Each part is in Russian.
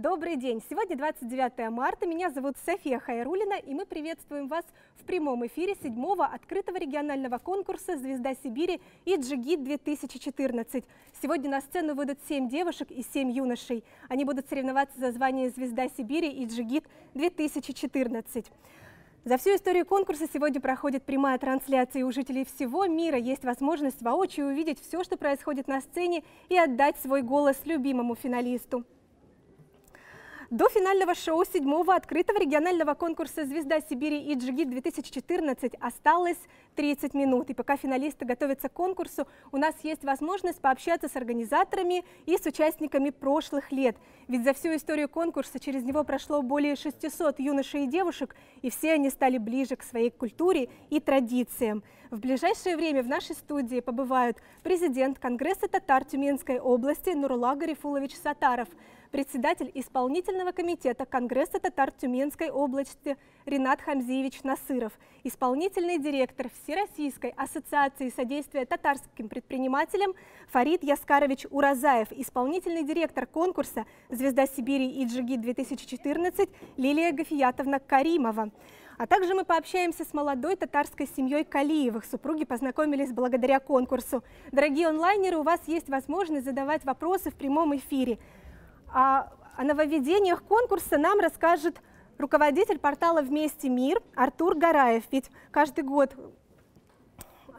Добрый день! Сегодня 29 марта, меня зовут София Хайруллина, и мы приветствуем вас в прямом эфире 7-го открытого регионального конкурса «Звезда Сибири» и «Иджигит-2014». Сегодня на сцену выйдут 7 девушек и 7 юношей. Они будут соревноваться за звание «Звезда Сибири» и «Иджигит-2014». За всю историю конкурса сегодня проходит прямая трансляция, и у жителей всего мира есть возможность воочию увидеть все, что происходит на сцене, и отдать свой голос любимому финалисту. До финального шоу 7-го открытого регионального конкурса «Звезда Сибири» и «Иджигит-2014» осталось 30 минут. И пока финалисты готовятся к конкурсу, у нас есть возможность пообщаться с организаторами и с участниками прошлых лет. Ведь за всю историю конкурса через него прошло более 600 юношей и девушек, и все они стали ближе к своей культуре и традициям. В ближайшее время в нашей студии побывают президент Конгресса татар Тюменской области Нурула Гарифулович Сатаров, председатель исполнительного комитета Конгресса татар Тюменской области Ринат Хамзиевич Насыров, исполнительный директор Всероссийской ассоциации содействия татарским предпринимателям Фарид Яскарович Уразаев, исполнительный директор конкурса «Звезда Сибири» и «Иджигит-2014» Лилия Гафиятовна Каримова. А также мы пообщаемся с молодой татарской семьей Калиевых. Супруги познакомились благодаря конкурсу. Дорогие онлайнеры, у вас есть возможность задавать вопросы в прямом эфире. А о нововведениях конкурса нам расскажет руководитель портала «Вместе Мир» Артур Гараев. Ведь каждый год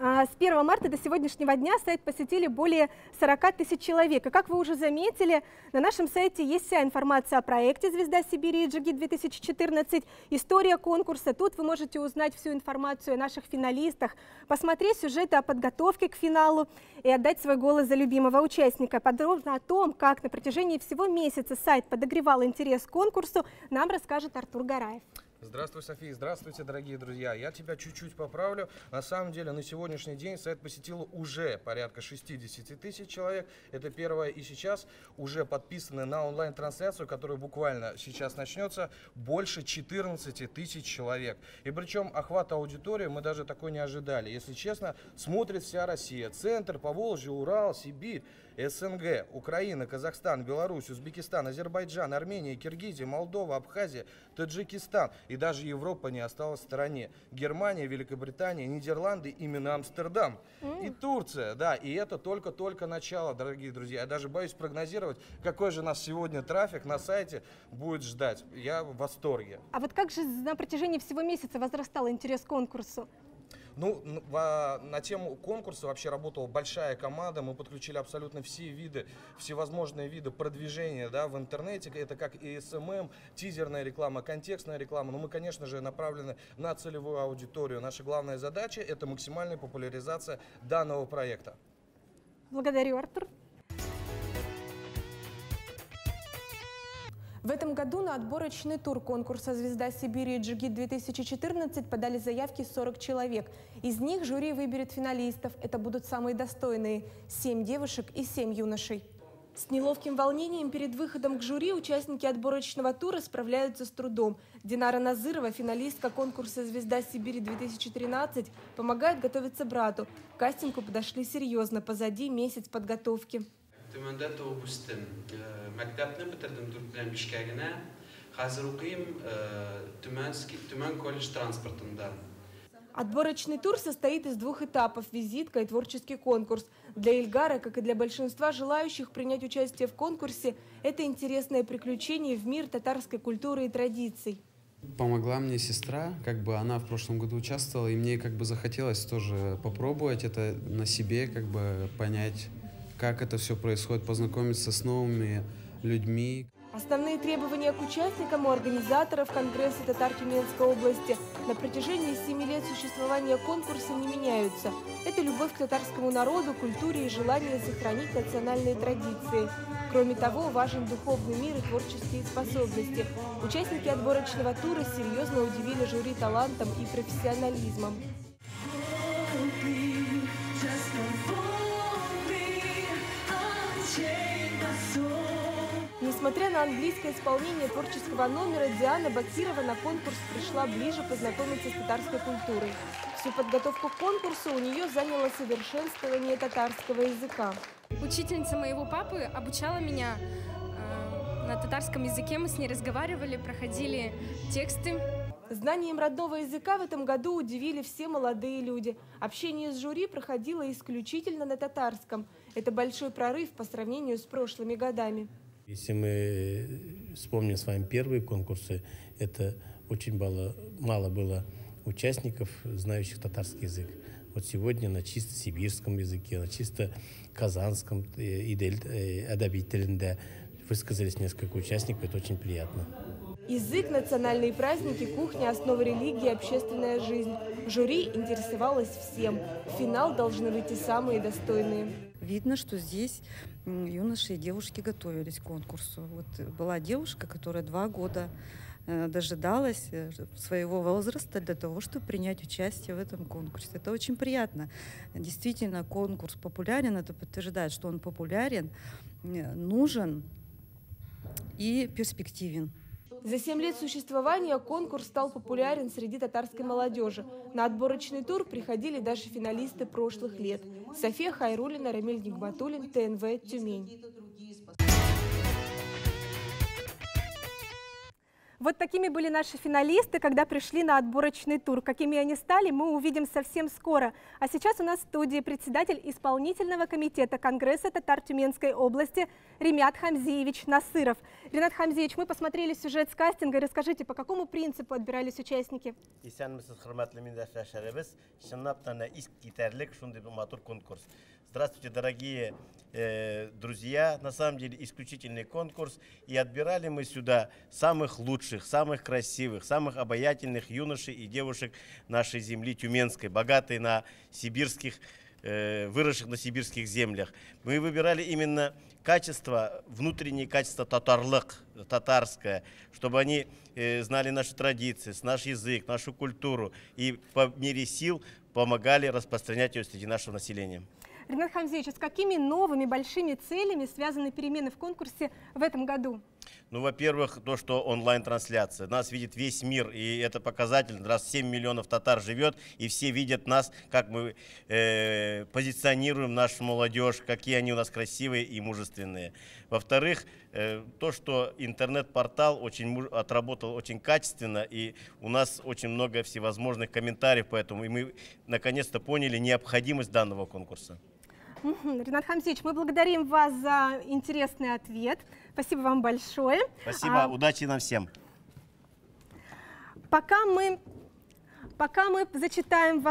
с 1 марта до сегодняшнего дня сайт посетили более 40 тысяч человек. И как вы уже заметили, на нашем сайте есть вся информация о проекте «Звезда Сибири» и «Иджигит-2014», история конкурса. Тут вы можете узнать всю информацию о наших финалистах, посмотреть сюжеты о подготовке к финалу и отдать свой голос за любимого участника. Подробно о том, как на протяжении всего месяца сайт подогревал интерес к конкурсу, нам расскажет Артур Гараев. Здравствуй, София, здравствуйте, дорогие друзья. Я тебя чуть-чуть поправлю. На самом деле, на сегодняшний день сайт посетило уже порядка 60 тысяч человек. Это первое. И сейчас уже подписаны на онлайн-трансляцию, которая буквально сейчас начнется, больше 14 тысяч человек. И причем охват аудитории мы даже такой не ожидали. Если честно, смотрит вся Россия. Центр, Поволжье, Урал, Сибирь, СНГ, Украина, Казахстан, Беларусь, Узбекистан, Азербайджан, Армения, Киргизия, Молдова, Абхазия, Таджикистан. И даже Европа не осталась в стороне. Германия, Великобритания, Нидерланды, именно Амстердам. И Турция, да. И это только-только начало, дорогие друзья. Я даже боюсь прогнозировать, какой же нас сегодня трафик на сайте будет ждать. Я в восторге. А вот как же на протяжении всего месяца возрастал интерес к конкурсу? Ну, на тему конкурса вообще работала большая команда, мы подключили абсолютно все виды, всевозможные виды продвижения, да, в интернете, это как и СММ, тизерная реклама, контекстная реклама, но мы, конечно же, направлены на целевую аудиторию. Наша главная задача – это максимальная популяризация данного проекта. Благодарю, Артур. В этом году на отборочный тур конкурса «Звезда Сибири» и «Иджигит-2014» подали заявки 40 человек. Из них жюри выберет финалистов. Это будут самые достойные – 7 девушек и 7 юношей. С неловким волнением перед выходом к жюри участники отборочного тура справляются с трудом. Динара Назырова, финалистка конкурса «Звезда Сибири-2013», помогает готовиться брату. К кастингу подошли серьезно, позади месяц подготовки. Төмәндә туып үстем. Мәктәпне бетердем 4-5-кә генә. Хәзер укыйм Төмән колледж транспортында. Отборочный тур состоит из 2 этапов – визитка и творческий конкурс. Для Ильгара, как и для большинства желающих принять участие в конкурсе, это интересное приключение в мир татарской культуры и традиций. Помогла мне сестра, она в прошлом году участвовала, и мне захотелось тоже попробовать это на себе, понять, как это все происходит, познакомиться с новыми людьми. Основные требования к участникам у организаторов Конгресса татар Тюменской области на протяжении 7 лет существования конкурса не меняются. Это любовь к татарскому народу, культуре и желание сохранить национальные традиции. Кроме того, важен духовный мир и творческие способности. Участники отборочного тура серьезно удивили жюри талантом и профессионализмом. Несмотря на английское исполнение творческого номера, Диана Бакирова на конкурс пришла ближе познакомиться с татарской культурой. Всю подготовку к конкурсу у нее заняло совершенствование татарского языка. Учительница моего папы обучала меня на татарском языке, мы с ней разговаривали, проходили тексты. Знанием родного языка в этом году удивили все молодые люди. Общение с жюри проходило исключительно на татарском. Это большой прорыв по сравнению с прошлыми годами. Если мы вспомним с вами первые конкурсы, это очень мало было участников, знающих татарский язык. Вот сегодня на чисто сибирском языке, на чисто казанском адаби тілінде высказались несколько участников, это очень приятно. Язык, национальные праздники, кухня, основа религии, общественная жизнь. Жюри интересовалось всем. В финал должны выйти самые достойные. Видно, что здесь юноши и девушки готовились к конкурсу. Вот была девушка, которая 2 года дожидалась своего возраста для того, чтобы принять участие в этом конкурсе. Это очень приятно. Действительно, конкурс популярен, это подтверждает, что он популярен, нужен и перспективен. За 7 лет существования конкурс стал популярен среди татарской молодежи. На отборочный тур приходили даже финалисты прошлых лет. София Хайруллина, Рамиль Нигматуллин, ТНВ, Тюмень. Вот такими были наши финалисты, когда пришли на отборочный тур. Какими они стали, мы увидим совсем скоро. А сейчас у нас в студии председатель исполнительного комитета Конгресса татар Тюменской области Ремят Хамзиевич Насыров. Ренат Хамзиевич, мы посмотрели сюжет с кастинга. Расскажите, по какому принципу отбирались участники? Здравствуйте, дорогие друзья. На самом деле исключительный конкурс. И отбирали мы сюда самых лучших, самых красивых, самых обаятельных юношей и девушек нашей земли тюменской, богатой на сибирских, выросших на сибирских землях. Мы выбирали именно качество, внутреннее качество татарлык, татарское, чтобы они знали наши традиции, наш язык, нашу культуру и по мере сил помогали распространять ее среди нашего населения. Ренат Хамзиевич, с какими новыми большими целями связаны перемены в конкурсе в этом году? Ну, во-первых, то, что онлайн-трансляция. Нас видит весь мир, и это показательно. Раз 7 миллионов татар живет, и все видят нас, как мы позиционируем нашу молодежь, какие они у нас красивые и мужественные. Во-вторых, то, что интернет-портал отработал очень качественно, и у нас очень много всевозможных комментариев, поэтому и мы наконец-то поняли необходимость данного конкурса. Ренат Хамзиевич, мы благодарим вас за интересный ответ. Спасибо вам большое. Спасибо, удачи нам всем. Пока мы зачитаем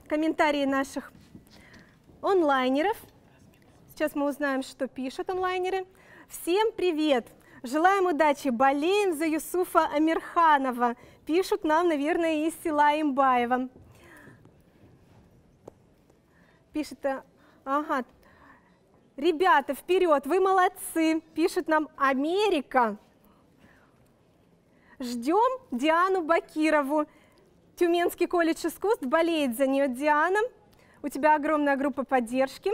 комментарии наших онлайнеров. Сейчас мы узнаем, что пишут онлайнеры. Всем привет! Желаем удачи, болеем за Юсуфа Амирханова. Пишут нам, наверное, из села Имбаева. Пишет, ага, ребята, вперед, вы молодцы, пишет нам Америка. Ждем Диану Бакирову. Тюменский колледж искусств болеет за нее. Диана, у тебя огромная группа поддержки.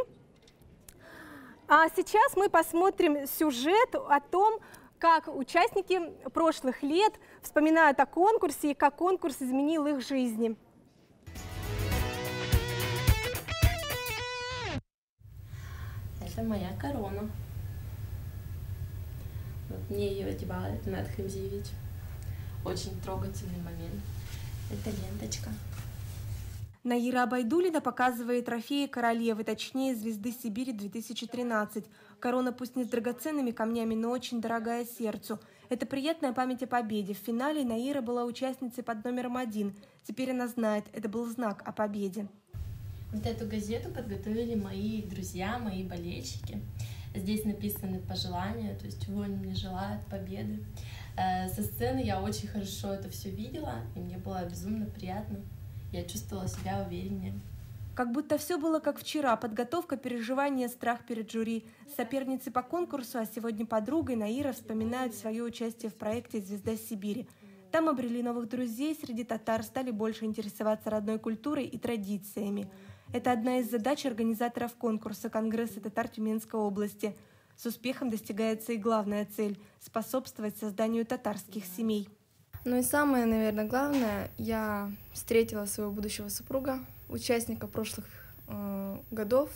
А сейчас мы посмотрим сюжет о том, как участники прошлых лет вспоминают о конкурсе и как конкурс изменил их жизни. Это моя корона. Вот мне ее одевал Ренат Хамзиевич. Очень трогательный момент. Это ленточка. Наира Абайдуллина показывает трофеи королевы, точнее звезды Сибири 2013. Корона пусть не с драгоценными камнями, но очень дорогая сердцу. Это приятная память о победе. В финале Наира была участницей под номером 1. Теперь она знает, это был знак о победе. Вот эту газету подготовили мои друзья, мои болельщики. Здесь написаны пожелания, то есть чего они мне желают, победы. Со сцены я очень хорошо это все видела, и мне было безумно приятно. Я чувствовала себя увереннее. Как будто все было как вчера. Подготовка, переживания, страх перед жюри. Соперницы по конкурсу, а сегодня подругой Наира вспоминают свое участие в проекте «Звезда Сибири». Там обрели новых друзей среди татар, стали больше интересоваться родной культурой и традициями. Это одна из задач организаторов конкурса Конгресса татар Тюменской области. С успехом достигается и главная цель – способствовать созданию татарских семей. Ну и самое, наверное, главное, я встретила своего будущего супруга, участника прошлых годов,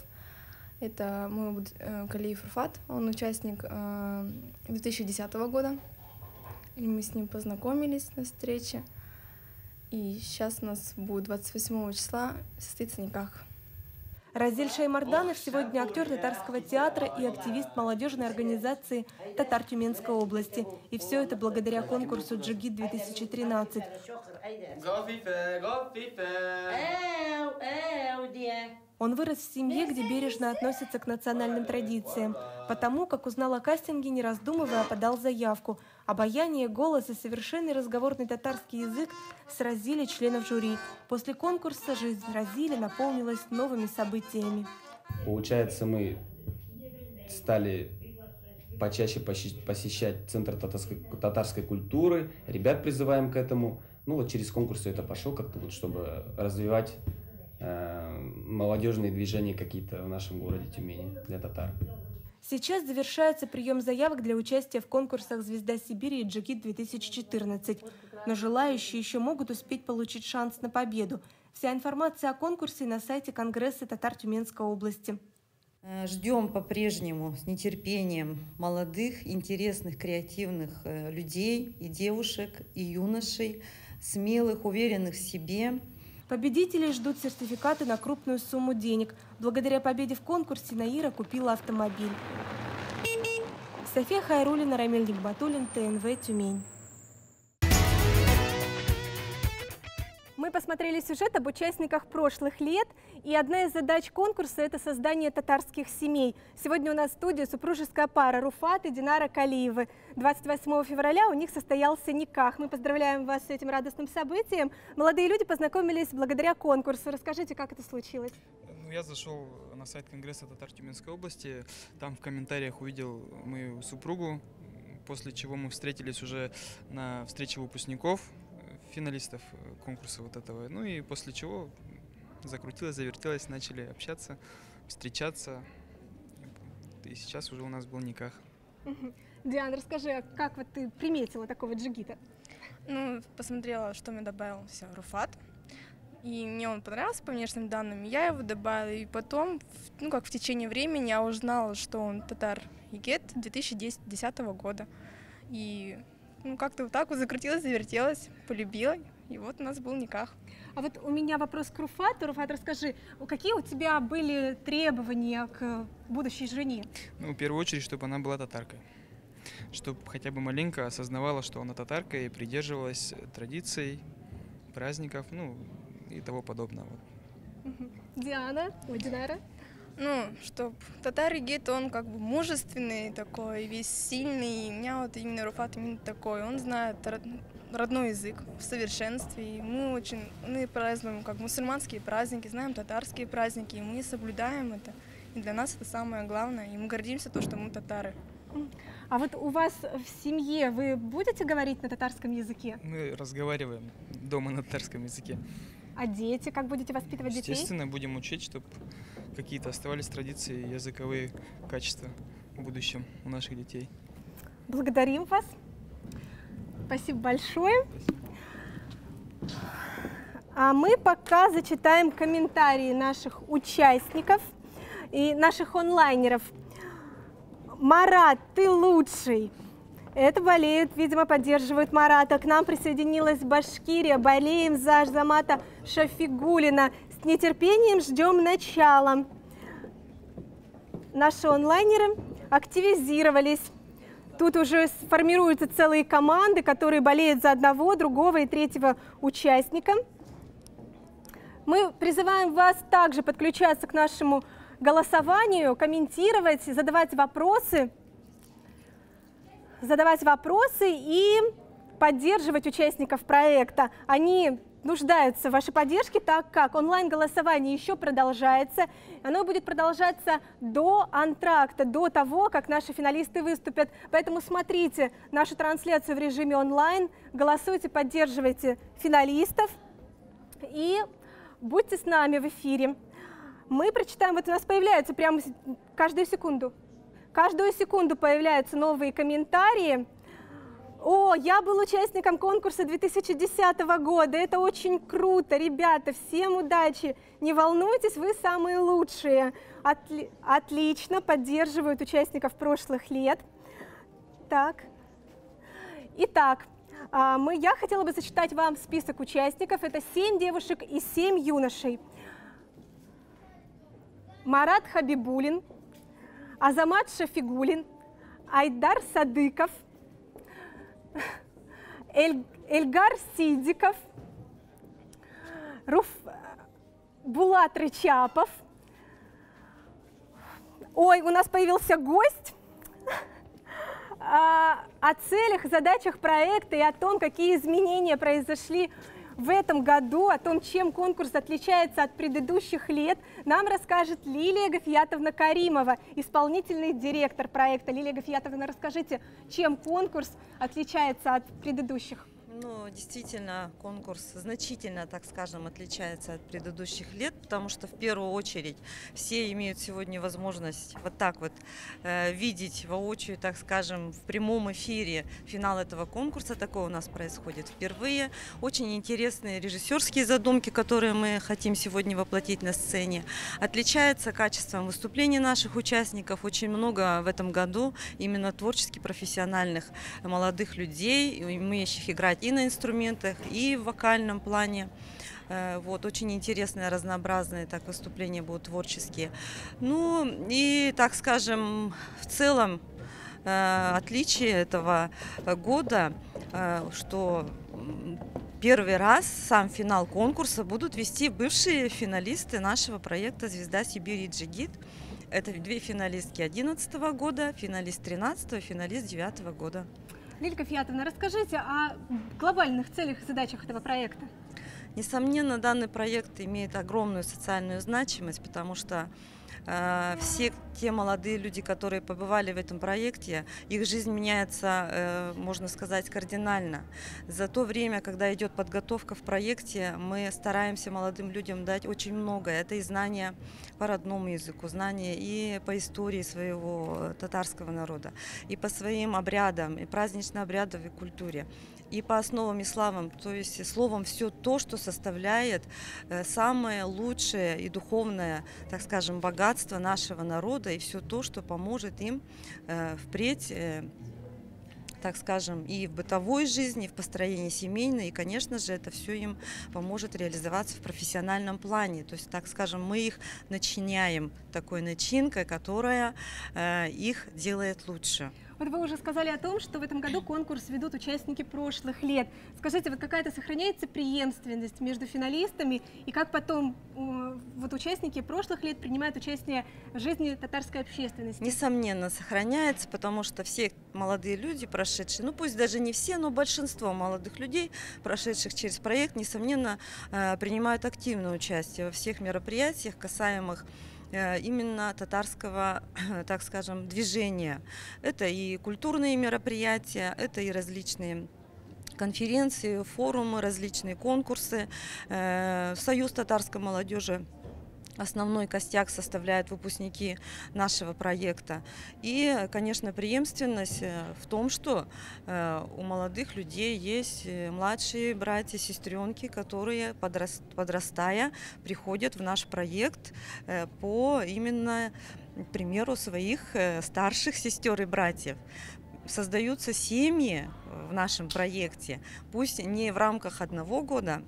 Это мой Калиев Руфат, он участник 2010 года. И мы с ним познакомились на встрече. И сейчас у нас будет 28 числа состоится никах. Разиль Шаймарданов сегодня актер татарского театра и активист молодежной организации «Татар Тюменской области». И все это благодаря конкурсу «Джигит-2013». Он вырос в семье, где бережно относятся к национальным традициям. Потому, как узнал о кастинге, не раздумывая, подал заявку. Обаяние, голос и совершенный разговорный татарский язык сразили членов жюри. После конкурса жизнь Разиля наполнилась новыми событиями. Получается, мы стали почаще посещать Центр татарской культуры. Ребят призываем к этому. Ну вот через конкурс это пошло как-то, вот, чтобы развивать молодежные движения какие-то в нашем городе Тюмени для татар. Сейчас завершается прием заявок для участия в конкурсах «Звезда Сибири» и «Джигит-2014». Но желающие еще могут успеть получить шанс на победу. Вся информация о конкурсе на сайте Конгресса Татар Тюменской области. Ждем по-прежнему с нетерпением молодых, интересных, креативных людей и девушек, и юношей, смелых, уверенных в себе. Победителей ждут сертификаты на крупную сумму денег. Благодаря победе в конкурсе Наира купила автомобиль. София Хайрулина, Рамиль Нигматуллин, ТНВ, Тюмень. Мы посмотрели сюжет об участниках прошлых лет, и одна из задач конкурса – это создание татарских семей. Сегодня у нас в студии супружеская пара Руфат и Динара Калиевы. 28 февраля у них состоялся никах. Мы поздравляем вас с этим радостным событием. Молодые люди познакомились благодаря конкурсу. Расскажите, как это случилось? Я зашел на сайт Конгресса Татар Тюменской области, там в комментариях увидел мою супругу, после чего мы встретились уже на встрече выпускников, финалистов конкурса вот этого. Ну и после чего закрутилось, завертелось, начали общаться, встречаться. И сейчас уже у нас был никах. Диана, расскажи, как вот ты приметила такого джигита? Ну, посмотрела, что мне добавился Руфат. И мне он понравился по внешним данным, я его добавила. И потом, ну как в течение времени, я узнала, что он татар Игет 2010 года. И ну как-то вот так вот закрутилась, завертелась, полюбила. И вот у нас был никах. А вот у меня вопрос к Руфату. Руфат, расскажи, какие у тебя были требования к будущей жене? Ну, в первую очередь, чтобы она была татаркой. Чтобы хотя бы маленько осознавала, что она татарка и придерживалась традиций, праздников, ну и того подобного. Диана, Динара? Ну, чтоб татар Игет, он как бы мужественный такой, весь сильный. И у меня вот именно Руфат именно такой. Он знает родной язык в совершенстве. И мы празднуем как мусульманские праздники, знаем татарские праздники, и мы соблюдаем это. И для нас это самое главное. И мы гордимся то, что мы татары. А вот у вас в семье вы будете говорить на татарском языке? Мы разговариваем дома на татарском языке. А дети? Как будете воспитывать детей? Естественно, будем учить, чтобы какие-то оставались традиции, языковые качества в будущем у наших детей. Благодарим вас. Спасибо большое. А мы пока зачитаем комментарии наших участников и наших онлайнеров. Марат, ты лучший. Это болеют, видимо, поддерживают Марата. К нам присоединилась Башкирия. Болеем за Азамата Шафигулина. С нетерпением ждем начала. Наши онлайнеры активизировались. Тут уже формируются целые команды, которые болеют за одного, другого и третьего участника. Мы призываем вас также подключаться к нашему голосованию, комментировать, задавать вопросы и поддерживать участников проекта. Они нуждаются в вашей поддержке, так как онлайн-голосование еще продолжается. Оно будет продолжаться до антракта, до того, как наши финалисты выступят. Поэтому смотрите нашу трансляцию в режиме онлайн, голосуйте, поддерживайте финалистов и будьте с нами в эфире. Мы прочитаем, вот у нас появляются прямо каждую секунду появляются новые комментарии. О, я был участником конкурса 2010 года. Это очень круто, ребята. Всем удачи. Не волнуйтесь, вы самые лучшие. Отлично, поддерживают участников прошлых лет. Так. Итак, я хотела бы зачитать вам список участников. Это 7 девушек и 7 юношей. Марат Хабибулин, Азамат Шафигулин, Айдар Садыков, Эльгар Сидиков, Булат Рычапов. Ой, у нас появился гость. О целях, задачах проекта и о том, какие изменения произошли в этом году, о том, чем конкурс отличается от предыдущих лет, нам расскажет Лилия Гафиятовна Каримова, исполнительный директор проекта. Лилия Гафиятовна, расскажите, чем конкурс отличается от предыдущих? Ну, действительно, конкурс значительно, так скажем, отличается от предыдущих лет, потому что в первую очередь все имеют сегодня возможность вот так вот видеть воочию, так скажем, в прямом эфире финал этого конкурса. Такое у нас происходит впервые. Очень интересные режиссерские задумки, которые мы хотим сегодня воплотить на сцене. Отличается качеством выступлений наших участников. Очень много в этом году именно творчески профессиональных молодых людей, умеющих играть и на инструментах, и в вокальном плане. Вот, очень интересные, разнообразные так выступления будут творческие. Ну и, так скажем, в целом отличие этого года, что первый раз сам финал конкурса будут вести бывшие финалисты нашего проекта «Звезда Сибири» и «Джигит». Это 2 финалистки 2011 года, финалист 2013, финалист 2009 года. Лилия Гафиятовна, расскажите о глобальных целях и задачах этого проекта. Несомненно, данный проект имеет огромную социальную значимость, потому что все те молодые люди, которые побывали в этом проекте, их жизнь меняется, можно сказать, кардинально. За то время, когда идет подготовка в проекте, мы стараемся молодым людям дать очень много. Это и знания по родному языку, знания и по истории своего татарского народа, и по своим обрядам, и празднично-обрядовой культуре, и по основам ислама, то есть словом все то, что составляет самое лучшее и духовное, так скажем, богатство нашего народа, и все то, что поможет им впредь, так скажем, и в бытовой жизни, и в построении семейной, и, конечно же, это все им поможет реализоваться в профессиональном плане. То есть, так скажем, мы их начиняем такой начинкой, которая их делает лучше. Вот вы уже сказали о том, что в этом году конкурс ведут участники прошлых лет. Скажите, вот какая-то сохраняется преемственность между финалистами, и как потом вот участники прошлых лет принимают участие в жизни татарской общественности? Несомненно, сохраняется, потому что все молодые люди, прошедшие, ну пусть даже не все, но большинство молодых людей, прошедших через проект, несомненно, принимают активное участие во всех мероприятиях, касаемых именно татарского, так скажем, движения. Это и культурные мероприятия, это и различные конференции, форумы, различные конкурсы. Союз татарской молодежи. Основной костяк составляют выпускники нашего проекта. И, конечно, преемственность в том, что у молодых людей есть младшие братья, сестренки, которые, подрастая, приходят в наш проект по именно примеру своих старших сестер и братьев. Создаются семьи в нашем проекте, пусть не в рамках одного года,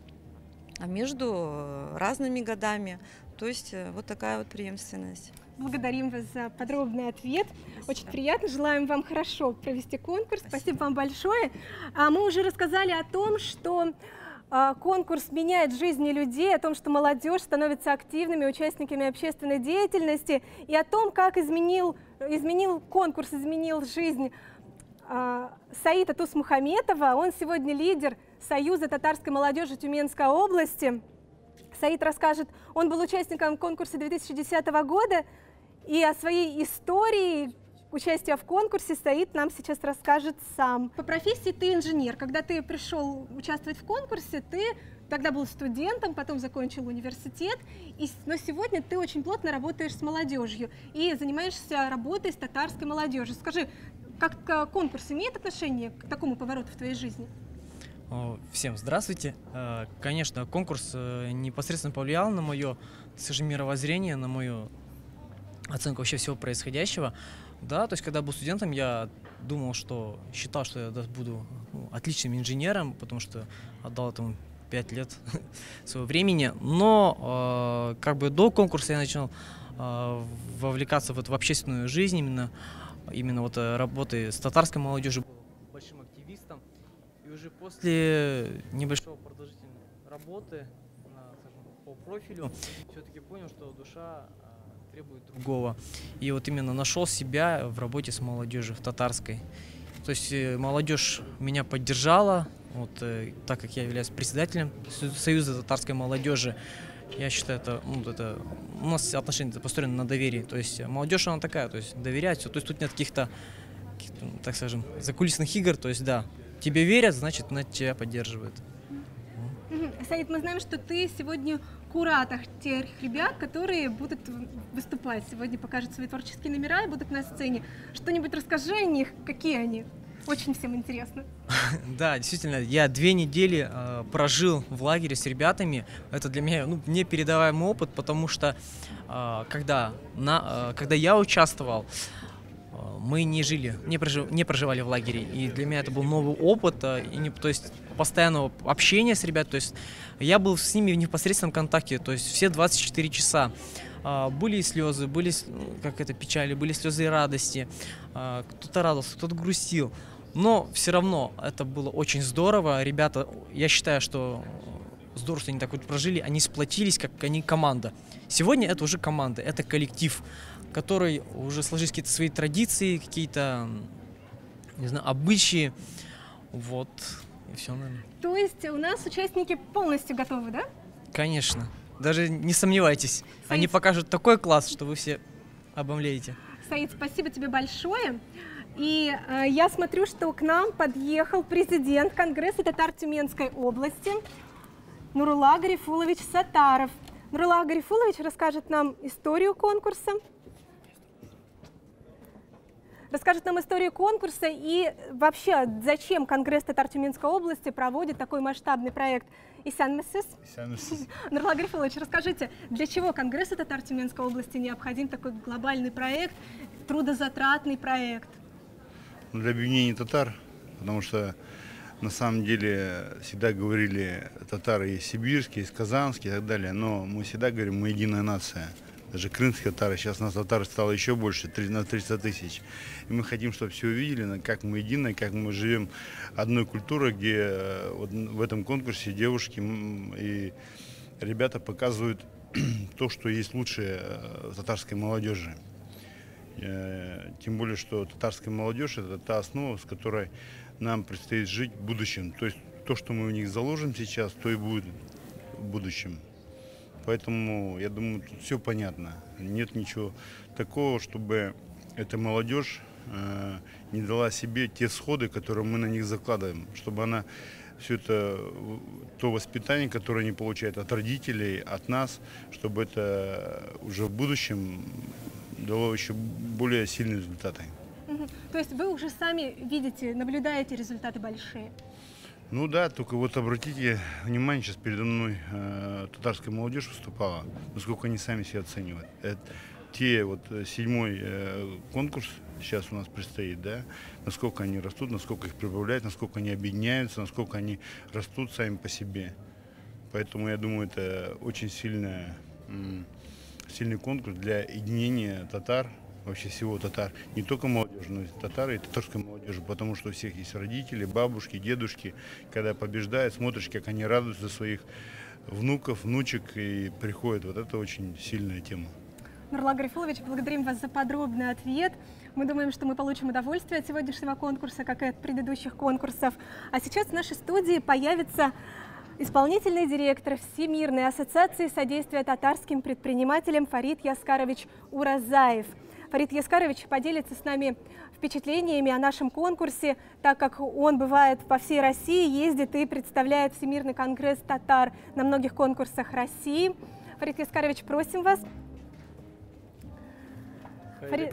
а между разными годами. То есть вот такая вот преемственность. Благодарим вас за подробный ответ. Спасибо. Очень приятно. Желаем вам хорошо провести конкурс. Спасибо вам большое. Мы уже рассказали о том, что конкурс меняет жизни людей, о том, что молодежь становится активными участниками общественной деятельности, и о том, как изменил конкурс, изменил жизнь Саида Тусмухаметова. Он сегодня лидер Союза татарской молодежи Тюменской области. Саид расскажет, он был участником конкурса 2010 года, и о своей истории участия в конкурсе Саид нам сейчас расскажет сам. По профессии ты инженер. Когда ты пришел участвовать в конкурсе, ты тогда был студентом, потом закончил университет, но сегодня ты очень плотно работаешь с молодежью и занимаешься работой с татарской молодежью. Скажи, Как конкурс имеет отношение к такому повороту в твоей жизни? Всем здравствуйте. Конечно, конкурс непосредственно повлиял на мое, скажем, мировоззрение, на мою оценку вообще всего происходящего. Да, то есть, когда был студентом, я считал, что я буду отличным инженером, потому что отдал этому 5 лет своего времени. Но как бы до конкурса я начал вовлекаться в общественную жизнь, именно вот работы с татарской молодежью, был большим активистом. И уже после небольшого продолжительной работы по профилю все-таки понял, что душа требует другого. И вот именно нашел себя в работе с молодежью, в татарской. То есть молодежь меня поддержала, вот, так как я являюсь председателем Союза татарской молодежи. Я считаю, это у нас отношения построены на доверии. То есть молодежь, она такая, то есть доверять все. То есть тут нет каких-то, так скажем, закулисных игр. То есть да, тебе верят, значит, тебя поддерживают. Саид, мы знаем, что ты сегодня куратор тех ребят, которые будут выступать. Сегодня покажут свои творческие номера и будут на сцене. Что-нибудь расскажи о них, какие они? Очень всем интересно. Да, действительно, я 2 недели прожил в лагере с ребятами. Это для меня непередаваемый опыт, потому что когда я участвовал, мы не проживали в лагере, и для меня это был новый опыт, то есть постоянного общения с ребятами, то есть я был с ними в непосредственном контакте, то есть все 24 часа. Были и слезы, были печали, были слезы и радости, кто-то радовался, кто-то грустил, но все равно это было очень здорово. Ребята, я считаю, что здорово, что они так вот прожили, они сплотились, как они команда. Сегодня это уже команда, это коллектив, который уже сложились какие-то свои традиции, какие-то, не знаю, обычаи, вот, и все, наверное. То есть у нас участники полностью готовы, да? Конечно, даже не сомневайтесь, Саид, они покажут такой класс, что вы все обомлеете. Саид, спасибо тебе большое. И я смотрю, что к нам подъехал президент Конгресса татар Тюменской области Нурулла Гарифулович Сатаров. Нурулла Гарифулович расскажет нам историю конкурса. И вообще, зачем Конгресс татар Тюменской области проводит такой масштабный проект. Исянмесис. Нурулла Гарифулович, расскажите, для чего Конгрессу татар Тюменской области необходим такой глобальный проект, трудозатратный проект? Для объединения татар, потому что на самом деле всегда говорили, татары есть сибирские, есть казанские и так далее, но мы всегда говорим, мы единая нация. Даже крымские татары, сейчас нас татар стало еще больше, на 300 тысяч. И мы хотим, чтобы все увидели, как мы едины, как мы живем одной культурой, где вот в этом конкурсе девушки и ребята показывают то, что есть лучшее в татарской молодежи. Тем более, что татарская молодежь – это та основа, с которой нам предстоит жить в будущем. То есть то, что мы в них заложим сейчас, то и будет в будущем. Поэтому, я думаю, тут все понятно. Нет ничего такого, чтобы эта молодежь не дала себе те сходы, которые мы на них закладываем. Чтобы она все это, то воспитание, которое они получают от родителей, от нас, чтобы это уже в будущем дало еще более сильные результаты. То есть вы уже сами видите, наблюдаете результаты большие? Ну да, только вот обратите внимание, сейчас передо мной татарская молодежь выступала, насколько они сами себя оценивают. Те вот 7-й конкурс сейчас у нас предстоит, да, насколько они растут, насколько их прибавляют, насколько они объединяются, насколько они растут сами по себе. Поэтому я думаю, это очень сильный конкурс для единения татар, вообще всего татар, не только молодежи, но и татары, и татарской молодежи, потому что у всех есть родители, бабушки, дедушки, когда побеждают, смотришь, как они радуются за своих внуков, внучек и приходят. Вот это очень сильная тема. Нурулла Гарифулович, благодарим вас за подробный ответ. Мы думаем, что мы получим удовольствие от сегодняшнего конкурса, как и от предыдущих конкурсов. А сейчас в нашей студии появится исполнительный директор Всемирной ассоциации содействия татарским предпринимателям Фарид Яскарович Уразаев. Фарид Яскарович поделится с нами впечатлениями о нашем конкурсе, так как он бывает по всей России, ездит и представляет Всемирный конгресс татар на многих конкурсах России. Фарид Яскарович, просим вас. Фарид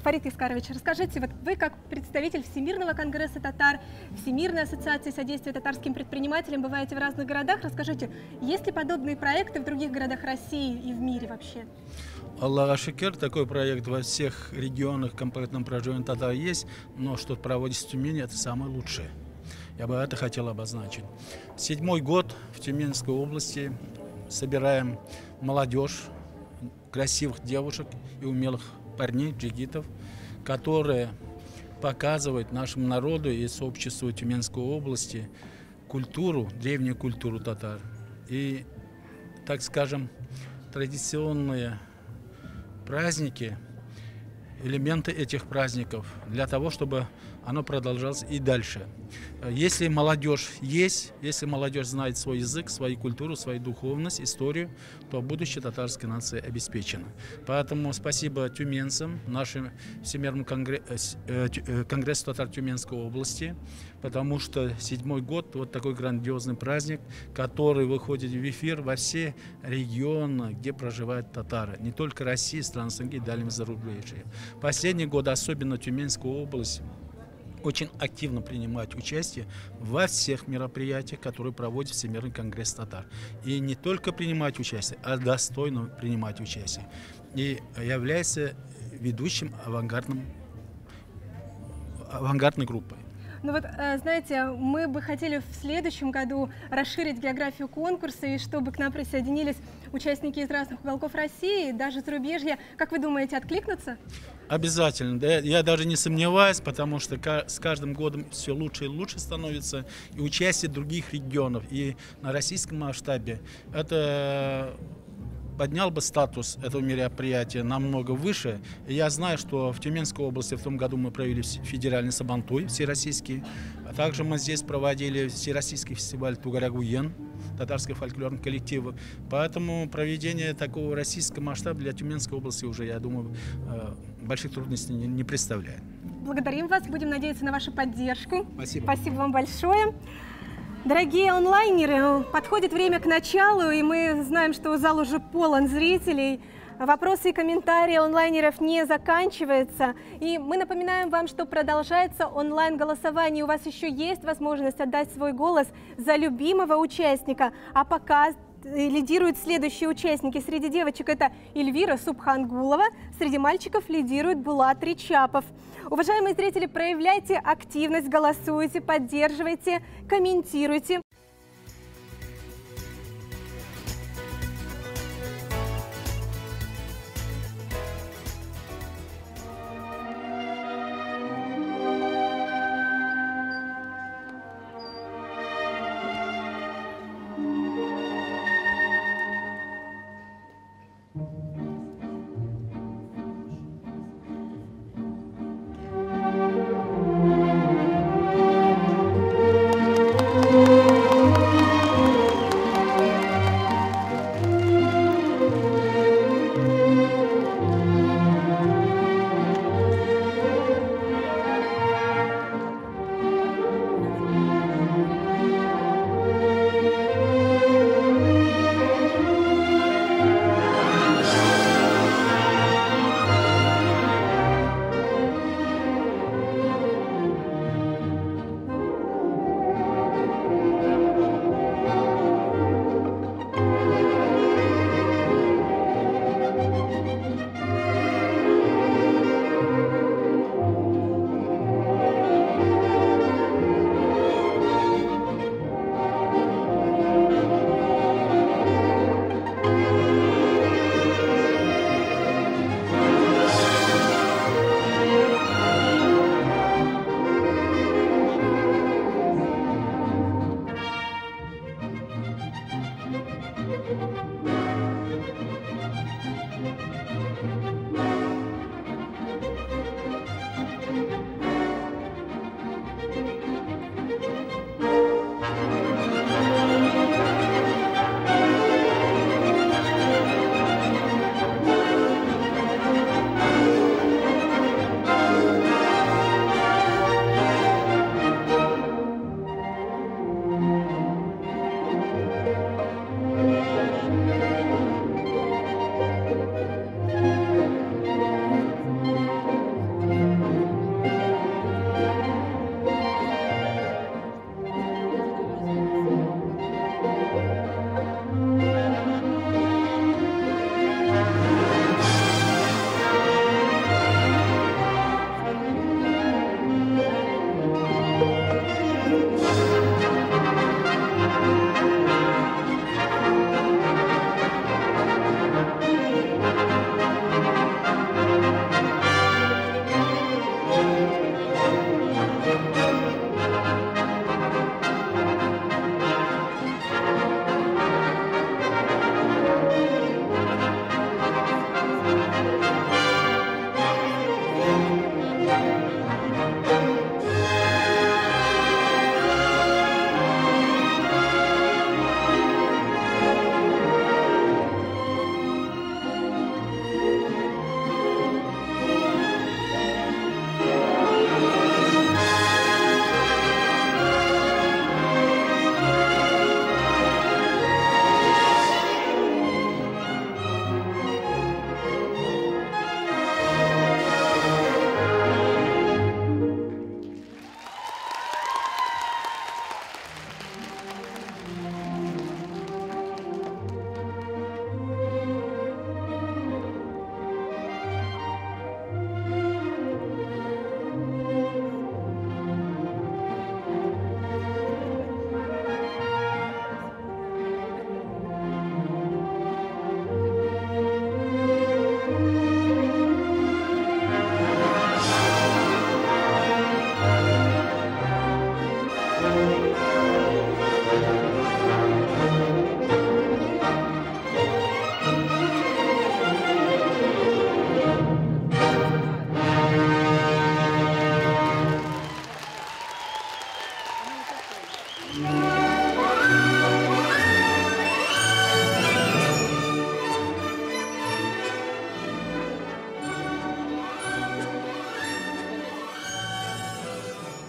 Фарид Искарович, расскажите, вот вы как представитель Всемирного конгресса татар, Всемирной ассоциации содействия татарским предпринимателям, бываете в разных городах, расскажите, есть ли подобные проекты в других городах России и в мире вообще? Аллах шикер, такой проект во всех регионах компактного проживания татар есть, но что проводится в Тюмени, это самое лучшее. Я бы это хотел обозначить. 7-й год в Тюменской области собираем молодежь, красивых девушек и умелых парней, джигитов, которые показывают нашему народу и сообществу Тюменской области культуру, древнюю культуру татар. И, так скажем, традиционные праздники, элементы этих праздников, для того, чтобы оно продолжалось и дальше. Если молодежь есть, если молодежь знает свой язык, свою культуру, свою духовность, историю, то будущее татарской нации обеспечено. Поэтому спасибо тюменцам, нашему Всемирному конгрессу татар Тюменской области, потому что 7-й год, вот такой грандиозный праздник, который выходит в эфир во все регионы, где проживают татары, не только России, стран СНГ и дальнего зарубежья. Последний год, особенно Тюменская область, очень активно принимать участие во всех мероприятиях, которые проводит Всемирный конгресс татар. И не только принимать участие, а достойно принимать участие. И является ведущим авангардной группой. Ну вот, знаете, мы бы хотели в следующем году расширить географию конкурса, и чтобы к нам присоединились участники из разных уголков России, даже зарубежья. Как вы думаете, откликнутся? Обязательно. Да, я даже не сомневаюсь, потому что с каждым годом все лучше и лучше становится. И участие других регионов, и на российском масштабе, это поднял бы статус этого мероприятия намного выше. И я знаю, что в Тюменской области в том году мы провели федеральный сабантуй всероссийский. А также мы здесь проводили всероссийский фестиваль Тугарагуен, татарского фольклорного коллектива. Поэтому проведение такого российского масштаба для Тюменской области уже, я думаю, больших трудностей не представляет. Благодарим вас, будем надеяться на вашу поддержку. Спасибо. Спасибо вам большое. Дорогие онлайнеры, подходит время к началу, и мы знаем, что зал уже полон зрителей. Вопросы и комментарии онлайнеров не заканчиваются. И мы напоминаем вам, что продолжается онлайн-голосование. У вас еще есть возможность отдать свой голос за любимого участника. А пока лидируют следующие участники. Среди девочек это Эльвира Субхангулова, среди мальчиков лидирует Булат Ричапов. Уважаемые зрители, проявляйте активность, голосуйте, поддерживайте, комментируйте.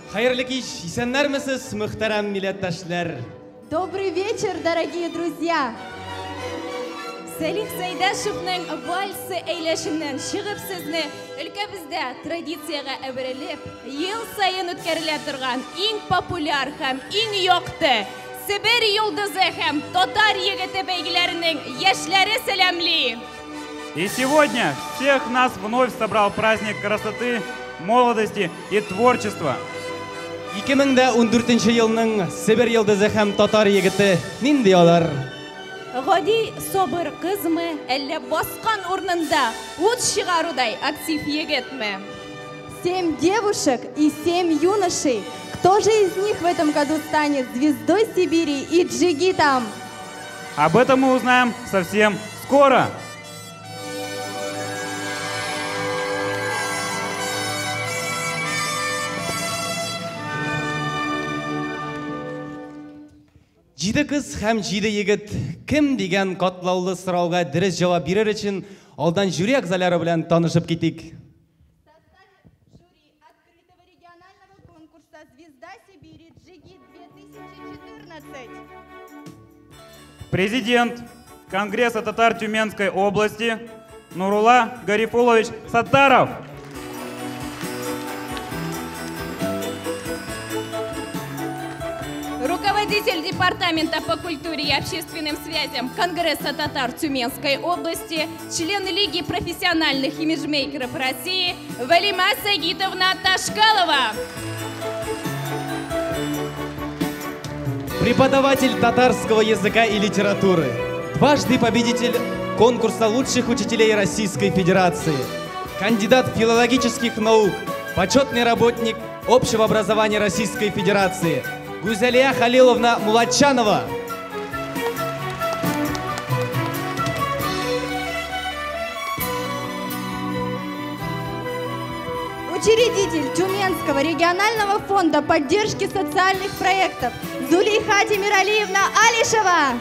Хайырлы кич, исәннәрмесез, мөхтәрәм милләттәшләр. Добрый вечер, дорогие друзья! Салих Сайдашевның вальсы әйләшеннән чыгып сезне өлкәбездә традициягә әверелеп, ел сайын үткәрелә торган иң популяр һәм иң якты Сибирь йолдызы һәм татар егете бәйгеләренең яшьләре сәламли. И сегодня всех нас вновь собрал праздник красоты, молодости и творчества. 2014 елның Сибирь йолдызы һәм татар егете нинди алар? Гади собыр кызмы, әллә баскан урнында ут чыгарудай актив егетме? 7 девушек и 7 юношей. Кто же из них в этом году станет звездой Сибири и джигитом? Об этом мы узнаем совсем скоро. Җиде кыз һәм җиде егет кем дигән катлаулы сорауга дөрес җавап бирер өчен алдан жюри әгъзалары белән танышып китик. Президент Конгресса татар Тюменской области Нурула Гарифулович Саттаров. Руководитель департамента по культуре и общественным связям Конгресса татар Тюменской области, член Лиги профессиональных имиджмейкеров России Валима Сагитовна Ташкалова. Преподаватель татарского языка и литературы, дважды победитель конкурса лучших учителей Российской Федерации, кандидат филологических наук, почетный работник общего образования Российской Федерации Гузалия Халиловна Мулатчанова. Учредитель Тюменского регионального фонда поддержки социальных проектов Зулейха Тимиралиевна Алишева.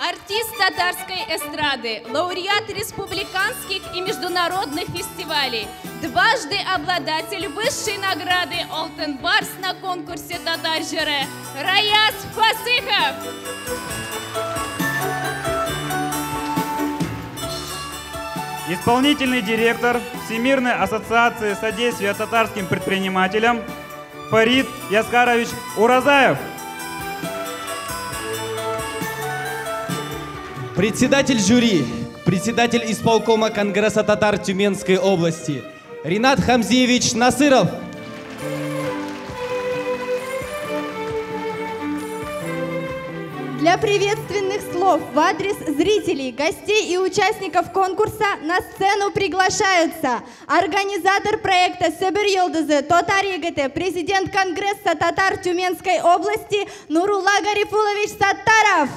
Артист татарской эстрады, лауреат республиканских и международных фестивалей, дважды обладатель высшей награды «Алтын Барс» на конкурсе «Татар жыры» Раяз Фасыхов. Исполнительный директор Всемирной ассоциации содействия татарским предпринимателям Фарид Яскарович Уразаев. Председатель жюри, председатель исполкома Конгресса татар Тюменской области Ринат Хамзиевич Насыров. Для приветственных слов в адрес зрителей, гостей и участников конкурса на сцену приглашаются организатор проекта Сибирь йолдызы Татар егете, президент Конгресса татар Тюменской области Нурула Гарифулович Саттаров.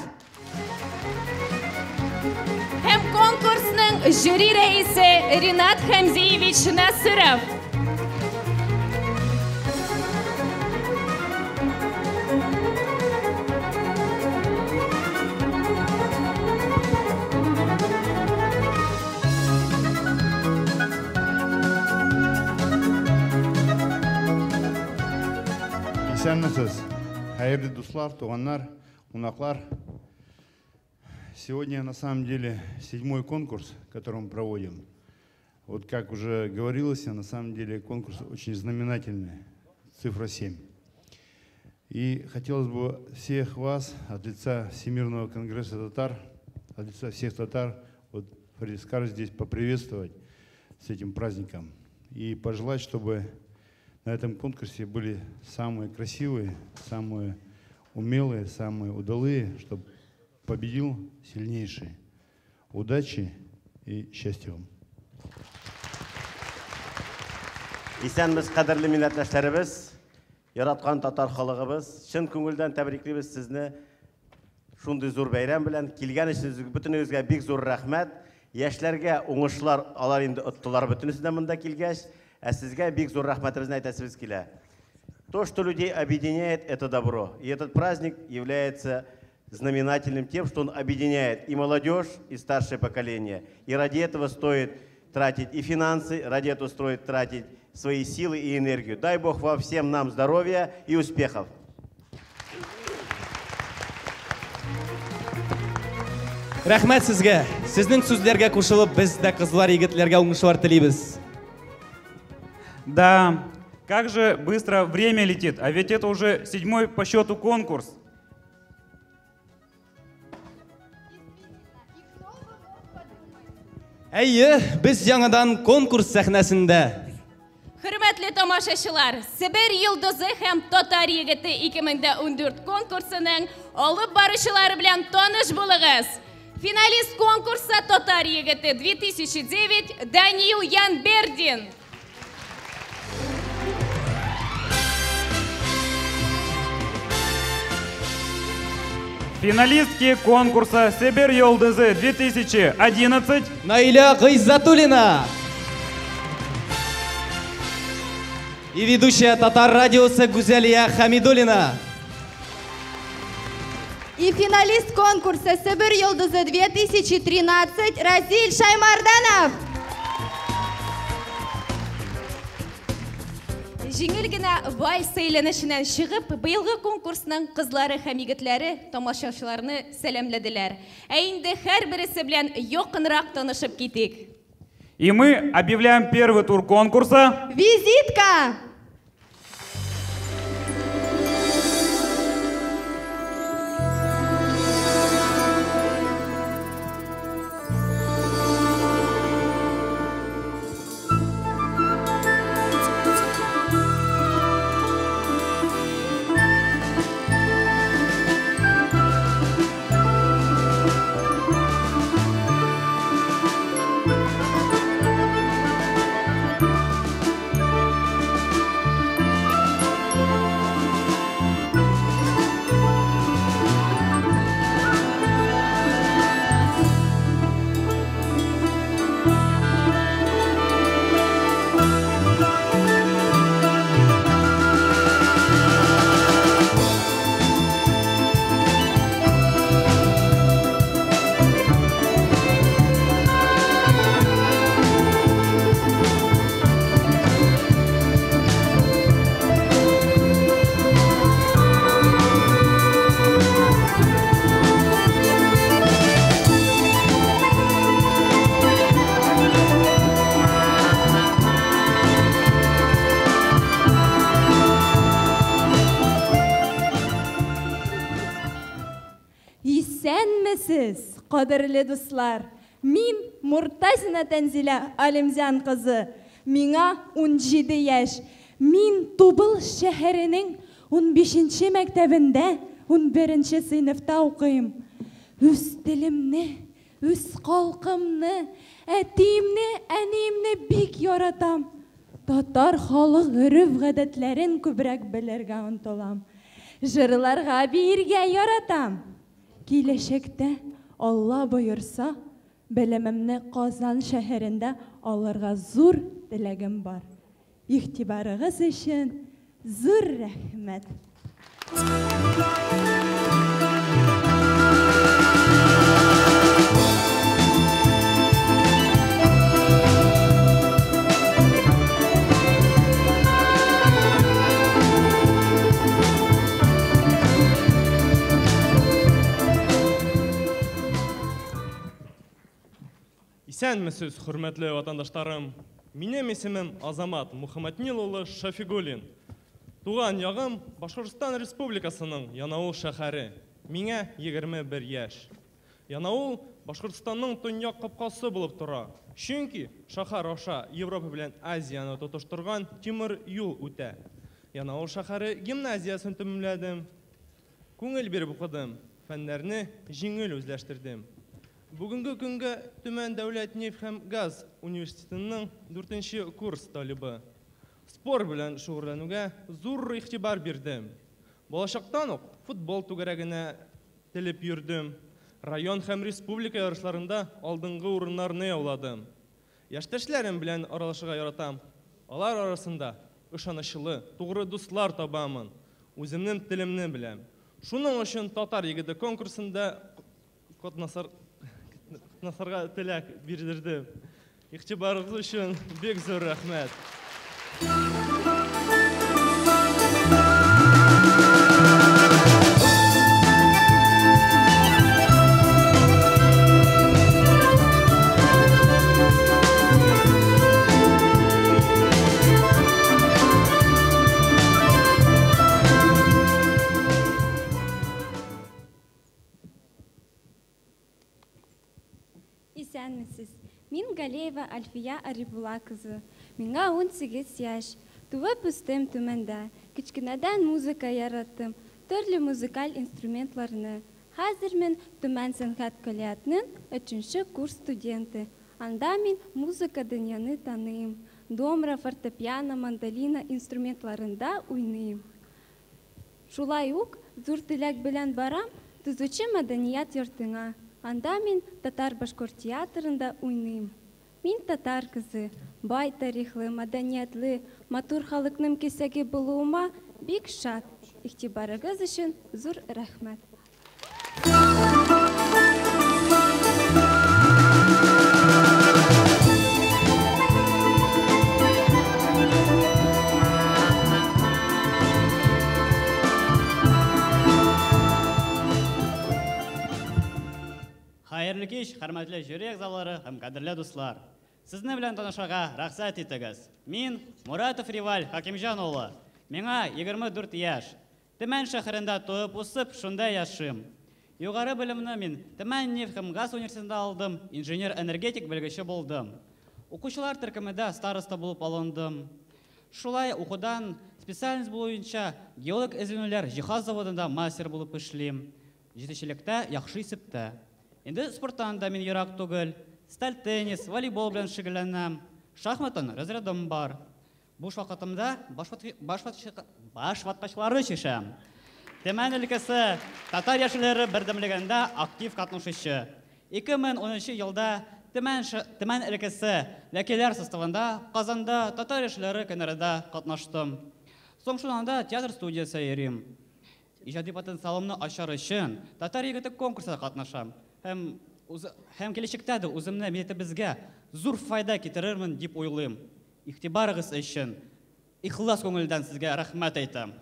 Һәм конкурсның жюри рәисе Ринат Хамзиевич Насыров. Исәнмесез, хәерле дуслар, туганнар, кунаклар. Сегодня на самом деле 7-й конкурс, который мы проводим. Вот как уже говорилось, на самом деле конкурс очень знаменательный, цифра 7. И хотелось бы всех вас от лица Всемирного конгресса татар, от лица всех татар, вот Фарид Яскарович здесь поприветствовать с этим праздником и пожелать, чтобы на этом конкурсе были самые красивые, самые умелые, самые удалые, чтобы победил сильнейший. Удачи и счастья вам. Исәнмез, кадерле милләттәшләребез, яраткан татар халыгыбыз, чын күңелдән тәбриклибез сезне шундый зур бәйрәм белән. Килгән өчен бөтенегезгә бик зур рәхмәт. Яшьләргә уңышлар, алар инде оттылар бөтенесенә монда килгәч, ә сезгә бик зур рәхмәтебезне әйтәсебез килә. То, что людей объединяет, это добро. И этот праздник является знаменательным тем, что он объединяет и молодежь, и старшее поколение. И ради этого стоит тратить и финансы, ради этого строить, тратить свои силы и энергию. Дай Бог вам всем нам здоровья и успехов. Рахмет сезгә. Сезнең сүзләргә кушылып, без дә кызлар, егетләргә уңышлар телибез. Да, как же быстро время летит, а ведь это уже 7-й по счету конкурс. Әйе, без яңадан конкурс сәхнәсендә. Hürmetli tomoshachilar, Sibir yulduzi ham Tatar yigiti 2014 konkursining olib boruvchilari bilan tanish bo'ling'iz. Finalist konkursa Tatar yigiti 2009 Daniil Yanberdin. Финалистки конкурса Сибирь Йолдызы 2011 Наиля Гайзатуллина. И ведущая Татар радиоса Гузалия Хамидуллина. И финалист конкурса «Сибирь Йолдызы 2013» Разиль Шаймарданов. Жеңіл генә вальс сөйләнешеннән чыгып, быелгы конкурсның кызлары һәм егетләре тамашачыларны сәламләделәр. Ә инде һәрберсе белән якынрак танышып китик. И мы объявляем первый тур конкурса. Визитка! Кадерле дуслар, мин Муртазина Тәнзилә Алимзян кызы. Миңа 17 яшь. Мин Тубыл шәһәренең 15-нче мәктәбендә 11-нче сыйныфта укыйм. Үз телемне, үз халкымны, әтиемне, әниемне бик яратам. Татар халык гореф-гадәтләрен күбрәк белергә омтылам. Җырларга биергә яратам. Киләчәктә Алла боерса, белемемне Казан шәһәрендә алырга зур теләгем бар. Игътибарыгыз өчен зур рәхмәт. Исәнмесез, хөрмәтле ватандашларым. Минем исемем Азамат Мухаммаднил улы Шафигуллин. Туган ягым Башкортстан Республикасының Янаул шәһәре. Миңа 21 яшь. Янаул Башкортстанның төньяк капкасы булып тора. Чөнки шәһәр аша Европа белән Азияны тотыштырган тимер юл үтә. Янаул шәһәре гимназиясын тәмамладым. Күңел биреп укыдым. Фәннәрне җиңел үзләштердем. Бүгінгі күнгі Төмән дәүләт нефть һәм газ университетының 4-нче курс талибы. Спорт белән шөгыльләнүгә зур игътибар бирдем. Балачактан ук футбол түгәрәгенә телеп йөрдем. Район һәм республика ярышларында алдынгы урыннарны яуладым. Яшьтәшләрем белән аралашырга яратам. Алар арасында ышанычлы, тугры дуслар табамын. Үземнең телемне беләм. Шуның өчен Татар егете конкурсында катнашырга теләк бирдердем. Игътибарыңыз үшін бек зор рахмет. Исәнмесез. Мин Галеева Альфия Арифулла кызы. Миңа 18 яш. Туып үстем төмәндә. Кичкенәдән музыка яраттым. Төрле музыкаль инструментларны. Хәзер мин Төмән сәнгать колледжының 3-нче курс студенты. Анда мин музыка дөньяны таныйм. Домра, фортепиано, мандолина инструментларында уйныйм. Шулай ук зур теләк белән барам Төзүче мәдәният йортына. Анда мин татар-башкорт театрында уйныйм. Мин татар кызы, бай тарихлы, мәдәниятлы, матур халыкның кисәге булуыма бик шат. Игътибарыгыз өчен зур рәхмәт. Хайырлы кич, хөрмәтле жюри әгъзалары һәм кадерле дуслар. Сезне белән танышырга рөхсәт итегез. Мин Муратов Риваль Хакимҗан улы. Миңа 24 яшь. Төмән шәһәрендә туып үсеп, шунда яшим. Югары белемне мин Төмән нефть һәм газ университетында алдым, инженер-энергетик белгече булдым. Укучылар төркемендә староста булып алындым. Шулай укудан специальность буенча геолог эзләнүләр җиһаз заводында мастер булып эшлим. Җитешчелектә яхшы исептә. Инде спорттан да мин ерак түгел. Сталь теннис, волейбол белән шөгыльләнәм. Шахматтан разрядым бар. Буш вакытымда баш ваткачлары чишәм. Төмән өлкәсе татар яшьләре бердәмлегендә актив катнашучы. 2010 елда Төмән өлкәсе вәкилләр составында Казанда татар яшьләре көннәрендә катнаштым. Соң шунда театр студиясе йөрим. Иҗади потенциалымны ачар өчен татар егете конкурсында катнашам. Һәм киләчәктә дә үземне милләтебезгә зур файда китерермен дип уйлыйм. Игътибарыгыз өчен ихлас күңелдән сезгә рәхмәт әйтәм.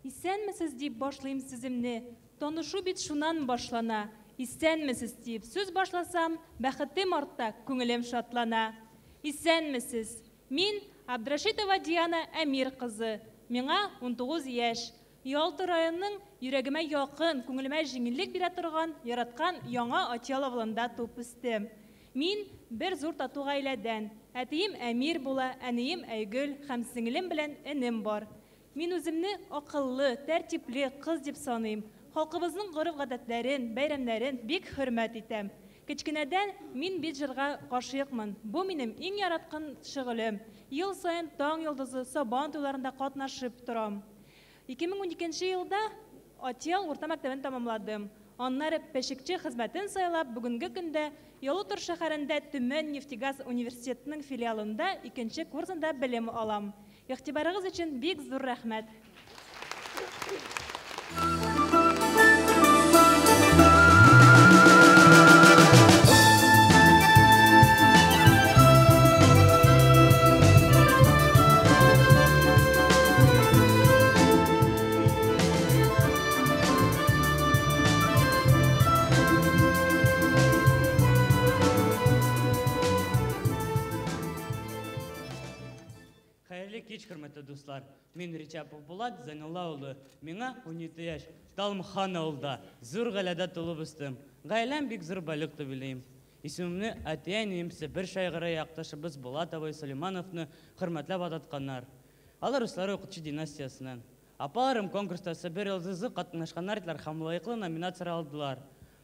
Исәнмесез дип башлыйм сүземне. Танышу бит шуннан башлана. Исәнмесез дип сүз башласам, бәхетем артта, күңелем шатлана. Исәнмесез. Мин Абдрашитова Диана Әмир кызы. Миңа 19 яшь. Ялты районның йөрәгемә якын, күңелемә җиңеллек бирә торган, яраткан яңа Атьял авылында туып үстем. Мин бер зур тату гаиләдән. Әтием Әмир була, әнием Әйгөл һәм сеңлем белән энем бар. Мин үземне акыллы, тәртипле кыз дип саныйм. Халкыбызның гореф-гадәтләрен, бәйрәмнәрен бик хөрмәт итәм. Кичкенәдән мин бит җырга гашыйкмын. Бу минем иң яраткан шөгылем. Ел саен таң йолдызы сабан туйларында катнашып торам. 2012 елда Атьял урта мәктәбен тәмамладым. Аннары пәшекче хезмәтен сайлап, бүгенге көндә Ялутыр шәһәрендә Төмән нефтегаз университетының филиалында 2нче курсында белем алам. Игътибарыгыз өчен бик зур рәхмәт. Кич, хөрмәтле дуслар, мин Ричапов Булат Зәйнулла улы. Миңа 17 яшь. Талмхан авылда зур гаиләдә тулып үстем. Гаиләм бик зур байлык дип уйлыйм. Исемемне әти-әнием бер шагыйрь якташыбыз Булат абый Сөлеймановны хөрмәтләп ататканнар. Алар руслары укытучы династиясыннан. Апаларым конкурста Себер йолдызы катнашканнар итләр һәм лаеклы номинация алдылар.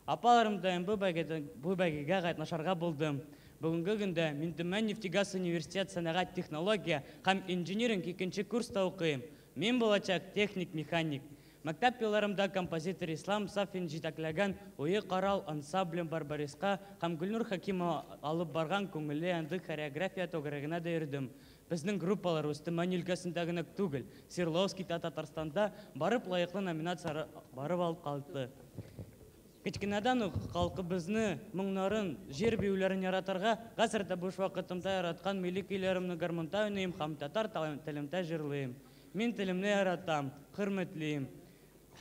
Апаларым да бу бәйгегә катнашырга булдым. Бүгенге көндә мин Төмән нефтегаз университет сәнәгать технология һәм инженеринг 2нче курста укыйм. Мин булачак техник-механик. Мәктәп елларымда композитор Ислам Сафин җитәкләгән Уе Карал ансамблем Барбариска һәм Гөлнур Хакимова алып барган күңелле янды хореография түгәрәгенә дә йөрдем. Безнең группалар Өстемән өлкәсендә генә түгел, Свердловский Татарстанда барып лаеклы номинациялар барып алып калды. Кечкенәдән үк халкыбызны, моңнарын, җир биюләрен яратырга, хәзердә буш вакытымда яраткан милли көйләремне гармонда уйныйм һәм татар телендә җырлыйм. Мин телемне яратам, хөрмәтлим.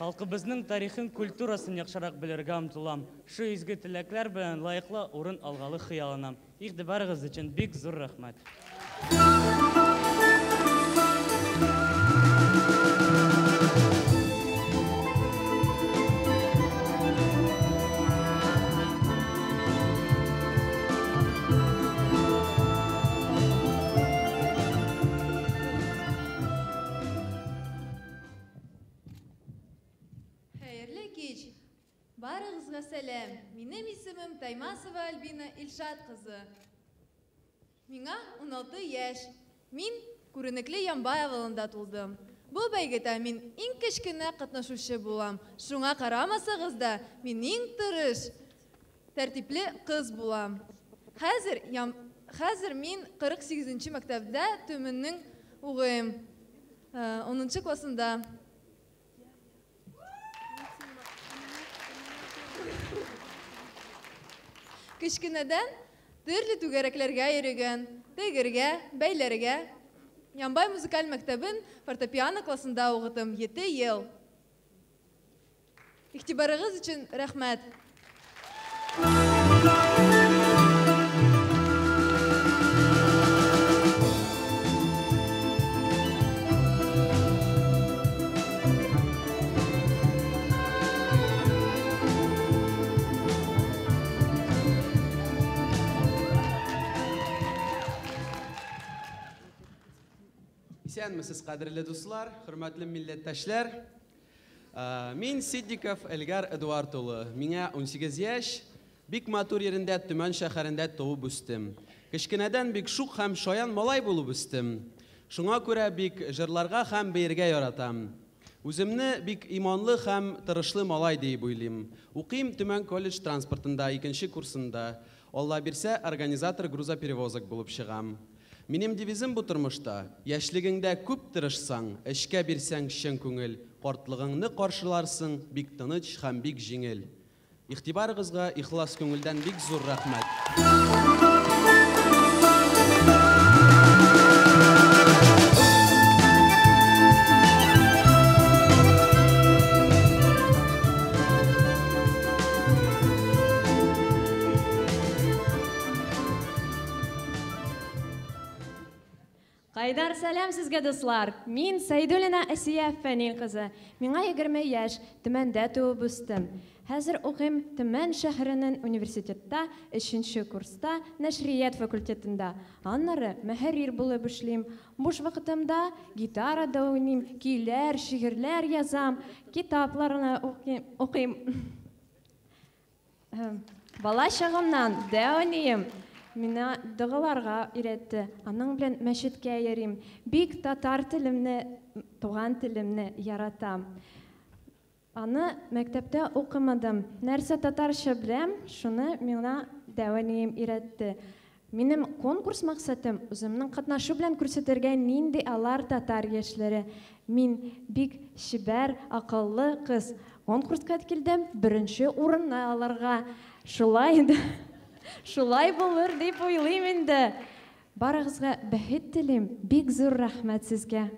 Халкыбызның тарихын, культурасын яхшырак белергә омтылам. Шу изге теләкләр белән лаеклы урын алгалы хыяланам. Игътибарыгыз өчен бик зур рәхмәт. Барығызға сәлем. Минем исемем Таймасова Альбина Илшат кызы. Миңа 16 яшь. Мин күренекле Ямбай авылында тулдым. Бу бәйгедә мин иң кечкенә катнашучы булам. Шуңа карамасагыз да, мин иң тырыш, тәртипле кыз булам. Хәзер мин 48-нче мәктәптә төменнең укыйм. 10-нчы классында. Кечкенәдән төрле түгәрәкләргә йөрегән, тегергә, бәйләргә. Ямбай музыкаль мәктәбен фортепиано классында укыдым 7 ел. Игътибарыгыз өчен рәхмәт. Исәнмесез, кадерле дуслар, хөрмәтле милләттәшләр. Мин Сиддиков Эльгар Эдуард улы. Миңа 18 яшь, бик матур ерендә Төмән шәһәрендә туып үстем. Кечкенәдән бик шук һәм шаян малай булып үстем. Шуңа күрә бик җырларга һәм бәергә яратам. Үземне бик иманлы һәм тырышлы малай дип уйлыйм. Укыйм Төмән колледж транспортында 2нче курсында. Алла бирсә, организатор грузоперевозок булып чыгам. Минем девизим бу тормышта: яшьлегеңдә күп тырышсаң, эшкә бирсәң чын күңел, картлыгыңны каршыларсың бик тыныч һәм бик җиңел. Игътибарыгызга ихлас күңелдән бик зур рәхмәт. Айдар, сәлем сезгә, дуслар. Мин Сәйдуллина Әсия Фәнил кызы. Миңа 20 яшь, Төмәндә туып үстем. Хәзер укыйм Төмән шәһәренең университетта 3нче курста нәшрият факультетында. Аннары мөхәррир булып эшлим. Буш вакытымда гитарада уйныйм, көйләр, шигырьләр язам, китапларны укыйм. Бала чагымнан да уйныйм. Мина дәгыларга өйрәтте. Аның белән мәчеткә йөрим. Бик татар телемне, туган телемне яратам. Аны мәктәптә укымадым. Нәрсә татарча беләм, шуны миңа дәванем өйрәтте. Минем конкурс максатым үземнең катнашу белән күрсәтергә нинди алар татар яшьләре. Мин бик шибәр, акыллы кыз. Конкурска килдем, 1нче урынны алырга. Шулай булыр дип уйлыйм инде. Барыгызга бәхет телим. Бик зур рәхмәт сезгә.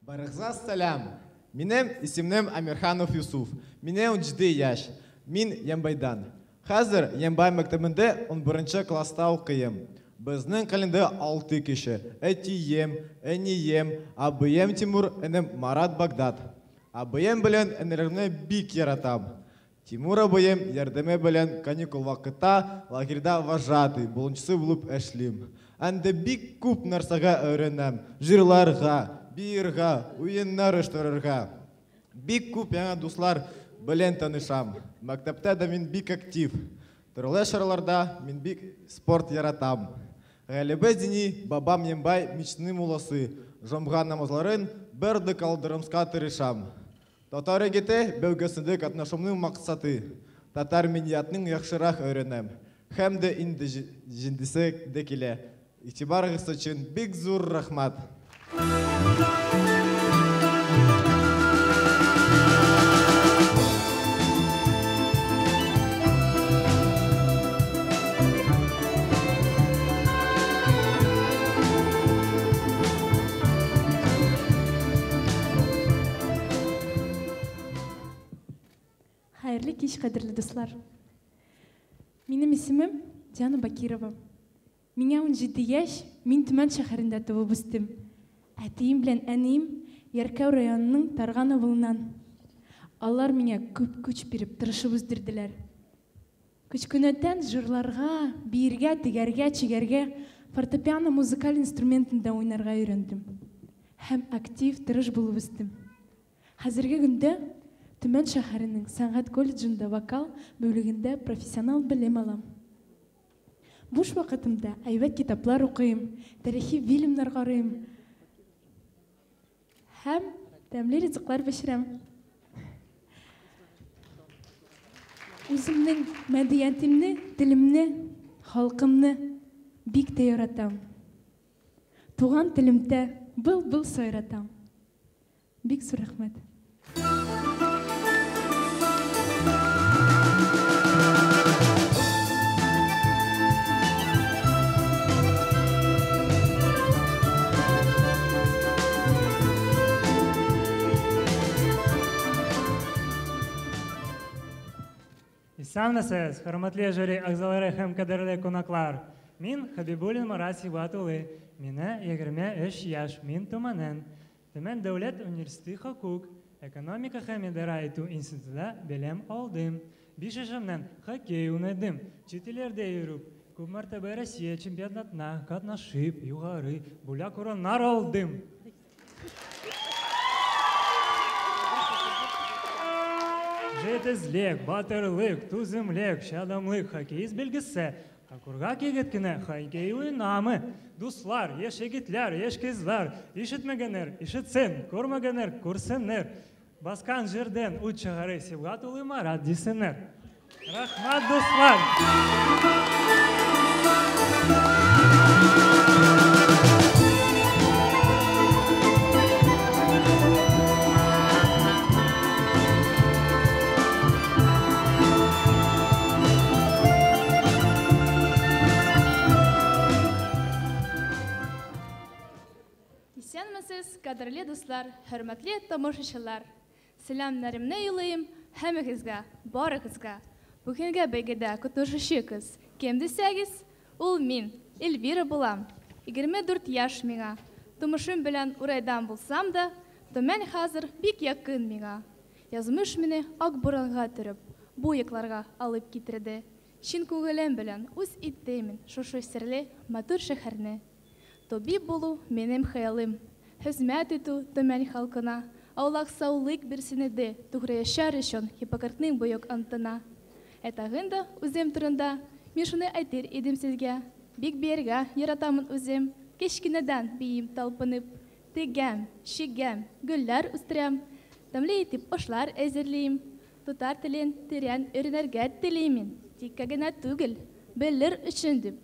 Барыгызга сәлам. Минем исемем Амирханов Юсуф. Мине 17 яшь. Мин Ямбайдан. Хәзер Ямбай мәктәбендә 11нче класста укыйм. Безнең календа 6 кеше. Әтием, әнием, абыем Тимур, энем Марат Багдад. Абыем белән энеләрне бик яратам. Тимур абыем ярдәме белән каникул вакытта лагерьда вожатый, болынчысы булып эшлим. Әнде бик күп нәрсәгә өйрәнәм. Җырларга, биергә, уеннар оештырырга. Бик күп яңа дуслар белән танышам. Мәктәптә дә мин бик актив. Төрле чараларда мин бик спорт яратам. Галибе дини бабам Ембай мичны муласы. Жомган намазларын берді калдырымска тырышам. Татар егете бәүгәсендә катнашымның максаты. Татар миниятның яхшырак өйрәнәм. Һәм дә инде җиндисе дә килә. Игътибарыгыз өчен бик зур рәхмәт. Хайырлы кич, кадерле дуслар. Минем исемем Диана Бакирова. Миңа 17 яшь, мин Төмән шәһәрендә туып үстем. Әтием белән әнием Яркәү районының Тарган авылыннан. Алар миңа күп көч биреп, тырышып үстерделәр. Кечкенәдән җырларга, биергә, тегәргә, чигәргә, фортепиано музыкаль инструментында уйнарга өйрәндем. Һәм актив, тырыш булып үстем. Хәзерге көндә Төмән шәһәренең сәнгать колледжында вокал бүлегендә профессионал белем алам. Буш вакытымда әйбәт китаплар укыйм, тарихи фильмнар карыйм һәм тәмле ризыклар пешерәм. Үземнең мәдәниятемне, телемне, халкымны бик тә яратам. Туган телемдә был сайратам. Бик зур рәхмәт. Исәнмесез, хөрмәтле жюри әгъзалары һәм кадерле кунаклар. Мин Хәбибуллин Марат Сибгатуллы. Миңа 23 яшь, мин Төмәннән. Төмән дәүләт университеты хокук, экономика һәм идарә итү институтында белем алдым. 5 yaşımdan хоккей уйнадым. Чит илләрдә йөреп, күп мәртәбә Россия чемпионатына катнашып, югары бүләк урыннар алдым. Җитезлек, батырлык, түземлек, шадамлык хоккеист белгесе. Хакурга кигет кенә хоккей уйнамы. Дуслар, яшь егетләр, яшь кызлар, ишетмәгәннәр, ишетсен, күрмәгәннәр, күрсеннәр. Баскан җирдән ут чыгары Сибгатуллы Марат дисеннәр. Рәхмәт, дуслар! Исәнмесез, кадерле дуслар, хөрмәтле тамашачылар. Сәламнарымны юлыйм һәммәгезгә, барыгызга. Бүгенге бәйгедә катнашучы кыз кем дисәгез, ул мин, Эльвира булам. 24 яшь миңа. Тумышым белән урайдан булсам да, Төмән хәзер бик якын миңа. Язмыш мине ак борынга төреп, бу якларга алып китерде. Чын күңелем белән үз иттем шушы серле матур шәһәрне. Табиб булу минем хыялым. Хезмәт итү Төмән халкына. Аллах саулык бирсен иде, тугры яшәр өчен Хиппократның бөек антына. Тагында үзем турында мин шуны әйтер идем сезгә. Бик биергә яратамын үзем, кечкенәдән бием талпынып. Тегәм, чигәм, гөлләр үстерәм, тәмле итеп ашлар әзерлим. Татар телен тирән өйрәнергә телим. Тик генә түгел, белер өчен дип.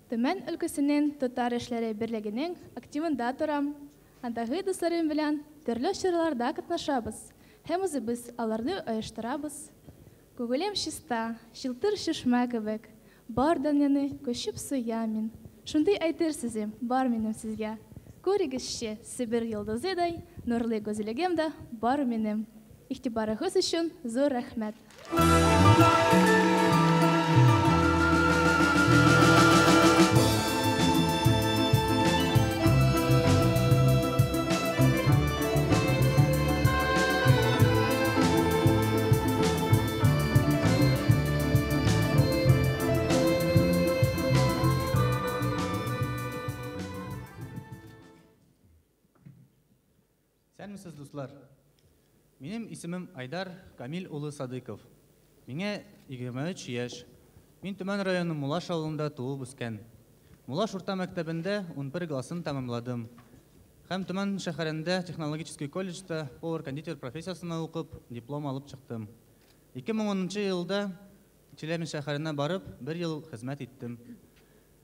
Төмән өлкәсенең татар эшләре берлегенең активында торам. Андагы дусларым белән төрле чараларда катнашабыз. Һәм үзебез аларны оештырабыз. Күңелем чиста, чылтыр чишмә кебек. Бар дөньяны көчеп суямин. Шундый әйтер сүзем бар минем сезгә. Күрегезче, Сибир йолдызыдай, нурлы гүзәллегем дә бар минем. Игътибарыгыз өчен зур рәхмәт. Сәлемсез дуслар. Минем исемем Айдар Камил улы Садыков. Миңа 23 яшь. Мин Төмән районы Мулаш авылында туып үскән. Мулаш урта мәктәбендә 11 классын тәмамладым. Һәм Төмән шәһәрендә технологический колледжда повар-кондитер профессиясына укып, диплом алып чыктым. 2010 елда Челәбе шәһәренә барып, 1 ел хезмәт иттем.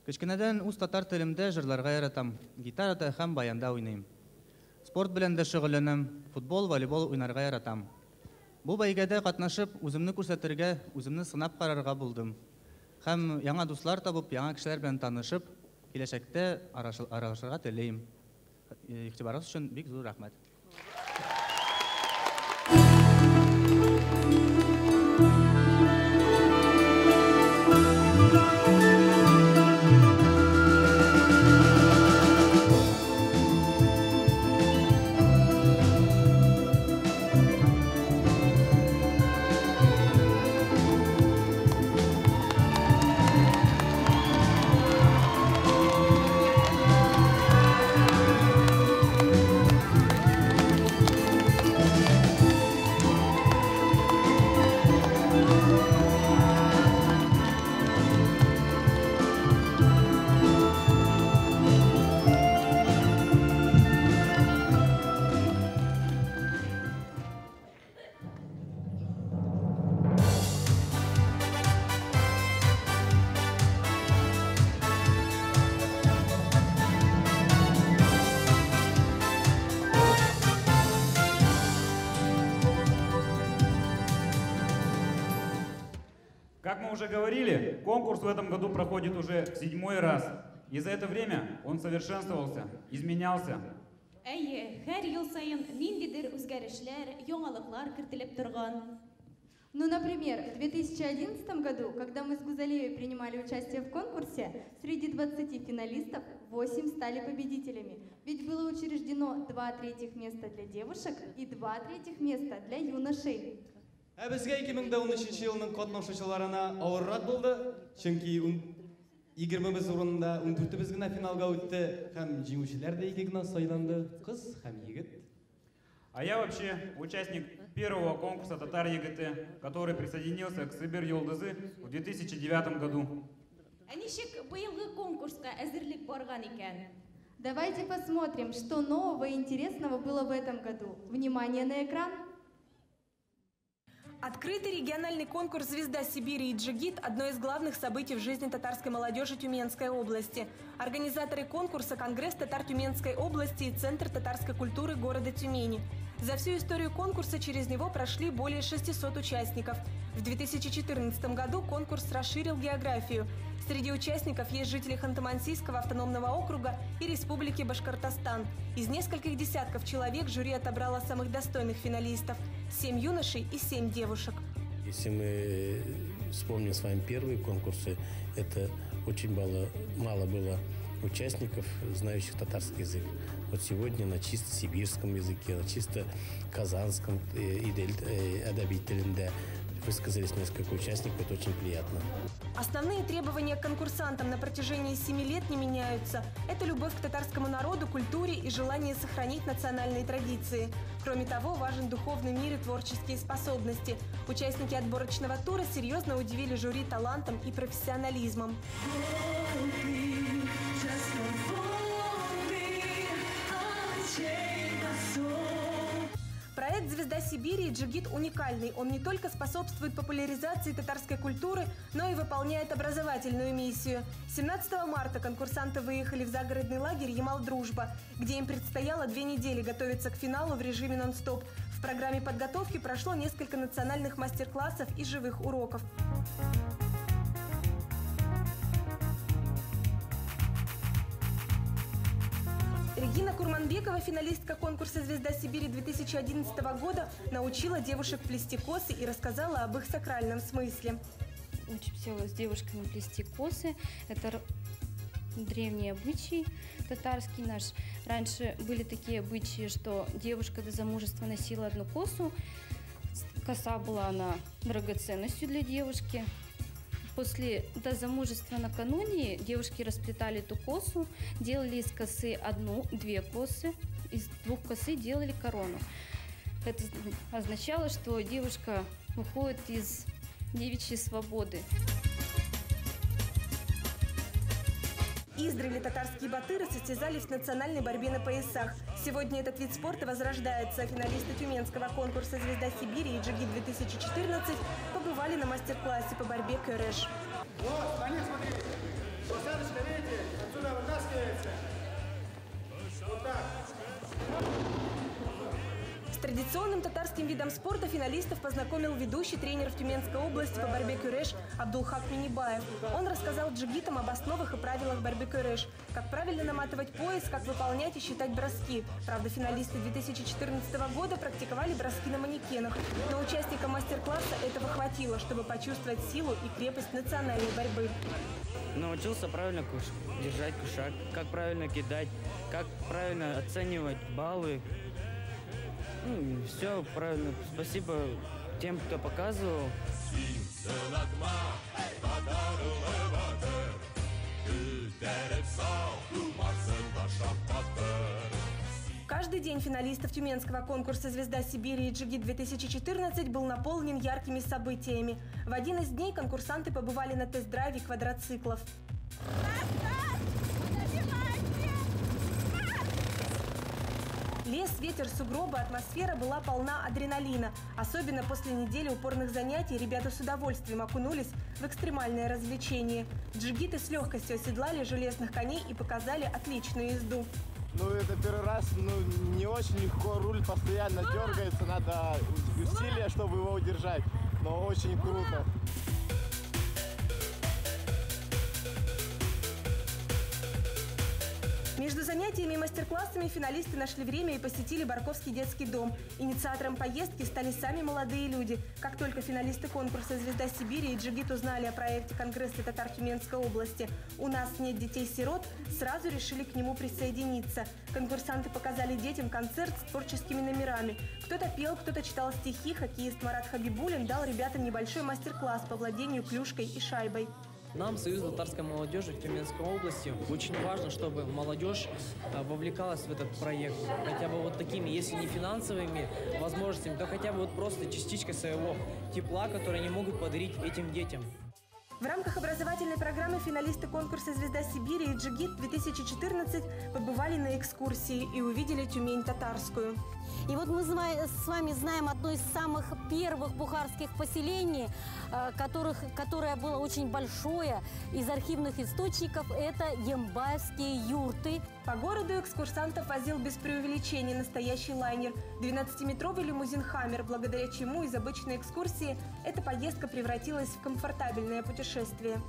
Кечкенәдән үз татар телемдә җырларга яратам, гитарада һәм баянда уйныйм. Спорт белән дә шөгыльләнәм, футбол, волейбол уйнарга яратам. Бу бәйгедә катнашып, үземне күрсәтергә, үземне сынап карарга булдым. Һәм яңа дуслар табып, яңа кешеләр белән танышып, киләчәктә аралашырга теләйм. Игътибарыгыз өчен бик зур рәхмәт. Как мы уже говорили, конкурс в этом году проходит уже в 7-й раз. И за это время он совершенствовался, изменялся. Әйе, һәр ел сайын ниндидер үзгәрешләр, яңалыклар кертелеп торган. Ну, например, в 2011 году, когда мы с Гузалией принимали участие в конкурсе, среди 20 финалистов 8 стали победителями. Ведь было учреждено 2 третьих места для девушек и 2 третьих места для юношей. Безгә 2013 елның катнашучыларына авыррак булды, чөнки 20 урында 14 генә финалга үтте һәм җиңүчеләр дә 2 генә сайланды, кыз һәм егет. А я вообще участник первого конкурса Татар ЕГТ, который присоединился к Сибирь Йолдызы в 2009 году. Ә ничек быелгы конкурска әзерлек барган икән? Давайте посмотрим, что нового и интересного было в этом году. Внимание на экран. Открытый региональный конкурс «Звезда Сибири» и «Джигит» – одно из главных событий в жизни татарской молодежи Тюменской области. Организаторы конкурса – Конгресс татар Тюменской области и Центр татарской культуры города Тюмени. За всю историю конкурса через него прошли более 600 участников. В 2014 году конкурс расширил географию. Среди участников есть жители Ханты-Мансийского автономного округа и Республики Башкортостан. Из нескольких десятков человек жюри отобрало самых достойных финалистов – 7 юношей и 7 девушек. Если мы вспомним с вами первые конкурсы, это очень мало было участников, знающих татарский язык. Вот сегодня на чисто сибирском языке, на чисто казанском адабителінде высказались несколько участников, это очень приятно. Основные требования к конкурсантам на протяжении 7 лет не меняются. Это любовь к татарскому народу, культуре и желание сохранить национальные традиции. Кроме того, важен духовный мир и творческие способности. Участники отборочного тура серьезно удивили жюри талантом и профессионализмом. Проект «Звезда Сибири» и «Джигит» уникальный. Он не только способствует популяризации татарской культуры, но и выполняет образовательную миссию. 17 марта конкурсанты выехали в загородный лагерь «Ямал-Дружба», где им предстояло 2 недели готовиться к финалу в режиме нон-стоп. В программе подготовки прошло несколько национальных мастер-классов и живых уроков. Регина Курманбекова, финалистка конкурса «Звезда Сибири» 2011 года, научила девушек плести косы и рассказала об их сакральном смысле. Учимся с девушками плести косы. Это древний обычай татарский наш. Раньше были такие обычаи, что девушка до замужества носила одну косу. Коса была она драгоценностью для девушки. После до замужества накануне девушки расплетали эту косу, делали из косы 1-2 косы из 2 косы делали корону. Это означало, что девушка выходит из девичьей свободы. Издревле татарские батыры состязались в национальной борьбе на поясах. Сегодня этот вид спорта возрождается. Финалисты тюменского конкурса «Звезда Сибири» и «Джигит-2014» побывали на мастер-классе по борьбе кюреш. Вот, на них смотри. Посадочка, видите, отсюда вытаскивается. Вот так. С традиционным татарским видом спорта финалистов познакомил ведущий тренер в Тюменской области по борьбе кюреш Абдулхак Минибаев. Он рассказал джигитам об основах и правилах борьбы кюреш, как правильно наматывать пояс, как выполнять и считать броски. Правда, финалисты 2014 года практиковали броски на манекенах, но участникам мастер-класса этого хватило, чтобы почувствовать силу и крепость национальной борьбы. Научился правильно держать кушак, как правильно кидать, как правильно оценивать баллы. Все правильно. Спасибо тем, кто показывал. Каждый день финалистов тюменского конкурса «Звезда Сибири» и «Джигит-2014» был наполнен яркими событиями. В один из дней конкурсанты побывали на тест-драйве квадроциклов. Лес, ветер, сугробы, атмосфера была полна адреналина. Особенно после недели упорных занятий ребята с удовольствием окунулись в экстремальное развлечение. Джигиты с легкостью оседлали железных коней и показали отличную езду. Ну, это первый раз, не очень легко, руль постоянно дергается, надо усилия, чтобы его удержать, но очень круто. Между занятиями и мастер-классами финалисты нашли время и посетили Барковский детский дом. Инициатором поездки стали сами молодые люди. Как только финалисты конкурса «Звезда Сибири» и «Джигит» узнали о проекте Конгресса татар Тюменской области «У нас нет детей-сирот», сразу решили к нему присоединиться. Конкурсанты показали детям концерт с творческими номерами. Кто-то пел, кто-то читал стихи. Хоккеист Марат Хабибулин дал ребятам небольшой мастер-класс по владению клюшкой и шайбой. Нам, Союзу татарской молодежи в Тюменской области, очень важно, чтобы молодежь вовлекалась в этот проект. Хотя бы вот такими, если не финансовыми возможностями, то хотя бы вот просто частичкой своего тепла, которые они могут подарить этим детям. В рамках образовательной программы финалисты конкурса «Звезда Сибири» и «Джигит-2014» побывали на экскурсии и увидели Тюмень татарскую. И вот мы с вами знаем одно из самых первых бухарских поселений, которое было очень большое. Из архивных источников это Ембаевские юрты. По городу экскурсантов возил без преувеличения настоящий лайнер – 12-метровый лимузин «Хаммер», благодаря чему из обычной экскурсии эта поездка превратилась в комфортабельное путешествие.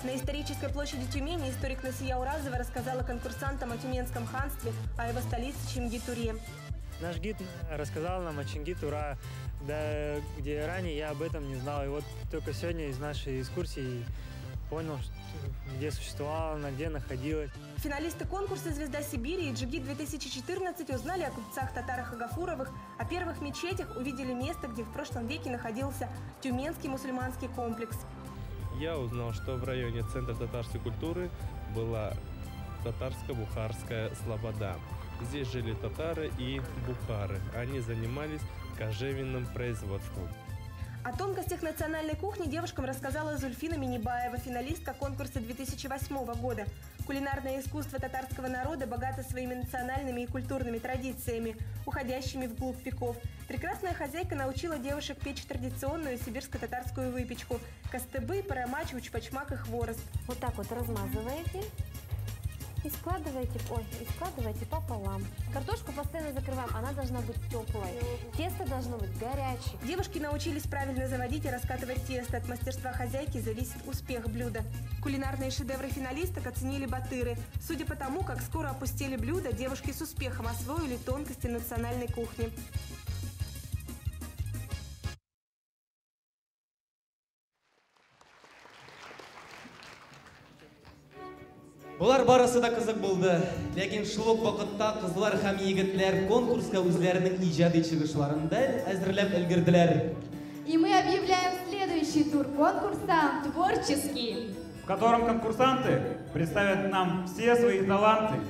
На исторической площади Тюмени историк Насия Уразова рассказала конкурсантам о Тюменском ханстве, о его столице Чингитуре. Наш гид рассказал нам о Чингитуре, да, где ранее я об этом не знал. И вот только сегодня из нашей экскурсии понял, где существовала, где находилась. Финалисты конкурса «Звезда Сибири» и «Джигит-2014» узнали о купцах татарах Агафуровых, о первых мечетях, увидели место, где в прошлом веке находился Тюменский мусульманский комплекс. Я узнал, что в районе центра татарской культуры была татарско-бухарская слобода. Здесь жили татары и бухары. Они занимались кожевенным производством. О тонкостях национальной кухни девушкам рассказала Зульфина Минибаева, финалистка конкурса 2008 года. Кулинарное искусство татарского народа богато своими национальными и культурными традициями, уходящими вглубь веков. Прекрасная хозяйка научила девушек печь традиционную сибирско-татарскую выпечку – кастыбы, парамач, учпачмак и хворост. Вот так вот размазываете и складываете пополам. Картошку постоянно закрываем, она должна быть теплой. Тесто должно быть горячее. Девушки научились правильно заводить и раскатывать тесто. От мастерства хозяйки зависит успех блюда. Кулинарные шедевры финалисток оценили батыры. Судя по тому, как скоро опустили блюда, девушки с успехом освоили тонкости национальной кухни. Олар барысы да қызық болды. Ләкин шул ук вакытта кызлар һәм егетләр конкурска үзләренең иҗади чыгышларын да әзерләп өлгерделәр. И мы объявляем следующий тур конкурса «Творческий», в котором конкурсанты представят нам все свои таланты.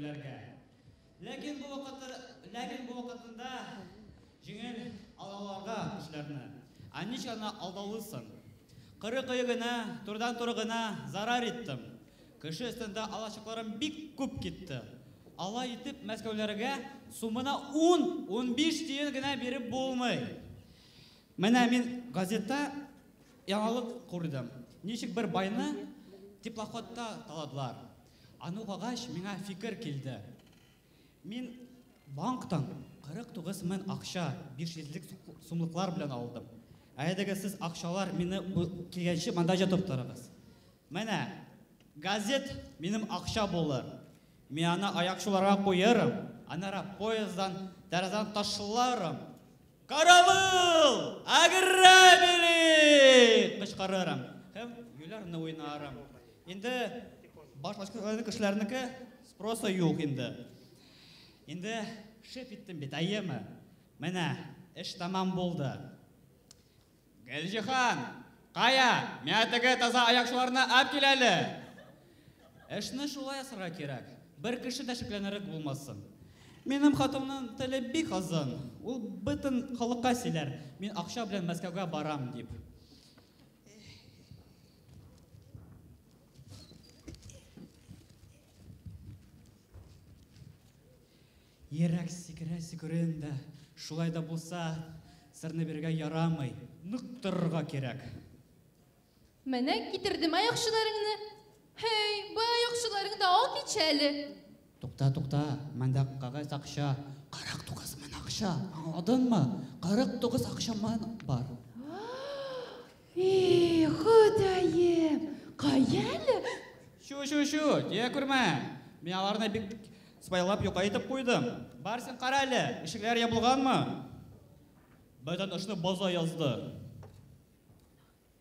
мәскәүләргә. Ләкин бу вакытында җиңел алдаларга кешеләрне. Анничаны алдалысын. Кыры-кыйы гына, турдан-туры гына зарар иттем. Кеше өстендә алачакларым бик күп китте. Алай итеп мәскәүләргә сумына 10-15 тиен генә биреп булмый. Менә мин газетта яңалык күрдем. Ничек бер байны теплоходта таладылар. Аны укыгач миңа фикер килде. Мин банктан 49 мең акча 500 сумлыклар белән алдым. Әйдәгез сез акчалар мине килгәнче монда җатып торыгыз. Менә газет минем акча булыр. Мин аны аякчыларга куярым, анара поездан тәрәзәдән ташларым. Каравыл! Аграбили! Кычкырырым. Һәм юлларны уйнарым. Инде башка кешеләрнеке спроса юк инде. Инде шеф иттем бит, әйеме? Менә эш тамам булды. Гәлҗихан, кая? Миңа теге таза аякчыларны алып кил әле. Эшне шулай ясарга кирәк. Бер кеше дә шикләнерлек булмасын. Минем хатымның теле бик азан. Ул бөтен халыкка сөйләр. Мин акча белән Мәскәүгә барам дип. Йөрәк сикерә-сикерәндә, шулай да булса, сырны бергә ярамый. Нык торырга кирәк. Менә китердем аякчыларыңны. Хей, бу аякчыларың да ал кичәле. Тукта, монда кагаз акча, 49 мең акча. Аңладыңмы? 49 акча бар. Эй, Ходаем, каялы? Шу, тия күрмә. Мин аларны бик спайлап юкайтып куйдым. Барсын кара әле, ишекләр ябылганмы? Бөтен эшне база язды.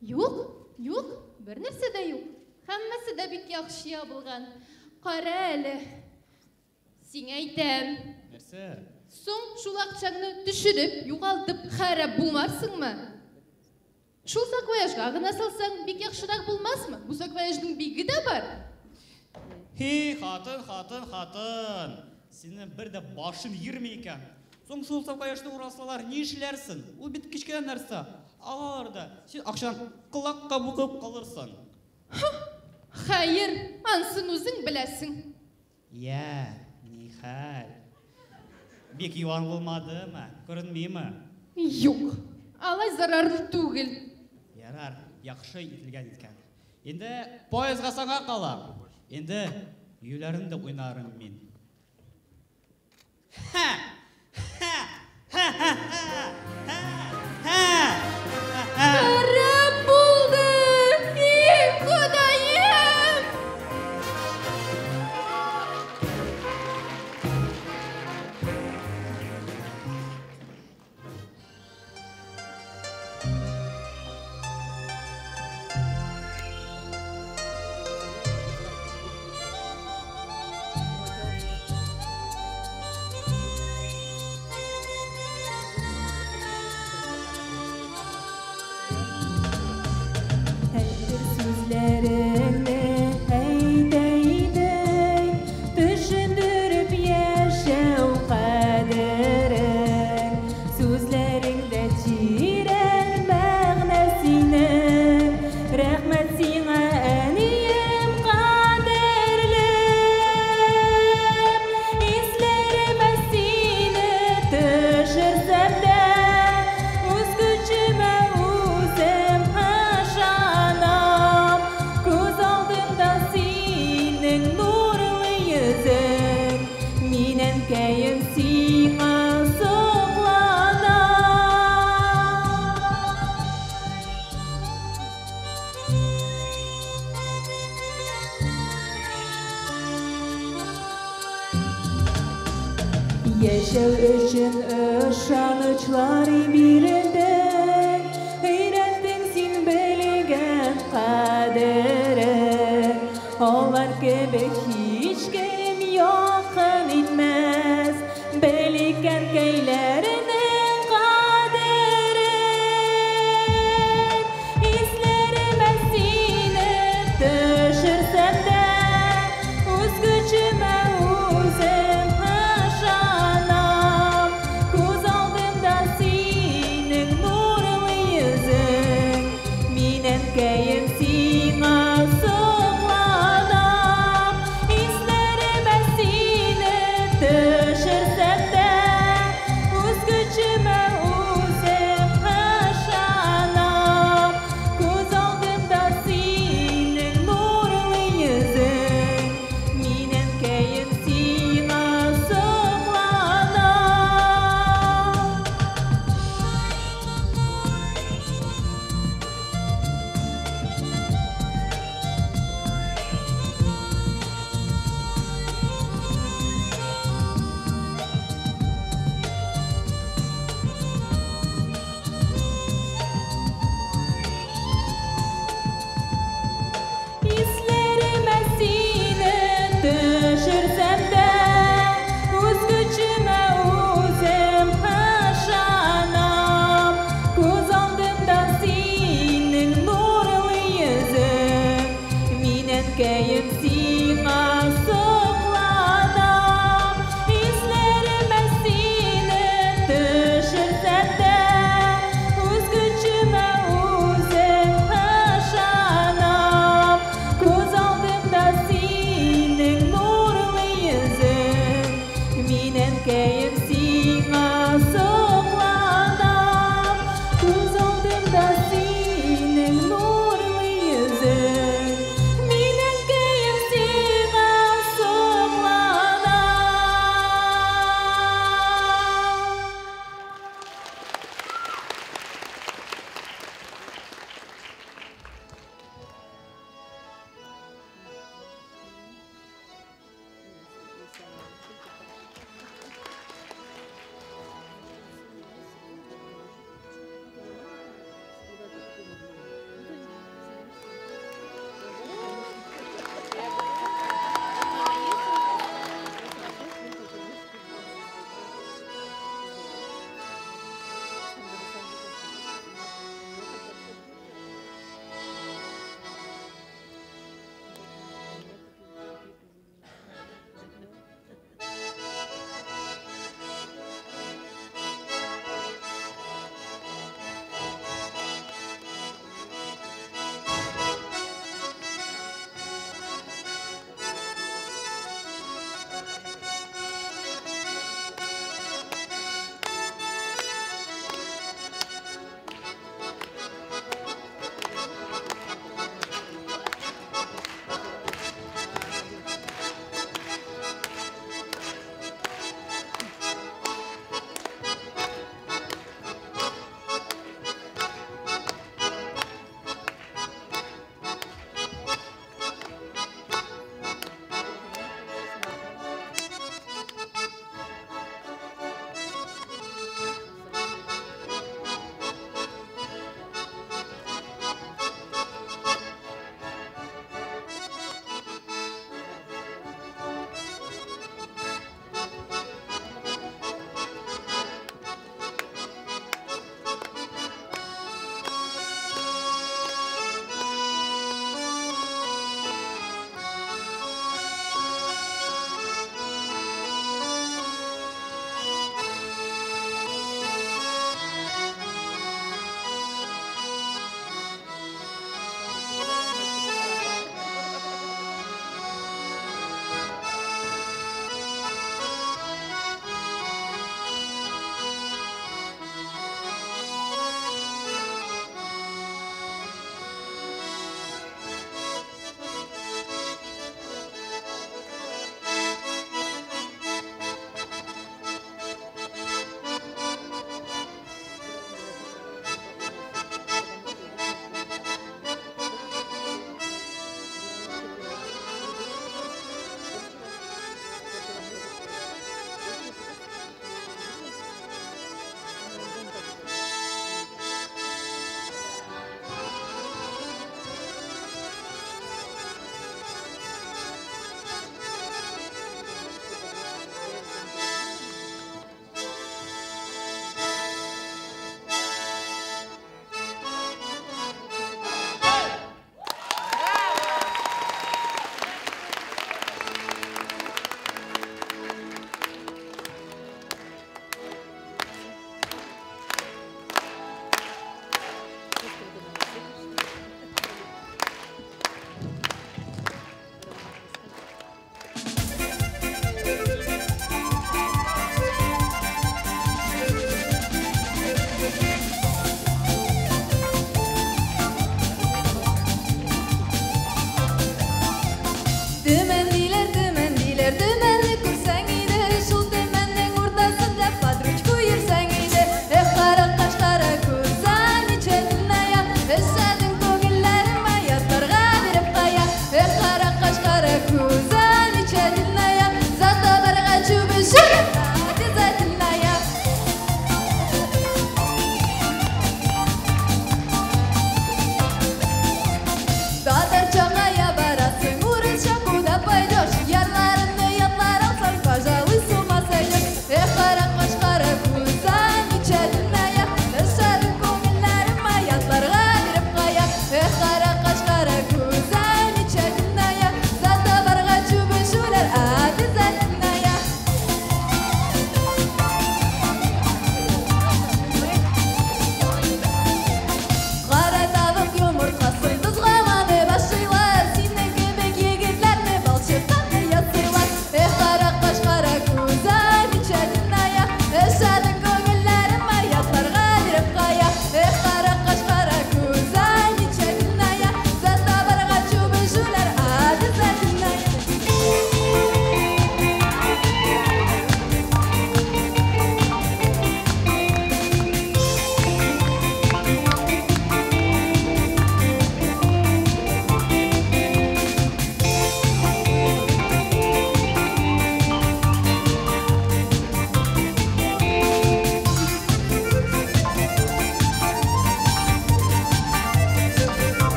Юк, бер нәрсә дә юк. Һәммәсе дә бик яхшы ябылган. Кара әле. Сиңа әйтәм. Нәрсә? Соң шул акчаңны төшереп, югалтып харап булмарсыңмы? Шул саквояжга гына салсаң, бик яхшырак булмасмы? Бу саквояжның биге дә бар. Хей, хатын. Синең бер дә башын йөрми икән. Соң шул саквояжны урасалар, ни эшләрсең? Ул бит кичкә нәрсә. Алар да син акчаны кылакка букып калырсың. Хәер, ансын үзең беләсең. Я, ни хәл? Бик юан булмадымы? Күренмиме? Юк, алай зарарлы түгел. Ярар, яхшы ителгән икән. Инде поездга саңа кала. Инде юлларында уйнарым мин. Харап булды! Эй, Ходаем! Яшәү өчен ышанычлар бирелде, өйрәттең син белгән кадерен. Алар кебек һич кем якын итмәс, белгән көйләренең кадерен. Исләремә сине төшерсәм дә, үз көчемә үз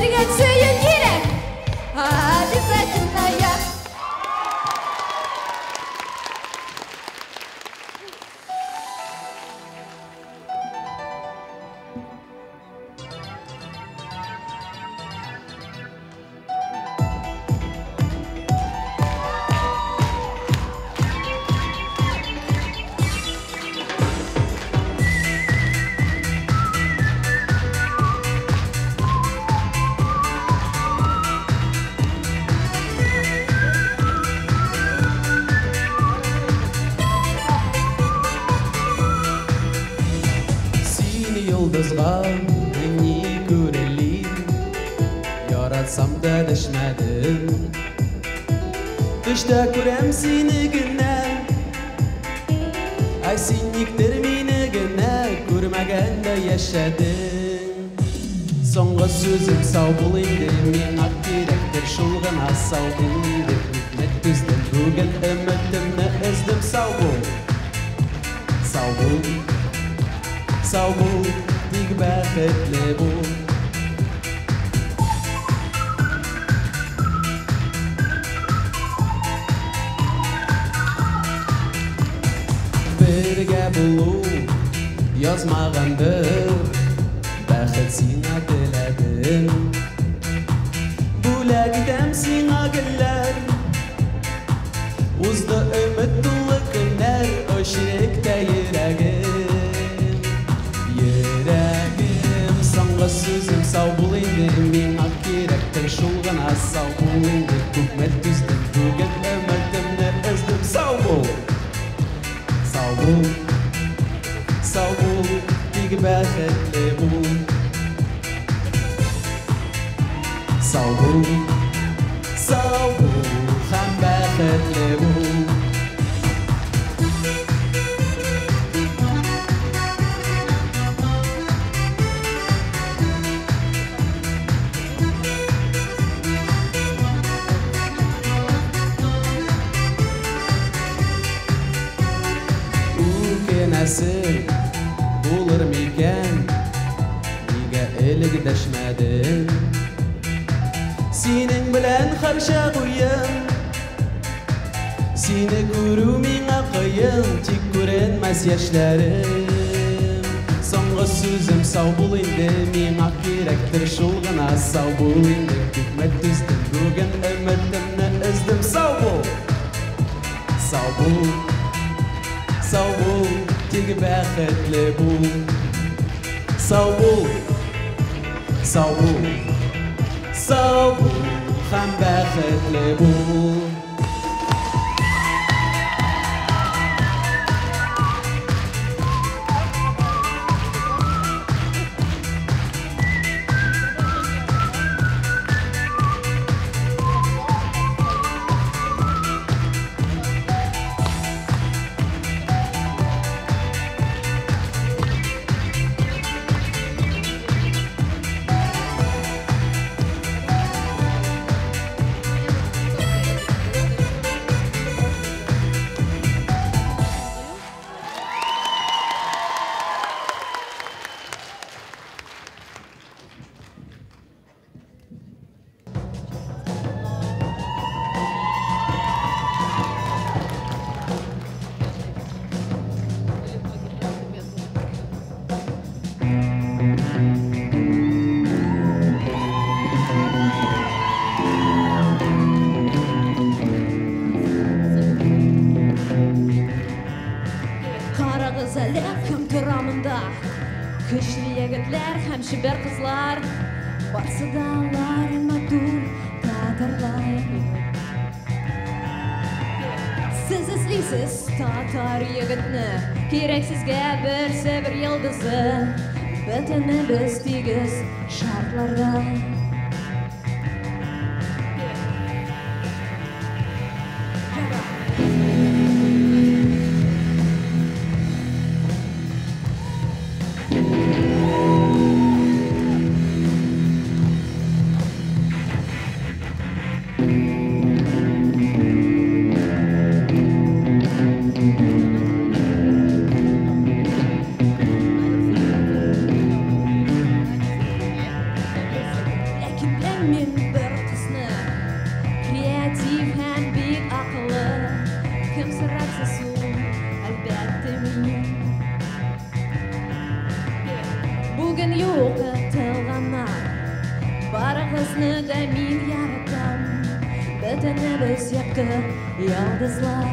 Бергә сөйін керек, обязательно я. Yıldızға не көрелейін, яратсам да дәшмәдім. Түшті көрем сені генә, ай сен никтер мені генә, көрмәгәндә яшәдің. Соңғы сөзім сау бол инде, миңа керектер шул гына сау бол инде. Үкмет түздім бүген өмітімне өздім, сау бол, сау бол, сау бол. Тик бәхетле бул. Бергә булу язмагандыр, бәхет сиңа теләдем. Бүләк итәм сиңа гөлләр, узды өмет тулы көннәр, очректа йөрәгем. Соңғы сөзім сау бол инде, миңа керектер шул гына сау бол инде. Күкмет түздім бүген өмітімне өздім, сау бол, сау бол, сау бол, тик бәхетле бул. Сау бол, сау бол, һәм бәхетле бул. Нәсіл булыр микән, нигә элек дәшмәдем. Синең белән һәр чак уен, сине күрү миңа кыен, тик күренмәс яшьләрем. Соңгы сүзем сау бул инде, миңа керектер шул гына сау бул инде. Күкмет түздем бүген өмітемне өздем, сау бул, сау бул, сау бул. Тик бәхетле бул. Сау бул, сау бул, сау бул, һәм бәхетле бул. Көчле егетләр һәм шибәр кызлар, барсы да алар матур татарлар. Сез эзлисез татар егетне, кирәк сезгә берсе бер йолдызы. Бөтенебез тигез шартларда. мен бір қызны, креатив һәм бик ақылы, кім сұрапса сол, әлбәтте мен. Бүгін yo'qotilganlar, barimizni da men yaratdim, bitinimiz yakdi yulduzlar.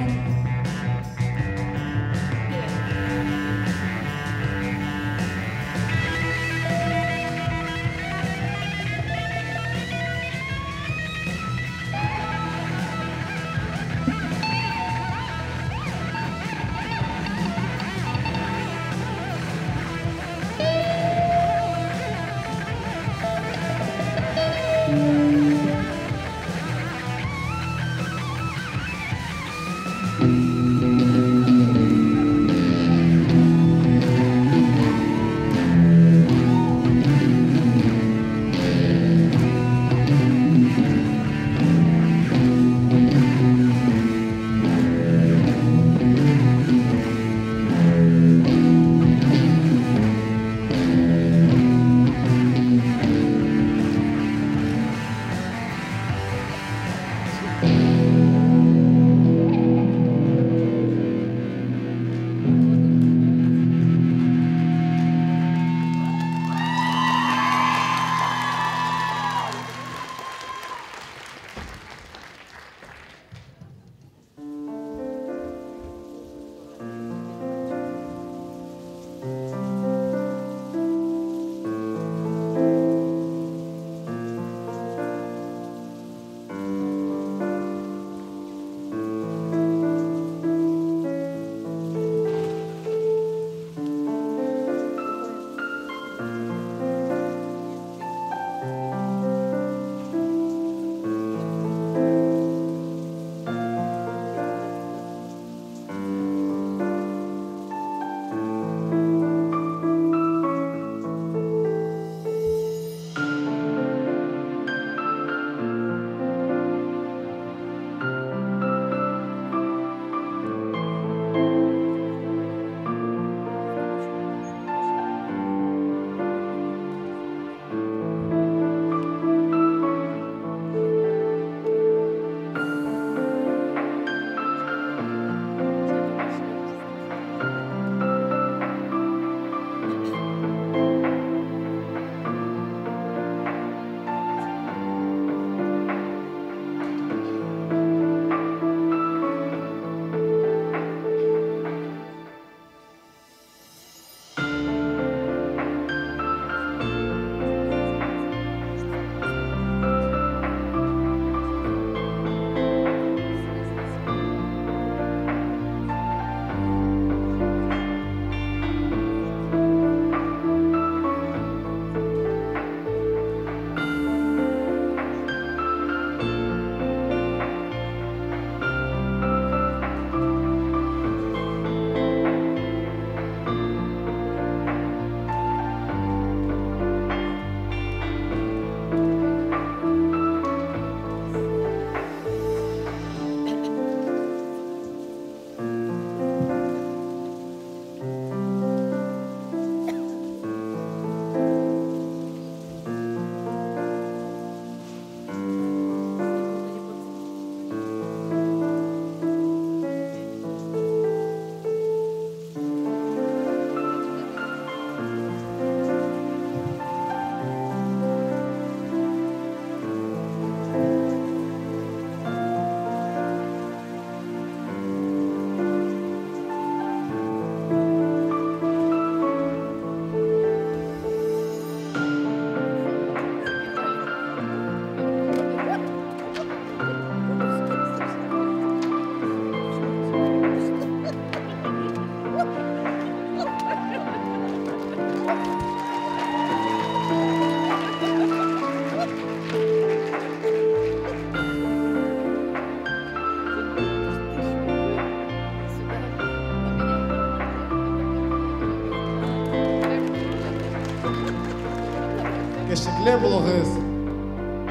Кешекле булыгыз,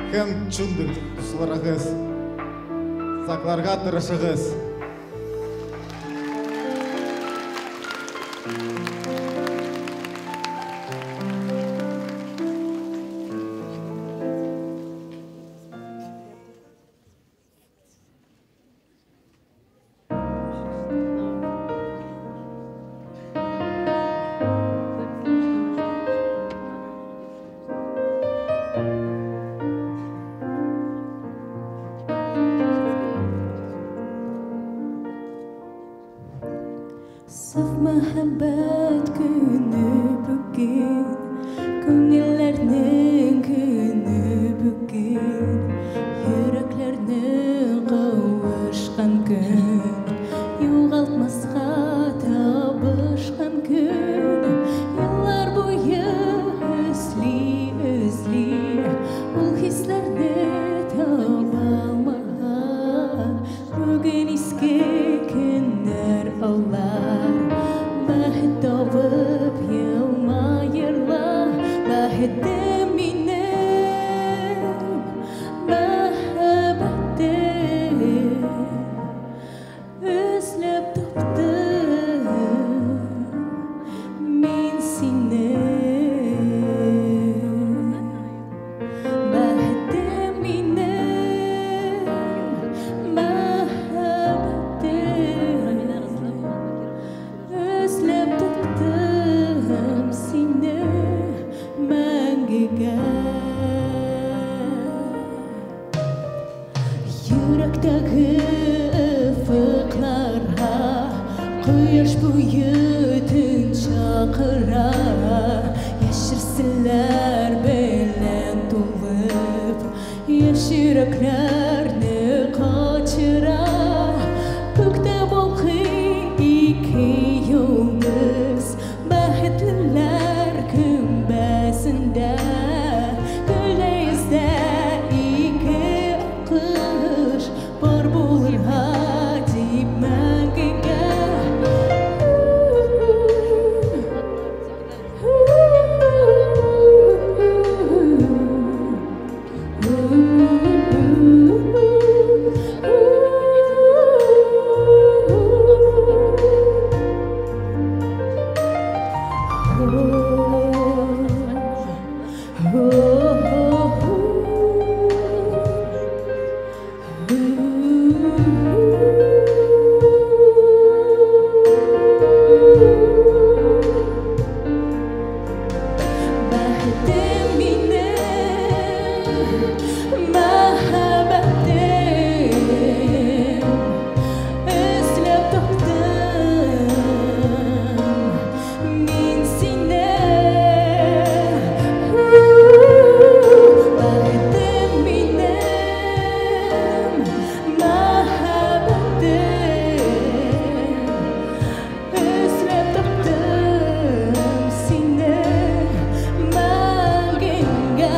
һәм чундыр дусларыгыз, сакларга тырышыгыз. махаббат күні бүгін, көңілдердің күні бүгін, жүректердің қауышқан күн, жоғалтмасқа табышқан күн, yıllar бойы үзли, бұл хислерді таба алмаған, бүгін еске күндер аулар, бақыт тауып елмайырла, бақытым менің, махаббатым, өзлеп таптым мен сені. Бақытым менің, махаббатым, өзлеп таптым сені мәңгіге. Жүректегі ufuklarga Quyosh buyutun chaqira, yashirsinlar bilan to'lib, yosh yuraklarni qochira. Ko'kda bo'lg'in ikkovimiz, baxtlilar gumbazida, ko'layizda ikki qush bor bo'lur hadib mangiga. Бақытым менің, махаббатым, өзлеп таптым мен сені. Бақытым менің, махаббатым, өзлеп таптым сені мәңгіге.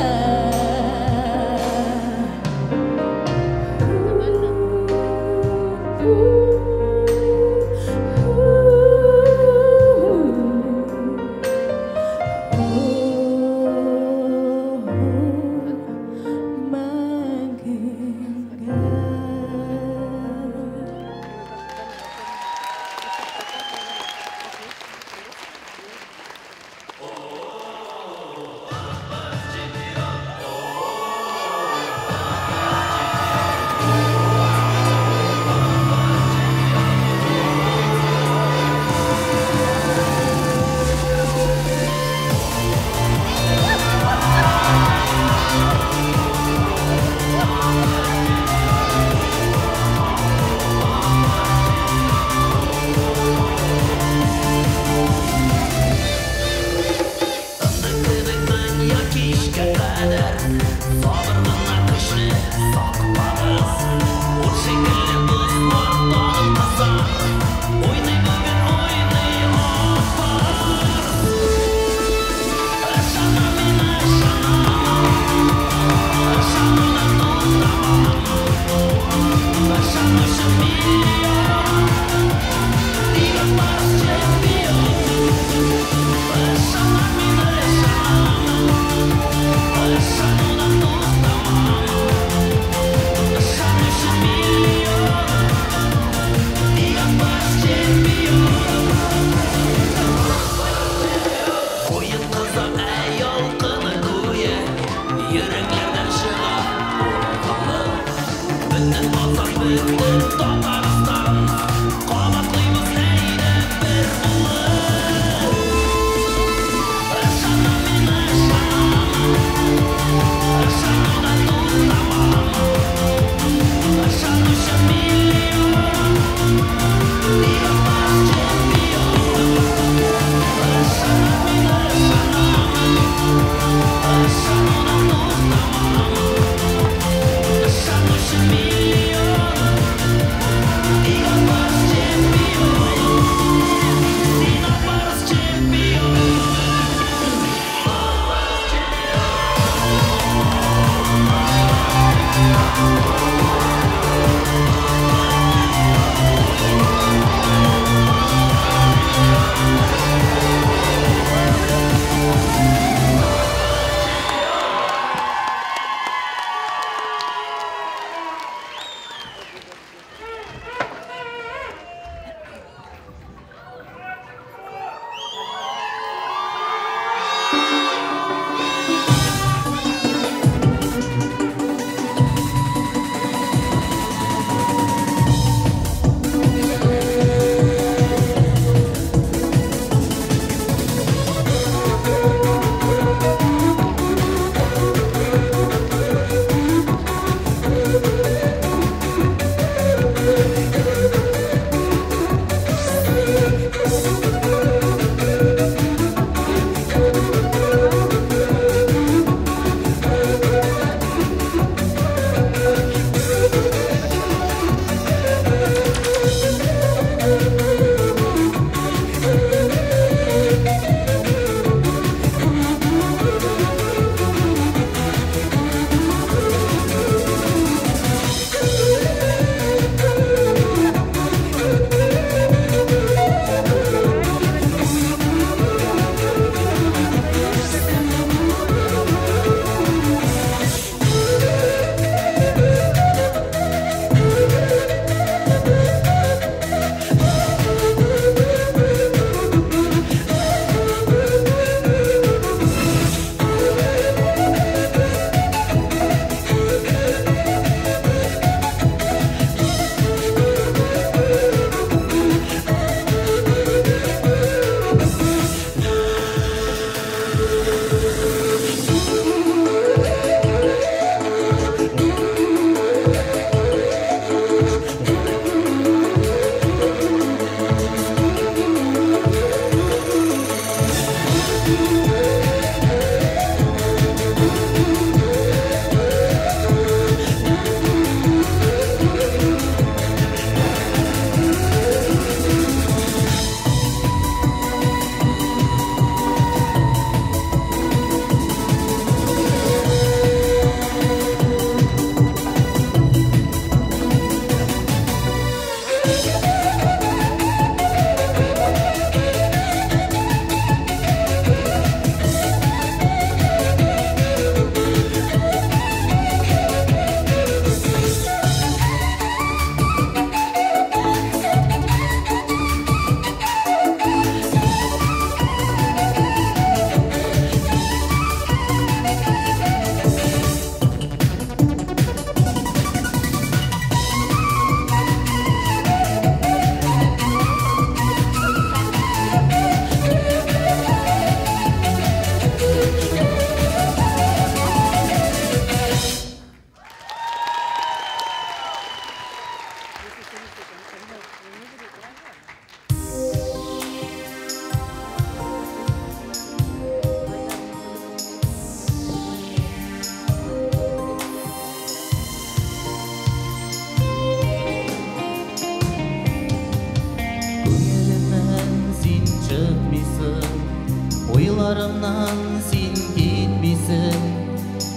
Ойларымнан сен кетмейсің,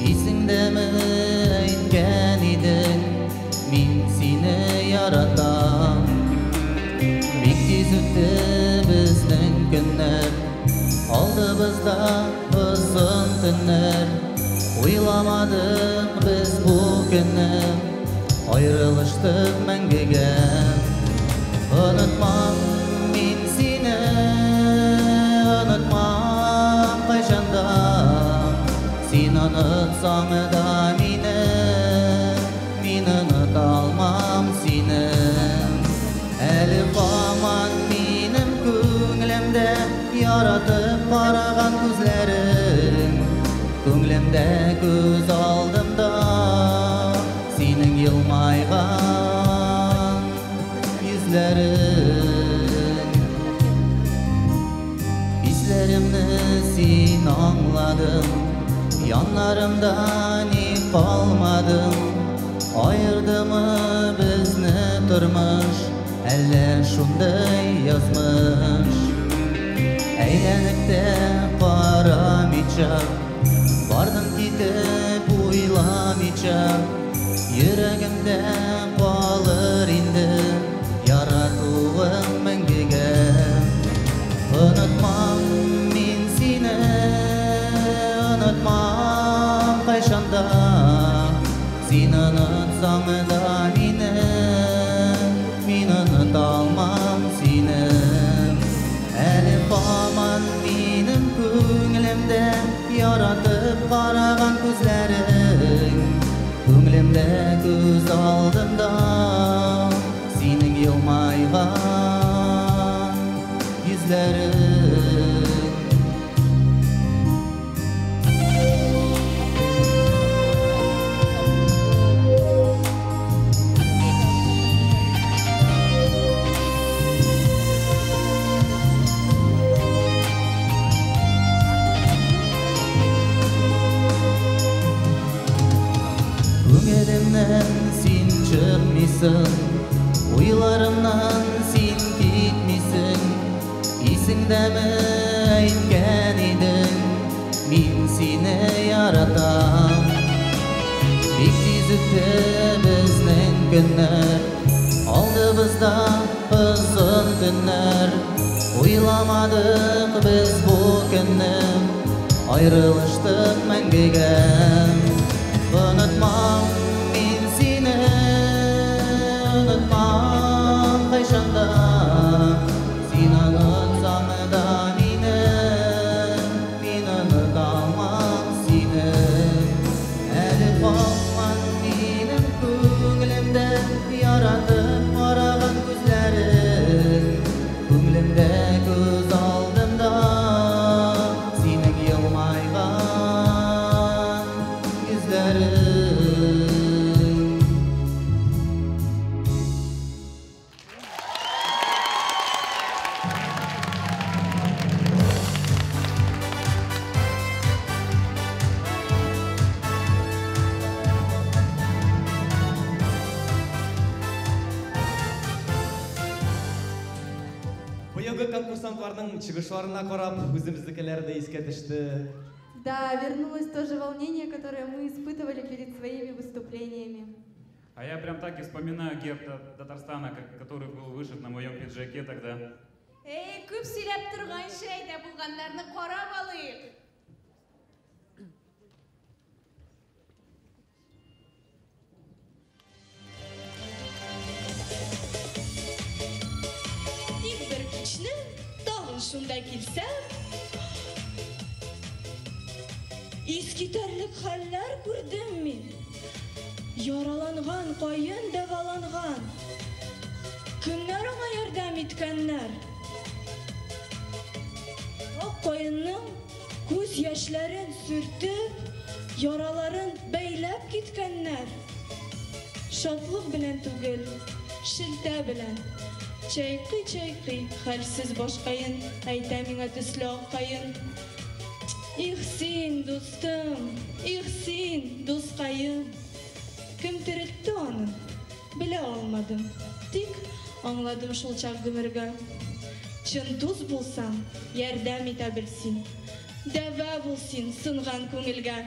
есіңдемі айтқан едің, мен сені яратам. Бек тез өтті біздің күннер, алдымызда ұзын түннер. Ойламадық біз бұл күнні, айрылыштық мәңгіге. Ұнытмам мен сені, ұнытмам қайшанда. Сен ұнытсаң да мені, мен ұныта алмам сені. Әлі қаман менің көңілімді, яратып қараған көзлерің. Көңілімді көз алдымда, сенің елмайған yüzlerin. Hislerimni sen anladın, yanlarımda ne kalmadın. Ayırdı mı bizni turmuş, әлі şunday yazmış. Eğlenip de qaramıйча, бардым кетіп ойламыйча йөрәгемдә калыр инде яратуың мәңгегә. Онытмам мин сине, онытмам кайчанда. Син онытсаң да мине, мин оныта алмам сине. Әле һаман минем күңелемдә яратып караган күзләрең, күңелемдә күз алдымда синең елмайган йөзләрең. Күңелемнән син чыкмыйсың, уйларымнан син китмисең. Исеңдәме әйткән идең, мин сине яратам. Бик тиз үтте безнең көннәр, алдыбызда озын төннәр. Уйламадык без бу көнне, аерылыштык мәңгегә. Unutmam min sine, unutmam kayşanda. Sin unutsan da mine, min unutamam sine. Eli kalman benim күңелемдә яратып караган күзләрең, күңелемдә күз алдымда синең елмайган йөзләрең. Быелгы конкурсантларның чыгышларына карап, үзебезнекеләр дә искә төште. Да, вернулось то же волнение, которое мы испытывали перед своими выступлениями. А я прям так и вспоминаю герб Татарстана, который был вышит на моем пиджаке тогда. Эй, күп сөйләп торган шәйдә булганнарны карап алыйк. Тик бер кичне тагын шунда килсәм, искитәрлек хәлләр күрдем мин. Яраланган каен дәваланган, кемнәр аңа ярдәм иткәннәр? Ак каенның күз яшьләрен сөртеп, яраларын бәйләп киткәннәр. Шатлык белән түгел, шелтә белән. Чайкый, хәлсез башкаен, әйтә миңа төсле аккаен. Их син, дустым, их син, дускаем. Кем терелтте аны? Белә алмадым. Тик аңладым шул чак гомергә. Чын дус булсаң, ярдәм итә белсин. Дәва булсын сынган күңелгә.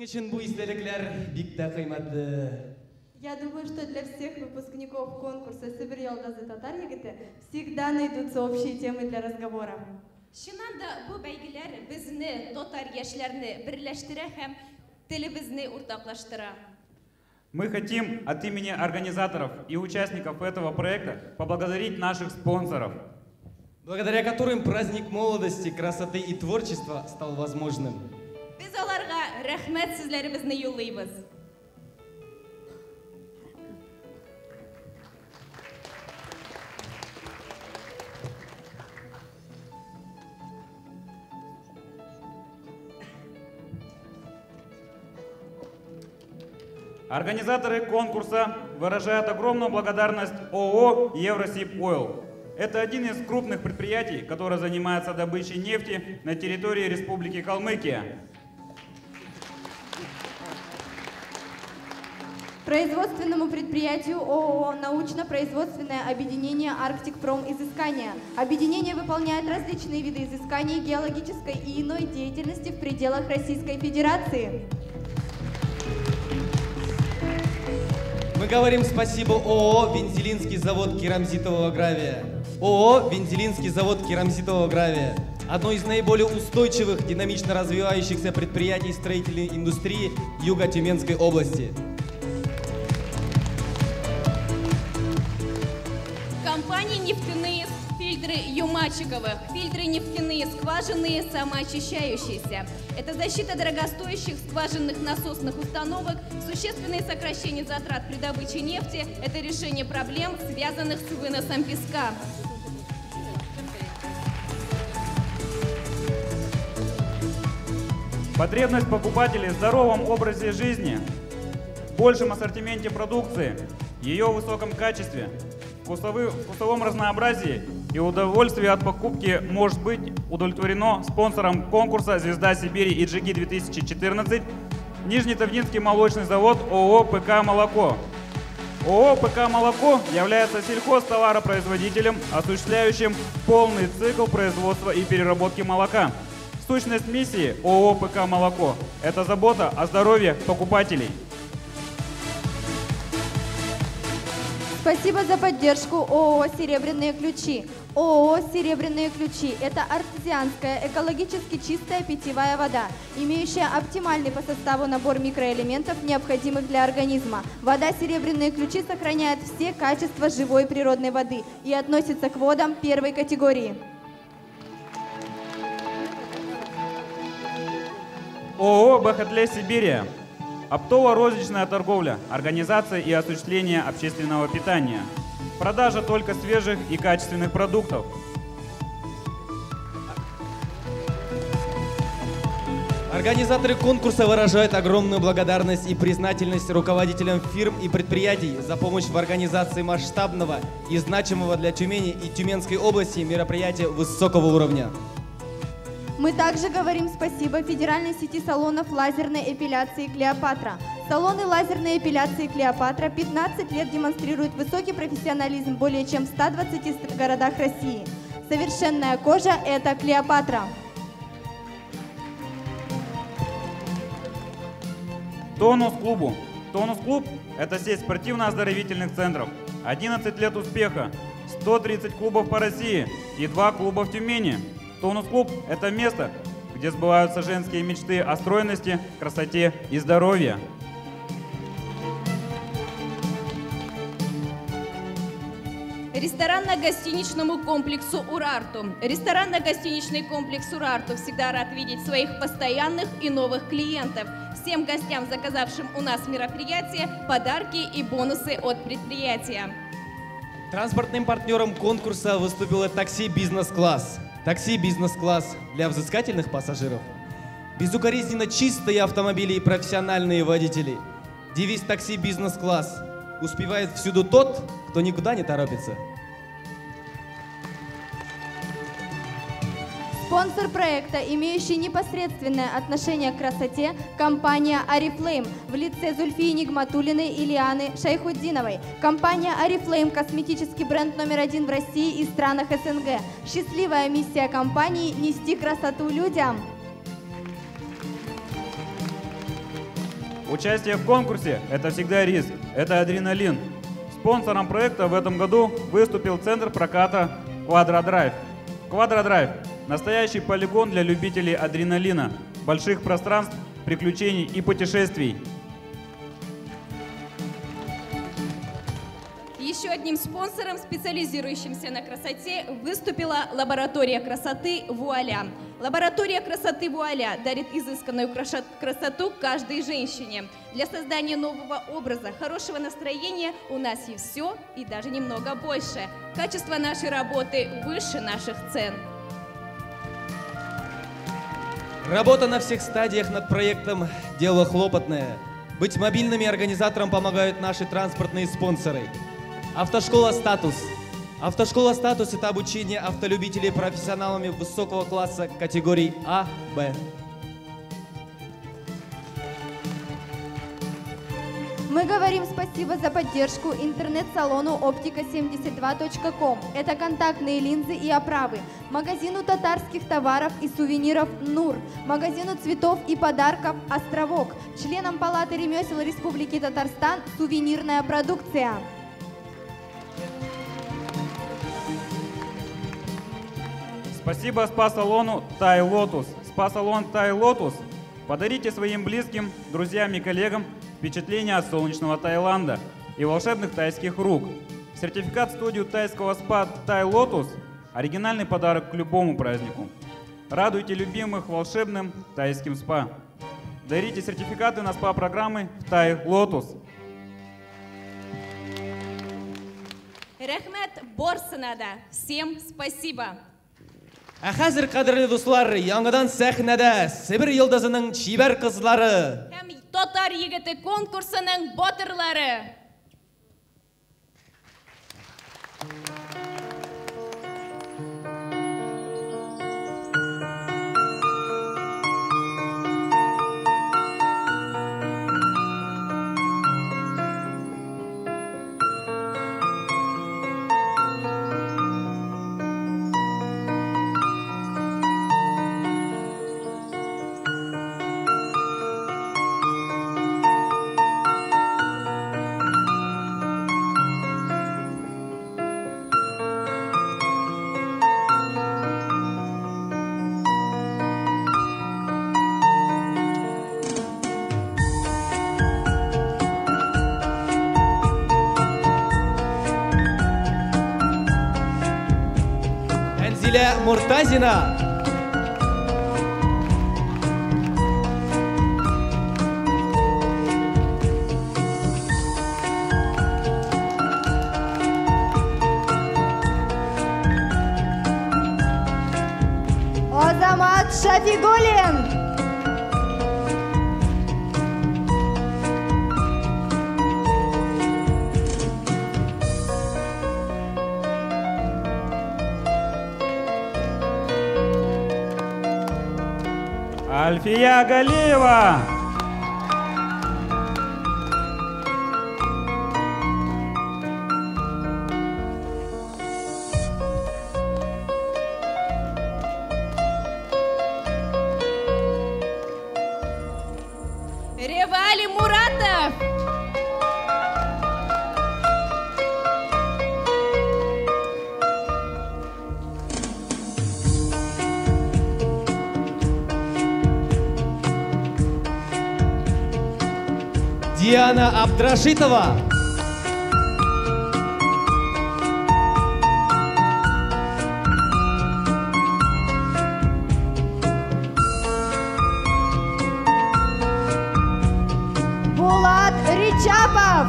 Я думаю, что для всех выпускников конкурса «Сибирь Йолдызы Татар егеті» всегда найдутся общие темы для разговора. Шыннан да бу бәйгеләр безне, татар яшьләрне берләштерә һәм телебезне уртаклаштыра. Мы хотим от имени организаторов и участников этого проекта поблагодарить наших спонсоров, благодаря которым праздник молодости, красоты и творчества стал возможным. Без аларга рәхмәт сүзләребезне юллыйбыз. Организаторы конкурса выражают огромную благодарность ООО «Евросиб Ойл». Это один из крупных предприятий, который занимается добычей нефти на территории Республики Калмыкия. Производственному предприятию ООО «Научно-производственное объединение Арктикпром Изыскания». Объединение выполняет различные виды изысканий геологической и иной деятельности в пределах Российской Федерации. Мы говорим спасибо ООО «Вензелинский завод керамзитового гравия». ООО «Вензелинский завод керамзитового гравия» – одно из наиболее устойчивых, динамично развивающихся предприятий строительной индустрии Юго-Тюменской области. Компании «Нефтяные фильтры Юмачиковых». Фильтры нефтяные, скважинные, самоочищающиеся. Это защита дорогостоящих скважинных насосных установок, существенное сокращение затрат при добыче нефти. Это решение проблем, связанных с выносом песка. Потребность покупателей в здоровом образе жизни, в большем ассортименте продукции, ее высоком качестве, вкусовом разнообразии и удовольствие от покупки может быть удовлетворено спонсором конкурса «Звезда Сибири EGG-2014» Нижнетавнинский молочный завод ООО «ПК Молоко». ООО «ПК Молоко» является сельхозтоваропроизводителем, осуществляющим полный цикл производства и переработки молока. Сущность миссии ООО «ПК Молоко» – это забота о здоровье покупателей. Спасибо за поддержку ООО «Серебряные ключи». ООО «Серебряные ключи» – это артезианская, экологически чистая питьевая вода, имеющая оптимальный по составу набор микроэлементов, необходимых для организма. Вода «Серебряные ключи» сохраняет все качества живой природной воды и относится к водам первой категории. ООО «Бахетле Сибирия». Оптово-розничная торговля, организация и осуществление общественного питания. Продажа только свежих и качественных продуктов. Организаторы конкурса выражают огромную благодарность и признательность руководителям фирм и предприятий за помощь в организации масштабного и значимого для Тюмени и Тюменской области мероприятия высокого уровня. Мы также говорим спасибо федеральной сети салонов лазерной эпиляции «Клеопатра». Салоны лазерной эпиляции «Клеопатра» 15 лет демонстрируют высокий профессионализм более чем в 120 городах России. Совершенная кожа – это «Клеопатра». Тонус-клубу. Тонус-клуб – это сеть спортивно-оздоровительных центров. 11 лет успеха, 130 клубов по России и 2 клуба в Тюмени. Тонус-клуб – это место, где сбываются женские мечты о стройности, красоте и здоровье. Ресторанно-гостиничному комплексу «Урарту». Ресторанно-гостиничный комплекс «Урарту» всегда рад видеть своих постоянных и новых клиентов. Всем гостям, заказавшим у нас мероприятие, подарки и бонусы от предприятия. Транспортным партнером конкурса выступило такси «Бизнес-класс». Такси «Бизнес-класс» для взыскательных пассажиров. Безукоризненно чистые автомобили и профессиональные водители. Девиз такси «Бизнес-класс». Успевает всюду тот, кто никуда не торопится. Спонсор проекта, имеющий непосредственное отношение к красоте, компания «Арифлейм» в лице Зульфии Нигматуллиной и Лианы Шайхутдиновой. Компания «Арифлейм» – косметический бренд №1 в России и странах СНГ. Счастливая миссия компании – нести красоту людям. Участие в конкурсе – это всегда риск, это адреналин. Спонсором проекта в этом году выступил Центр проката «Квадродрайв». «Квадродрайв» – настоящий полигон для любителей адреналина, больших пространств, приключений и путешествий. Еще одним спонсором, специализирующимся на красоте, выступила лаборатория красоты «Вуаля». Лаборатория красоты «Вуаля» дарит изысканную красоту каждой женщине. Для создания нового образа, хорошего настроения у нас есть все и даже немного больше. Качество нашей работы выше наших цен. Работа на всех стадиях над проектом – дело хлопотное. Быть мобильными организатором помогают наши транспортные спонсоры. Автошкола «Статус». Автошкола «Статус» – это обучение автолюбителей профессионалами высокого класса категорий А, Б. Мы говорим спасибо за поддержку интернет-салону optica72.com. Это контактные линзы и оправы. Магазину татарских товаров и сувениров «Нур». Магазину цветов и подарков «Островок». Членам Палаты ремесел Республики Татарстан сувенирная продукция. Спасибо спа-салону «Тай Лотус». Спа-салон «Тай Лотус». Подарите своим близким, друзьям и коллегам впечатление от солнечного Таиланда и волшебных тайских рук. Сертификат в студию тайского спа «Тай Лотус» – оригинальный подарок к любому празднику. Радуйте любимых волшебным тайским спа. Дарите сертификаты на спа-программы в «Тай Лотус». Рахмет Борсынада. Всем спасибо. Хәзер, кадерле дуслар, яңадан сәхнәдә Себер йолдызының чибәр кызлары. Һәм Татар егете конкурсының батырлары. Муртазина. Азамат Шафигуллин. Альфия Галиева. Ревали Муратов. Диана Абдрашитова. Булат Ричапов.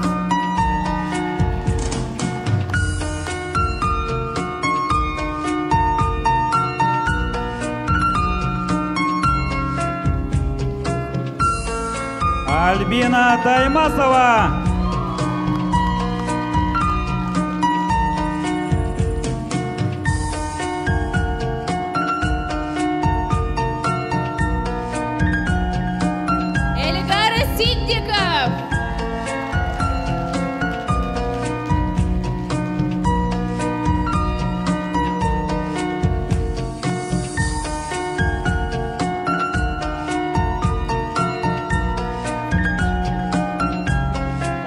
Альбина Таймасова. Эльгар Ситдиков.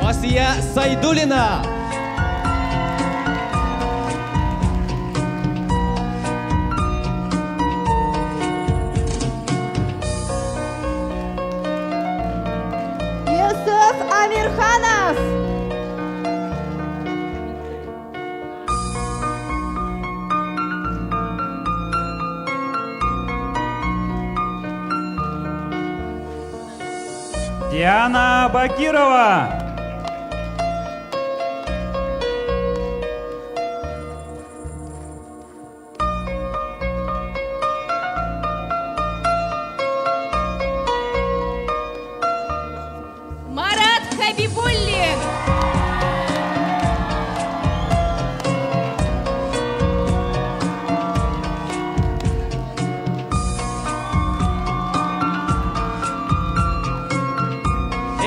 Асия Сайдулина. Юсуф Амирханов. Диана Бакирова. Марат Хабибуллин.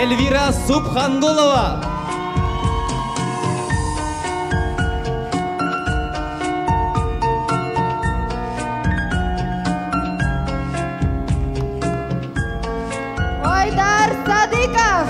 Эльвира Субхангулова. Ойдар Садыков.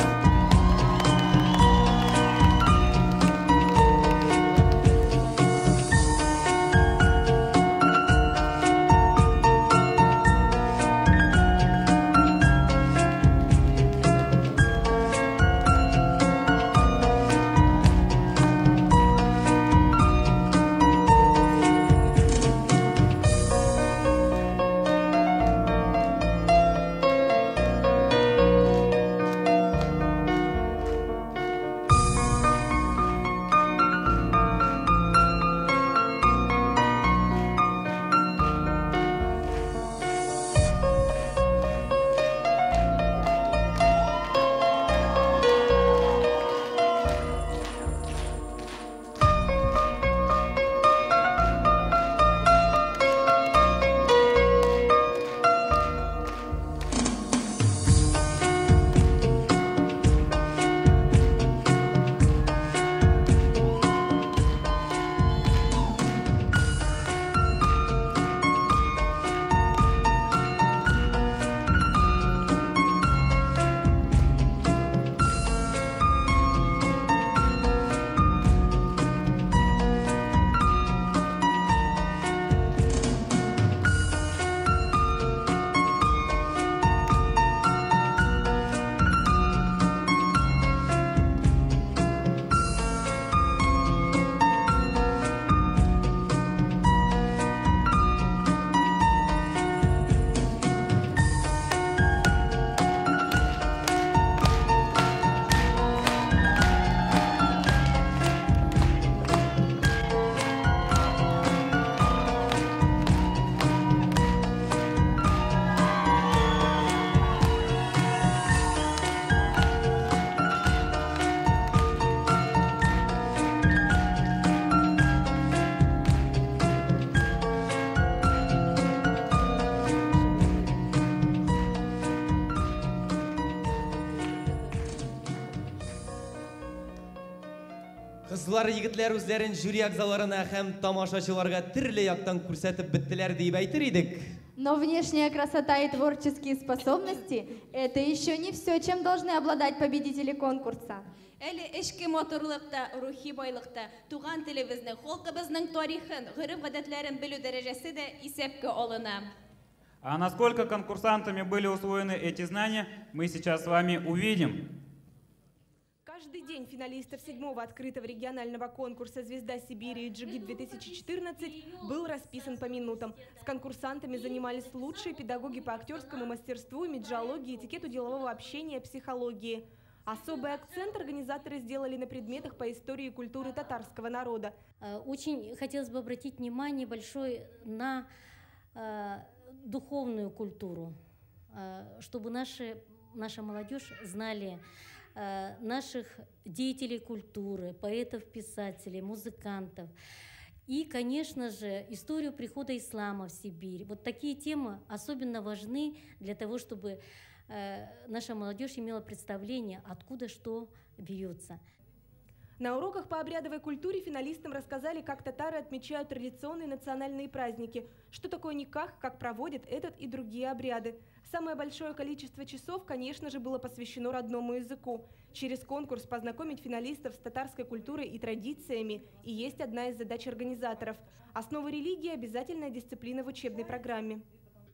Кызлар, егетләр үзләрен жюри әгъзаларына һәм тамашачыларга төрле яктан күрсәтеп беттеләр дип әйтер идек. Но внешняя красота и творческие способности – это еще не все, чем должны обладать победители конкурса. Әле эшке матурлыкта, рухи байлыкта, туган телебезнең, халкыбызның тарихын, гореф-гадәтләрен белү дәрәҗәсе дә исәпкә алына. А насколько конкурсантами были усвоены эти знания, мы сейчас с вами увидим. Каждый день финалистов 7-го открытого регионального конкурса «Звезда Сибири» и «Джигит-2014» был расписан по минутам. С конкурсантами занимались лучшие педагоги по актерскому мастерству, имиджологии, этикету делового общения, психологии. Особый акцент организаторы сделали на предметах по истории и культуре татарского народа. Очень хотелось бы обратить внимание большое на духовную культуру, чтобы наша молодежь знали наших деятелей культуры, поэтов, писателей, музыкантов. И, конечно же, историю прихода ислама в Сибирь. Вот такие темы особенно важны для того, чтобы наша молодежь имела представление, откуда что бьется. На уроках по обрядовой культуре финалистам рассказали, как татары отмечают традиционные национальные праздники, что такое никах, как проводят этот и другие обряды. Самое большое количество часов, конечно же, было посвящено родному языку. Через конкурс познакомить финалистов с татарской культурой и традициями и есть одна из задач организаторов. Основа религии – обязательная дисциплина в учебной программе.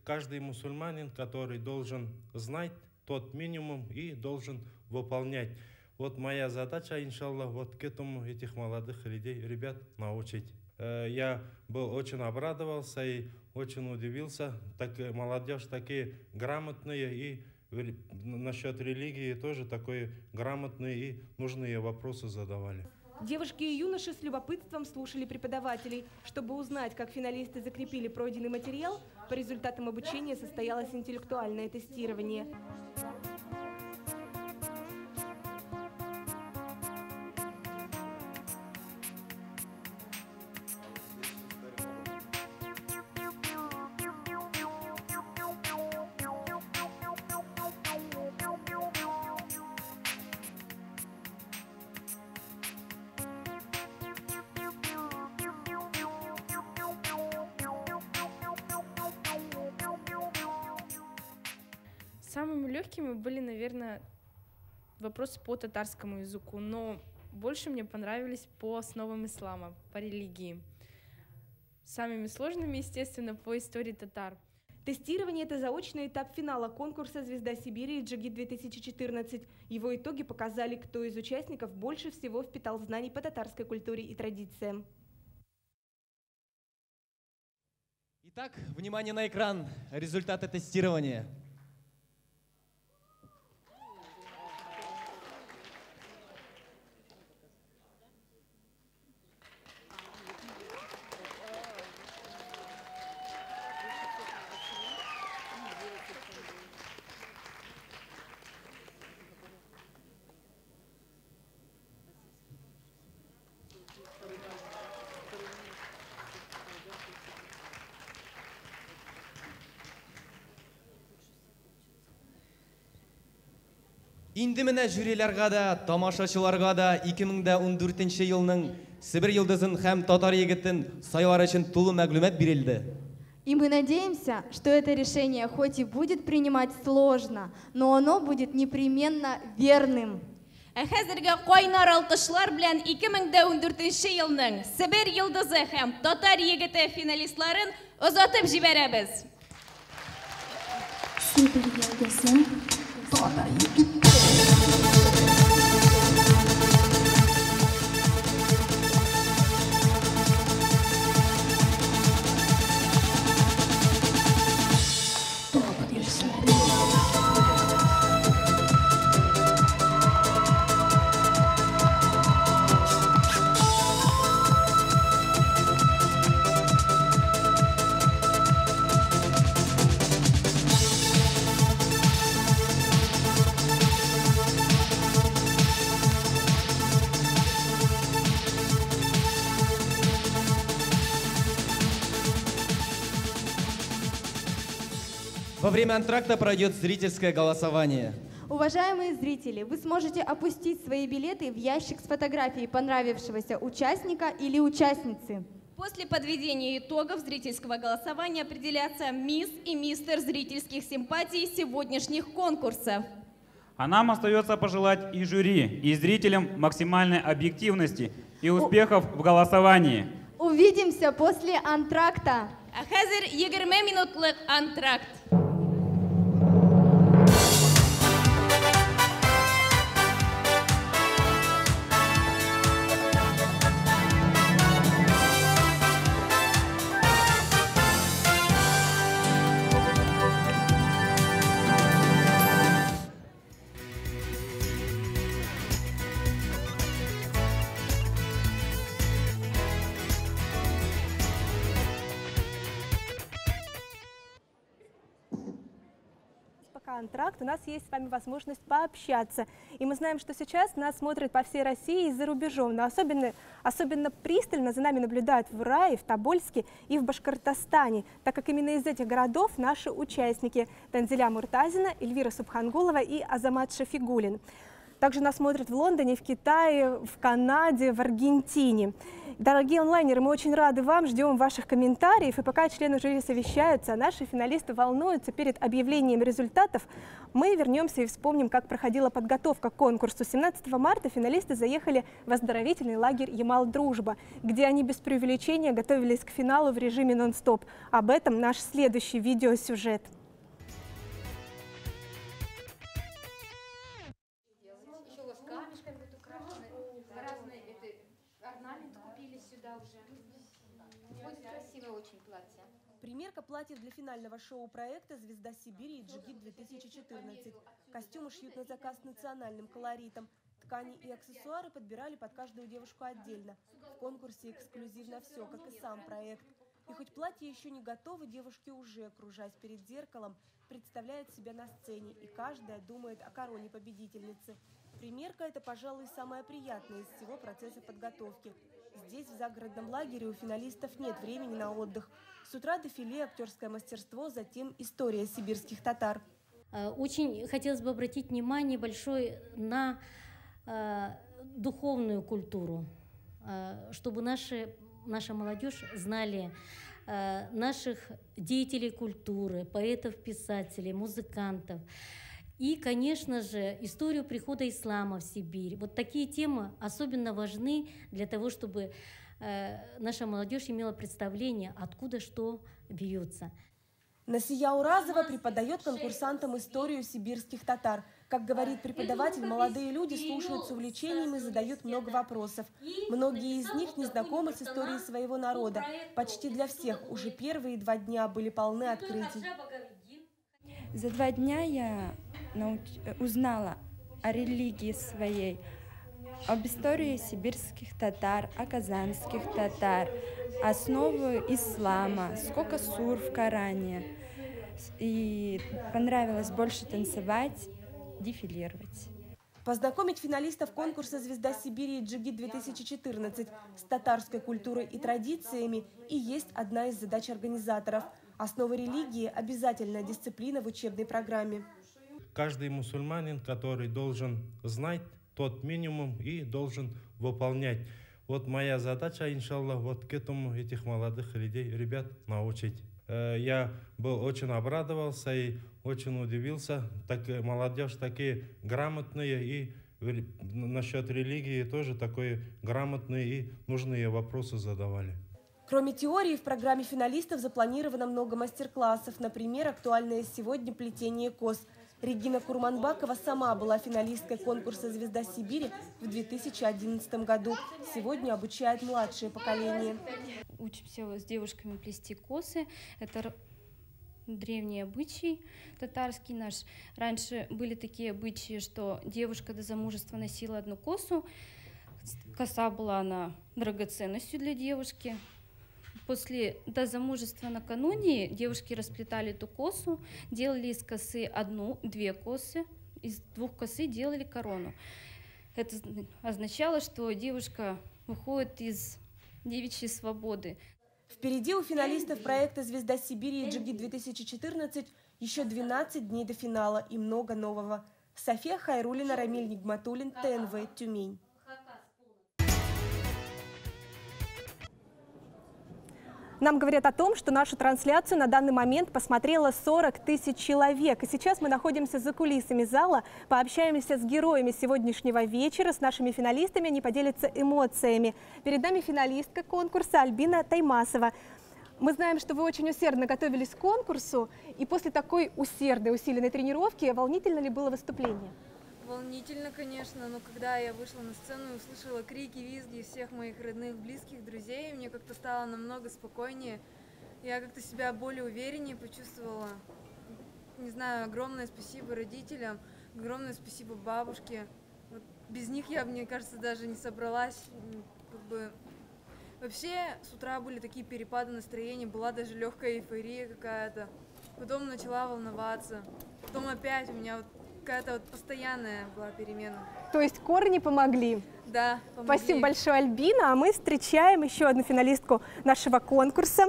Каждый мусульманин, который должен знать тот минимум и должен выполнять. Вот моя задача, иншаллах, вот к этому этих молодых людей, ребят, научить. Я был очень обрадовался и очень удивился. Молодежь такие грамотные и насчет религии тоже такие грамотные и нужные вопросы задавали. Девушки и юноши с любопытством слушали преподавателей. Чтобы узнать, как финалисты закрепили пройденный материал, по результатам обучения состоялось интеллектуальное тестирование. Самыми легкими были, наверное, вопросы по татарскому языку, но больше мне понравились по основам ислама, по религии. Самыми сложными, естественно, по истории татар. Тестирование – это заочный этап финала конкурса «Звезда Сибири» и «Джигит-2014». Его итоги показали, кто из участников больше всего впитал знаний по татарской культуре и традициям. Итак, внимание на экран. Результаты тестирования. Инде менә жюриларга да, тамашачыларга да 2014 елның Сибир йылдызын һәм Татар егетен сайлар өчен тулы мәгълүмат бирелде. И мы надеемся, что это решение хоть и будет принимать сложно, но оно будет непременно верным. Хәзергә кайнар алкышлар белән 2014 елның Сибир йылдызы һәм Татар егете финалистларын озатып җибәрәбез. Сибир йылдызы, Татар егете. Во время антракта пройдет зрительское голосование. Уважаемые зрители, вы сможете опустить свои билеты в ящик с фотографией понравившегося участника или участницы. После подведения итогов зрительского голосования определятся мисс и мистер зрительских симпатий сегодняшних конкурсов. А нам остается пожелать и жюри, и зрителям максимальной объективности и успехов в голосовании. Увидимся после антракта. Хәзер 20 минутлык антракт. Антракт, у нас есть с вами возможность пообщаться. И мы знаем, что сейчас нас смотрят по всей России и за рубежом, но особенно пристально за нами наблюдают в Урае, в Тобольске и в Башкортостане, так как именно из этих городов наши участники Танзиля Муртазина, Эльвира Субхангулова и Азамат Шафигулин. Также нас смотрят в Лондоне, в Китае, в Канаде, в Аргентине. Дорогие онлайнеры, мы очень рады вам, ждем ваших комментариев. И пока члены жюри совещаются, а наши финалисты волнуются перед объявлением результатов, мы вернемся и вспомним, как проходила подготовка к конкурсу. 17 марта финалисты заехали в оздоровительный лагерь «Ямал-Дружба», где они без преувеличения готовились к финалу в режиме нон-стоп. Об этом наш следующий видеосюжет. Примерка платьев для финального шоу-проекта «Звезда Сибири» и «Джигит-2014». Костюмы шьют на заказ с национальным колоритом. Ткани и аксессуары подбирали под каждую девушку отдельно. В конкурсе эксклюзивно все, как и сам проект. И хоть платья еще не готовы, девушки уже, кружась перед зеркалом, представляют себя на сцене, и каждая думает о короне победительницы. Примерка – это, пожалуй, самое приятное из всего процесса подготовки. Здесь, в загородном лагере, у финалистов нет времени на отдых. С утра дефиле, актерское мастерство, затем история сибирских татар. Очень хотелось бы обратить внимание большое на духовную культуру, чтобы наша молодежь знали наших деятелей культуры, поэтов, писателей, музыкантов. И, конечно же, историю прихода ислама в Сибирь. Вот такие темы особенно важны для того, чтобы наша молодежь имела представление, откуда что бьется. Насия Уразова преподает конкурсантам историю сибирских татар. Как говорит преподаватель, молодые люди слушают с увлечением и задают много вопросов. Многие из них не знакомы с историей своего народа. Почти для всех уже первые 2 дня были полны открытий. За 2 дня я узнала о религии своей, об истории сибирских татар, о казанских татар, основы ислама, сколько сур в Коране. И понравилось больше танцевать, дефилировать. Познакомить финалистов конкурса «Звезда Сибири» и «Джигит-2014» с татарской культурой и традициями и есть одна из задач организаторов. Основа религии – обязательная дисциплина в учебной программе. Каждый мусульманин, который должен знать тот минимум и должен выполнять. Вот моя задача, иншаллах, вот к этому этих молодых людей, ребят, научить. Я был очень обрадовался и очень удивился. Молодежь такие грамотные и насчет религии тоже такие грамотные и нужные вопросы задавали. Кроме теории, в программе финалистов запланировано много мастер-классов. Например, актуальное сегодня плетение кос. Регина Курманбакова сама была финалисткой конкурса «Звезда Сибири» в 2011 году. Сегодня обучает младшее поколение. Учимся с девушками плести косы. Это древний обычай татарский наш. Раньше были такие обычаи, что девушка до замужества носила одну косу. Коса была она драгоценностью для девушки. После до замужества накануне девушки расплетали эту косу, делали из косы 1-2 косы, из 2 косы делали корону. Это означало, что девушка выходит из девичьей свободы. Впереди у финалистов проекта «Звезда Сибири» и «Джигит-2014» еще 12 дней до финала и много нового. София Хайрулина, Рамиль Нигматуллин, ТНВ, Тюмень. Нам говорят о том, что нашу трансляцию на данный момент посмотрело 40 000 человек. И сейчас мы находимся за кулисами зала, пообщаемся с героями сегодняшнего вечера, с нашими финалистами, они поделятся эмоциями. Перед нами финалистка конкурса Альбина Таймасова. Мы знаем, что вы очень усердно готовились к конкурсу, и после такой усердной, усиленной тренировки волнительно ли было выступление? Волнительно, конечно, но когда я вышла на сцену и услышала крики, визги всех моих родных, близких, друзей, мне как-то стало намного спокойнее. Я как-то себя более увереннее почувствовала. Не знаю, огромное спасибо родителям, огромное спасибо бабушке. Вот без них я, мне кажется, даже не собралась. Вообще, с утра были такие перепады настроения, была даже легкая эйфория какая-то. Потом начала волноваться. Потом опять у меня вот какая-то вот постоянная была перемена. То есть корни помогли? Да, помогли. Спасибо большое, Альбина. А мы встречаем еще одну финалистку нашего конкурса.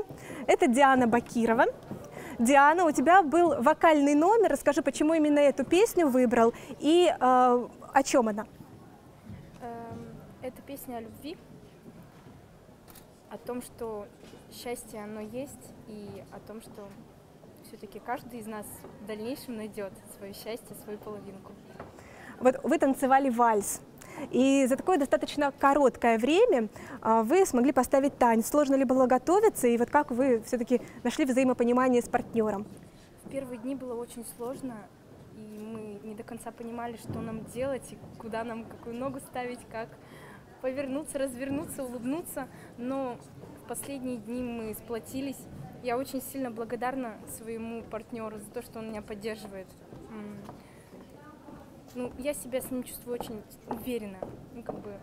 Это Диана Бакирова. Диана, у тебя был вокальный номер. Расскажи, почему именно эту песню выбрал и о О чем она? Это песня о любви, о том, что счастье оно есть, и о том, что все-таки каждый из нас в дальнейшем найдет свое счастье, свою половинку. Вот вы танцевали вальс, и за такое достаточно короткое время вы смогли поставить танец. Сложно ли было готовиться, и вот как вы все-таки нашли взаимопонимание с партнером? В первые дни было очень сложно, и мы не до конца понимали, что нам делать, и куда нам, какую ногу ставить, как повернуться, развернуться, улыбнуться, но в последние дни мы сплотились. Я очень сильно благодарна своему партнеру за то, что он меня поддерживает. Ну, я себя с ним чувствую очень уверенно. Ну, как бы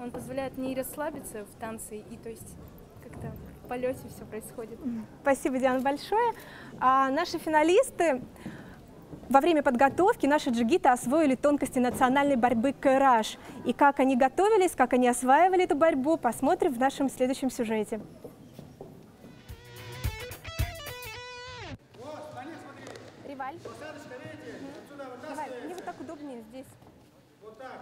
он позволяет мне и расслабиться в танце, и то есть как-то в полете все происходит. Спасибо, Диана, большое. А наши финалисты во время подготовки, наши джигиты освоили тонкости национальной борьбы кэраш. И как они готовились, как они осваивали эту борьбу, посмотрим в нашем следующем сюжете. Риваль. Давай, мне вот так удобнее здесь. Вот так.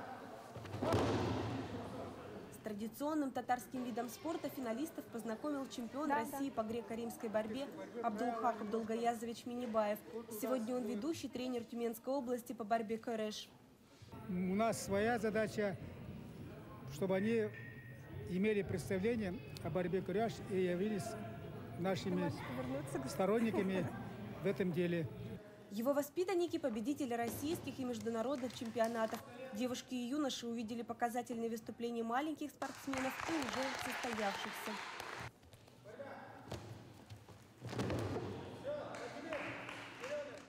С традиционным татарским видом спорта финалистов познакомил чемпион России по греко-римской борьбе Абдулхак Абдулгаязович Минибаев. Сегодня он ведущий тренер Тюменской области по борьбе кэраш. У нас своя задача, чтобы они имели представление о борьбе кэраш и явились нашими сторонниками в этом деле. Его воспитанники – победители российских и международных чемпионатов. Девушки и юноши увидели показательные выступления маленьких спортсменов и уже состоявшихся.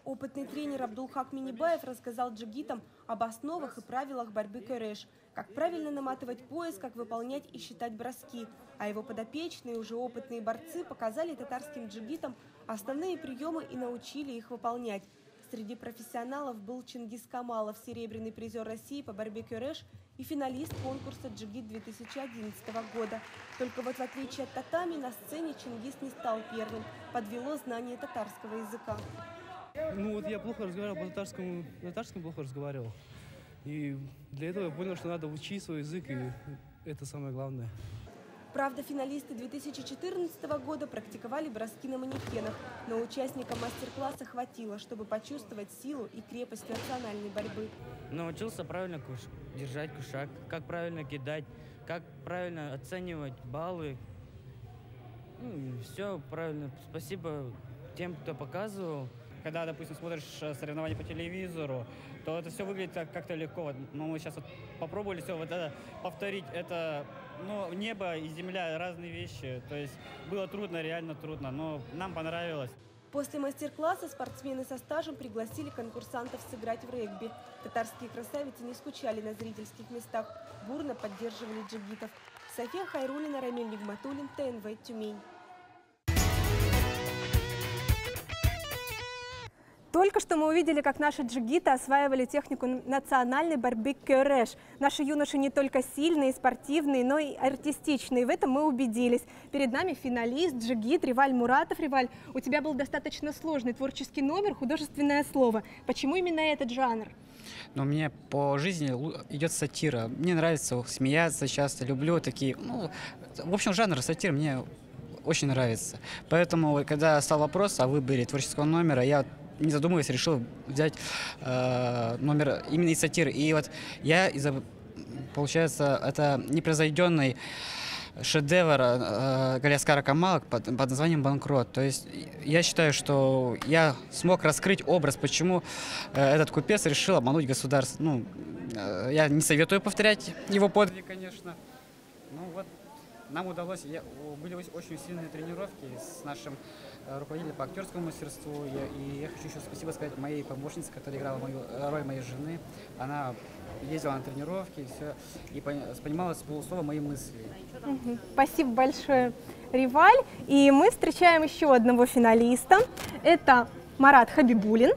Опытный тренер Абдулхак Минибаев рассказал джигитам об основах и правилах борьбы кэраш, как правильно наматывать пояс, как выполнять и считать броски. А его подопечные, уже опытные борцы, показали татарским джигитам основные приемы и научили их выполнять. Среди профессионалов был Чингис Камалов, серебряный призер России по борьбе кэраш и финалист конкурса джигит 2011 года. Только вот в отличие от татами, на сцене Чингис не стал первым. Подвело знание татарского языка. Ну вот я плохо разговаривал по-татарскому, плохо разговаривал. И для этого я понял, что надо учить свой язык, и это самое главное. Правда, финалисты 2014 года практиковали броски на манекенах, но участникам мастер-класса хватило, чтобы почувствовать силу и крепость национальной борьбы. Научился правильно держать кушак, как правильно кидать, как правильно оценивать баллы. Ну, все правильно. Спасибо тем, кто показывал. Когда, допустим, смотришь соревнования по телевизору, то это все выглядит как-то легко. Но мы сейчас вот попробовали все вот это повторить. Это, ну, небо и земля, разные вещи. То есть было трудно, реально трудно, но нам понравилось. После мастер-класса спортсмены со стажем пригласили конкурсантов сыграть в регби. Татарские красавицы не скучали на зрительских местах, бурно поддерживали джигитов. София Хайрулина, Рамиль Нигматуллин, ТНВ, Тюмень. Только что мы увидели, как наши джигиты осваивали технику национальной борьбы кэраш. Наши юноши не только сильные, спортивные, но и артистичные. В этом мы убедились. Перед нами финалист, джигит Риваль Муратов. Риваль, у тебя был достаточно сложный творческий номер, художественное слово. Почему именно этот жанр? Но мне по жизни идет сатира. Мне нравится смеяться часто, люблю такие... Ну, в общем, жанр сатиры мне очень нравится. Поэтому, когда стал вопрос о выборе творческого номера, я, не задумываясь, решил взять номер именно из сатиры. И вот я, получается, это непревзойденный шедевр Галиаскара Камала под названием «Банкрот». То есть я считаю, что я смог раскрыть образ, почему этот купец решил обмануть государство. Ну, я не советую повторять его подвиг, конечно. Ну вот, нам удалось, были очень сильные тренировки с нашим руководителем по актерскому мастерству. И я хочу еще спасибо сказать моей помощнице, которая играла роль моей жены. Она ездила на тренировки и все, и понимала с полуслова мои мысли. Спасибо большое, Риваль. И мы встречаем еще одного финалиста. Это Марат Хабибулин.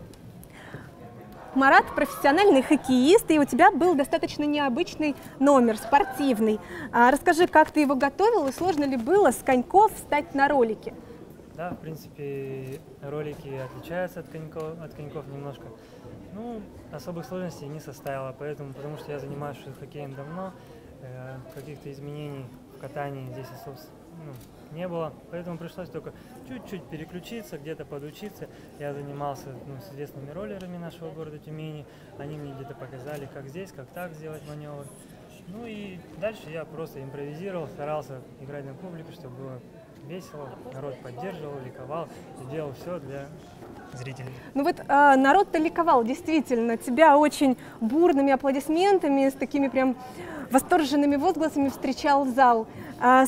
Марат – профессиональный хоккеист, и у тебя был достаточно необычный номер, спортивный. Расскажи, как ты его готовил, и сложно ли было с коньков встать на ролики? Да, в принципе, ролики отличаются от коньков немножко. Ну, особых сложностей не составило, потому что я занимаюсь хоккеем давно, каких-то изменений в катании здесь не было, поэтому пришлось только чуть-чуть переключиться, где-то подучиться. Я занимался с известными роллерами нашего города Тюмени, они мне где-то показали, как здесь, как так сделать маневр. Ну и дальше я просто импровизировал, старался играть на публику, чтобы было весело, народ поддерживал, ликовал и делал все для зрителей. Ну вот народ-то ликовал, действительно. Тебя очень бурными аплодисментами, с такими прям восторженными возгласами встречал зал.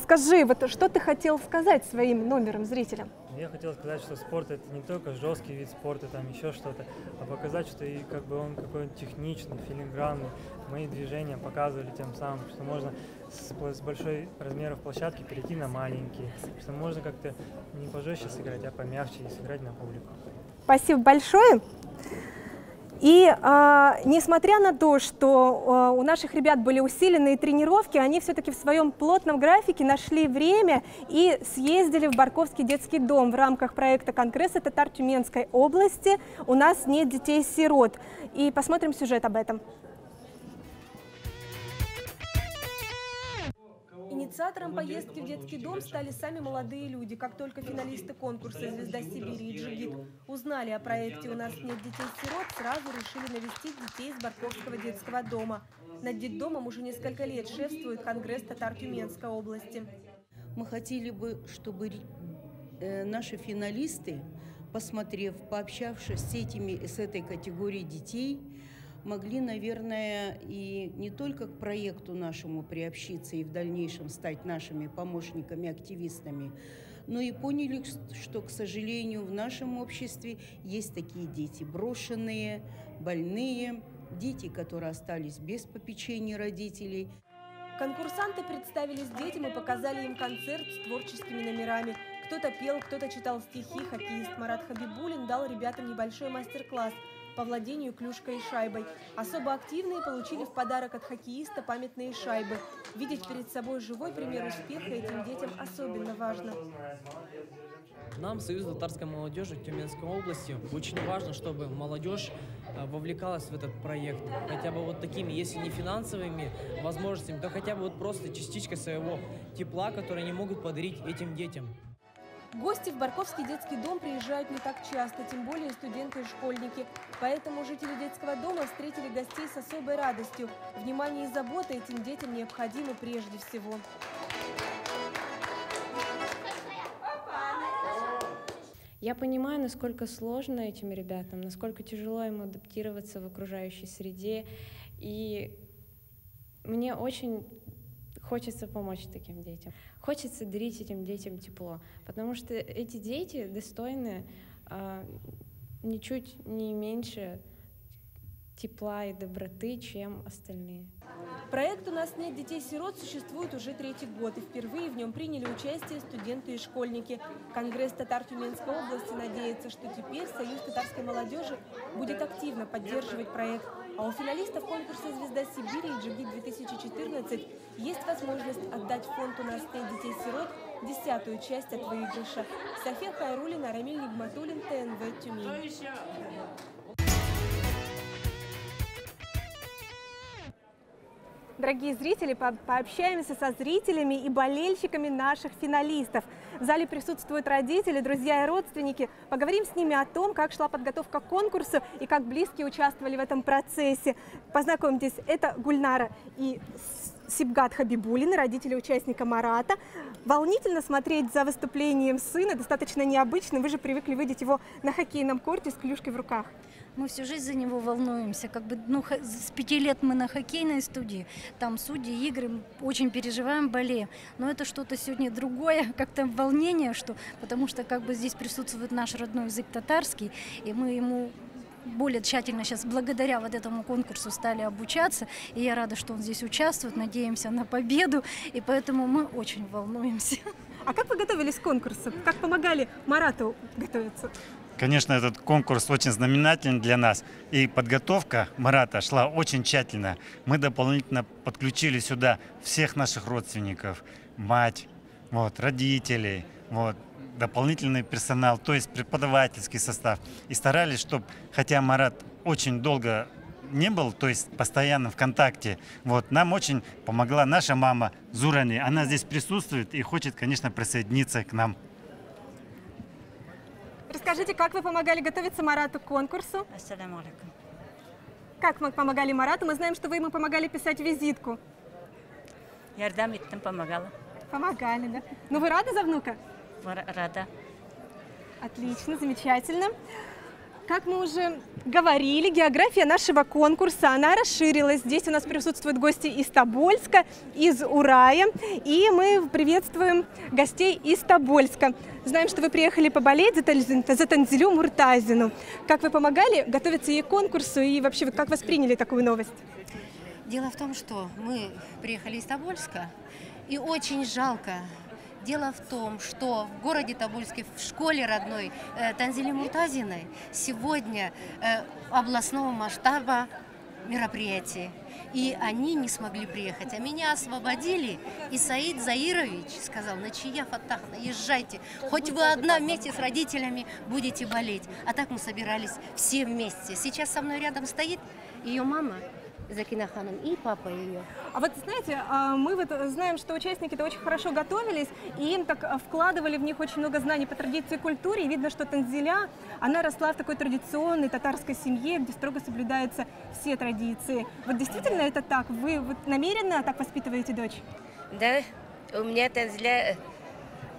Скажи, вот что ты хотел сказать своим номером зрителям? Я хотел сказать, что спорт — это не только жесткий вид спорта, там еще что-то, а показать, что и он какой-то техничный, филигранный. Мои движения показывали тем самым, что можно с большой размеров площадки перейти на маленькие, что можно как-то не пожестче сыграть, а помягче и сыграть на публику. Спасибо большое. И несмотря на то, что у наших ребят были усиленные тренировки, они все-таки в своем плотном графике нашли время и съездили в Барковский детский дом в рамках проекта Конгресса татар Тюменской области «У нас нет детей-сирот». И посмотрим сюжет об этом. Инициатором поездки в детский дом стали сами молодые люди. Как только финалисты конкурса «Звезда Сибири» и «Джигит» узнали о проекте «У нас нет детей-сирот», сразу решили навестить детей из Барковского детского дома. Над детдомом уже несколько лет шефствует Конгресс татар Тюменской области. Мы хотели бы, чтобы наши финалисты, посмотрев, пообщавшись с этой категорией детей, могли, наверное, и не только к проекту нашему приобщиться и в дальнейшем стать нашими помощниками, активистами, но и поняли, что, к сожалению, в нашем обществе есть такие дети брошенные, больные, дети, которые остались без попечения родителей. Конкурсанты представились детям и показали им концерт с творческими номерами. Кто-то пел, кто-то читал стихи. Хоккеист Марат Хабибулин дал ребятам небольшой мастер-класс по владению клюшкой и шайбой. Особо активные получили в подарок от хоккеиста памятные шайбы. Видеть перед собой живой пример успеха этим детям особенно важно. Нам, Союзу татарской молодежи Тюменской области, очень важно, чтобы молодежь вовлекалась в этот проект. Хотя бы вот такими, если не финансовыми возможностями, то хотя бы вот просто частичкой своего тепла, которые они могут подарить этим детям. Гости в Барковский детский дом приезжают не так часто, тем более студенты и школьники. Поэтому жители детского дома встретили гостей с особой радостью. Внимание и забота этим детям необходимы прежде всего. Я понимаю, насколько сложно этим ребятам, насколько тяжело им адаптироваться в окружающей среде. И мне очень хочется помочь таким детям. Хочется дарить этим детям тепло, потому что эти дети достойны ничуть не меньше тепла и доброты, чем остальные. Проект «У нас нет детей-сирот» существует уже 3-й год, и впервые в нем приняли участие студенты и школьники. Конгресс татар Тюменской области надеется, что теперь Союз татарской молодежи будет активно поддерживать проект. А у финалистов конкурса «Звезда Сибири» и «Джигит-2014» есть возможность отдать в фонд «У нас нет детей-сирот» 10-ю часть от выигрыша. София Хайрулина, Рамиль Нигматуллин, ТНВ, Тюмень. Дорогие зрители, пообщаемся со зрителями и болельщиками наших финалистов. В зале присутствуют родители, друзья и родственники. Поговорим с ними о том, как шла подготовка к конкурсу и как близкие участвовали в этом процессе. Познакомьтесь, это Гульнара и Сибгат Хабибулины, родители участника Марата. Волнительно смотреть за выступлением сына, достаточно необычно. Вы же привыкли видеть его на хоккейном корте с клюшкой в руках. Мы всю жизнь за него волнуемся. С 5 лет мы на хоккейной студии, там судьи, игры, очень переживаем, болеем. Но это что-то сегодня другое, как-то волнение, потому что здесь присутствует наш родной язык татарский, и мы ему более тщательно сейчас, благодаря вот этому конкурсу, стали обучаться. И я рада, что он здесь участвует, надеемся на победу, и поэтому мы очень волнуемся. А как вы готовились к конкурсу? Как помогали Марату готовиться? Конечно, этот конкурс очень знаменательный для нас, и подготовка Марата шла очень тщательно. Мы дополнительно подключили сюда всех наших родственников, мать, родителей, дополнительный персонал, то есть преподавательский состав. И старались, чтобы, хотя Марат очень долго не был, то есть постоянно в контакте, вот, нам очень помогла наша мама Зурани. Она здесь присутствует и хочет, конечно, присоединиться к нам. Расскажите, как вы помогали готовиться Марату к конкурсу? Ассаламу алейкум. Как мы помогали Марату? Мы знаем, что вы ему помогали писать визитку. Ярдам там помогала. Помогали, да? Ну, вы рады за внука? Рада. Отлично, замечательно. Как мы уже говорили, география нашего конкурса, она расширилась. Здесь у нас присутствуют гости из Тобольска, из Урая. И мы приветствуем гостей из Тобольска. Знаем, что вы приехали поболеть за Танзилю Муртазину. Как вы помогали готовиться ей к конкурсу и вообще как восприняли такую новость? Дело в том, что мы приехали из Тобольска, и очень жалко. Дело в том, что в городе Тобольске, в школе родной Танзили Муртазиной сегодня областного масштаба мероприятие. И они не смогли приехать. А меня освободили, и Саид Заирович сказал: Начия Фаттаховна, езжайте. Хоть вы одна вместе с родителями будете болеть. А так мы собирались все вместе. Сейчас со мной рядом стоит ее мама Закина Ханом и папа ее. А вот знаете, мы вот знаем, что участники-то очень хорошо готовились, и им так вкладывали в них очень много знаний по традиции и культуре. И видно, что Танзиля, она росла в такой традиционной татарской семье, где строго соблюдаются все традиции. Вот действительно это так? Вы вот намеренно так воспитываете дочь? Да, у меня Танзиля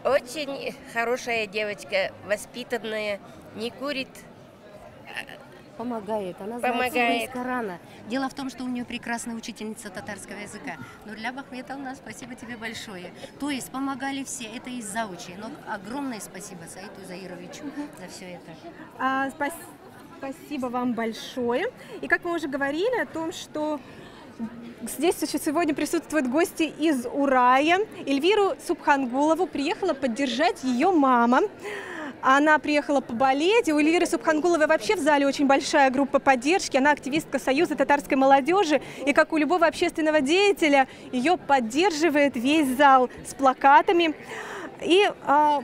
очень хорошая девочка, воспитанная, не курит. Помогает. Она знает суры из Корана. Дело в том, что у нее прекрасная учительница татарского языка. Но для Бахметовна спасибо тебе большое. То есть помогали все. Это из заучи. Но огромное спасибо Саиду Заировичу за все это. Спасибо вам большое. И как мы уже говорили о том, что здесь сегодня присутствуют гости из Урая. Эльвиру Субхангулову приехала поддержать ее мама. Она приехала поболеть, и у Эльвиры Субхангуловой вообще в зале очень большая группа поддержки. Она активистка Союза татарской молодежи, и как у любого общественного деятеля, ее поддерживает весь зал с плакатами. И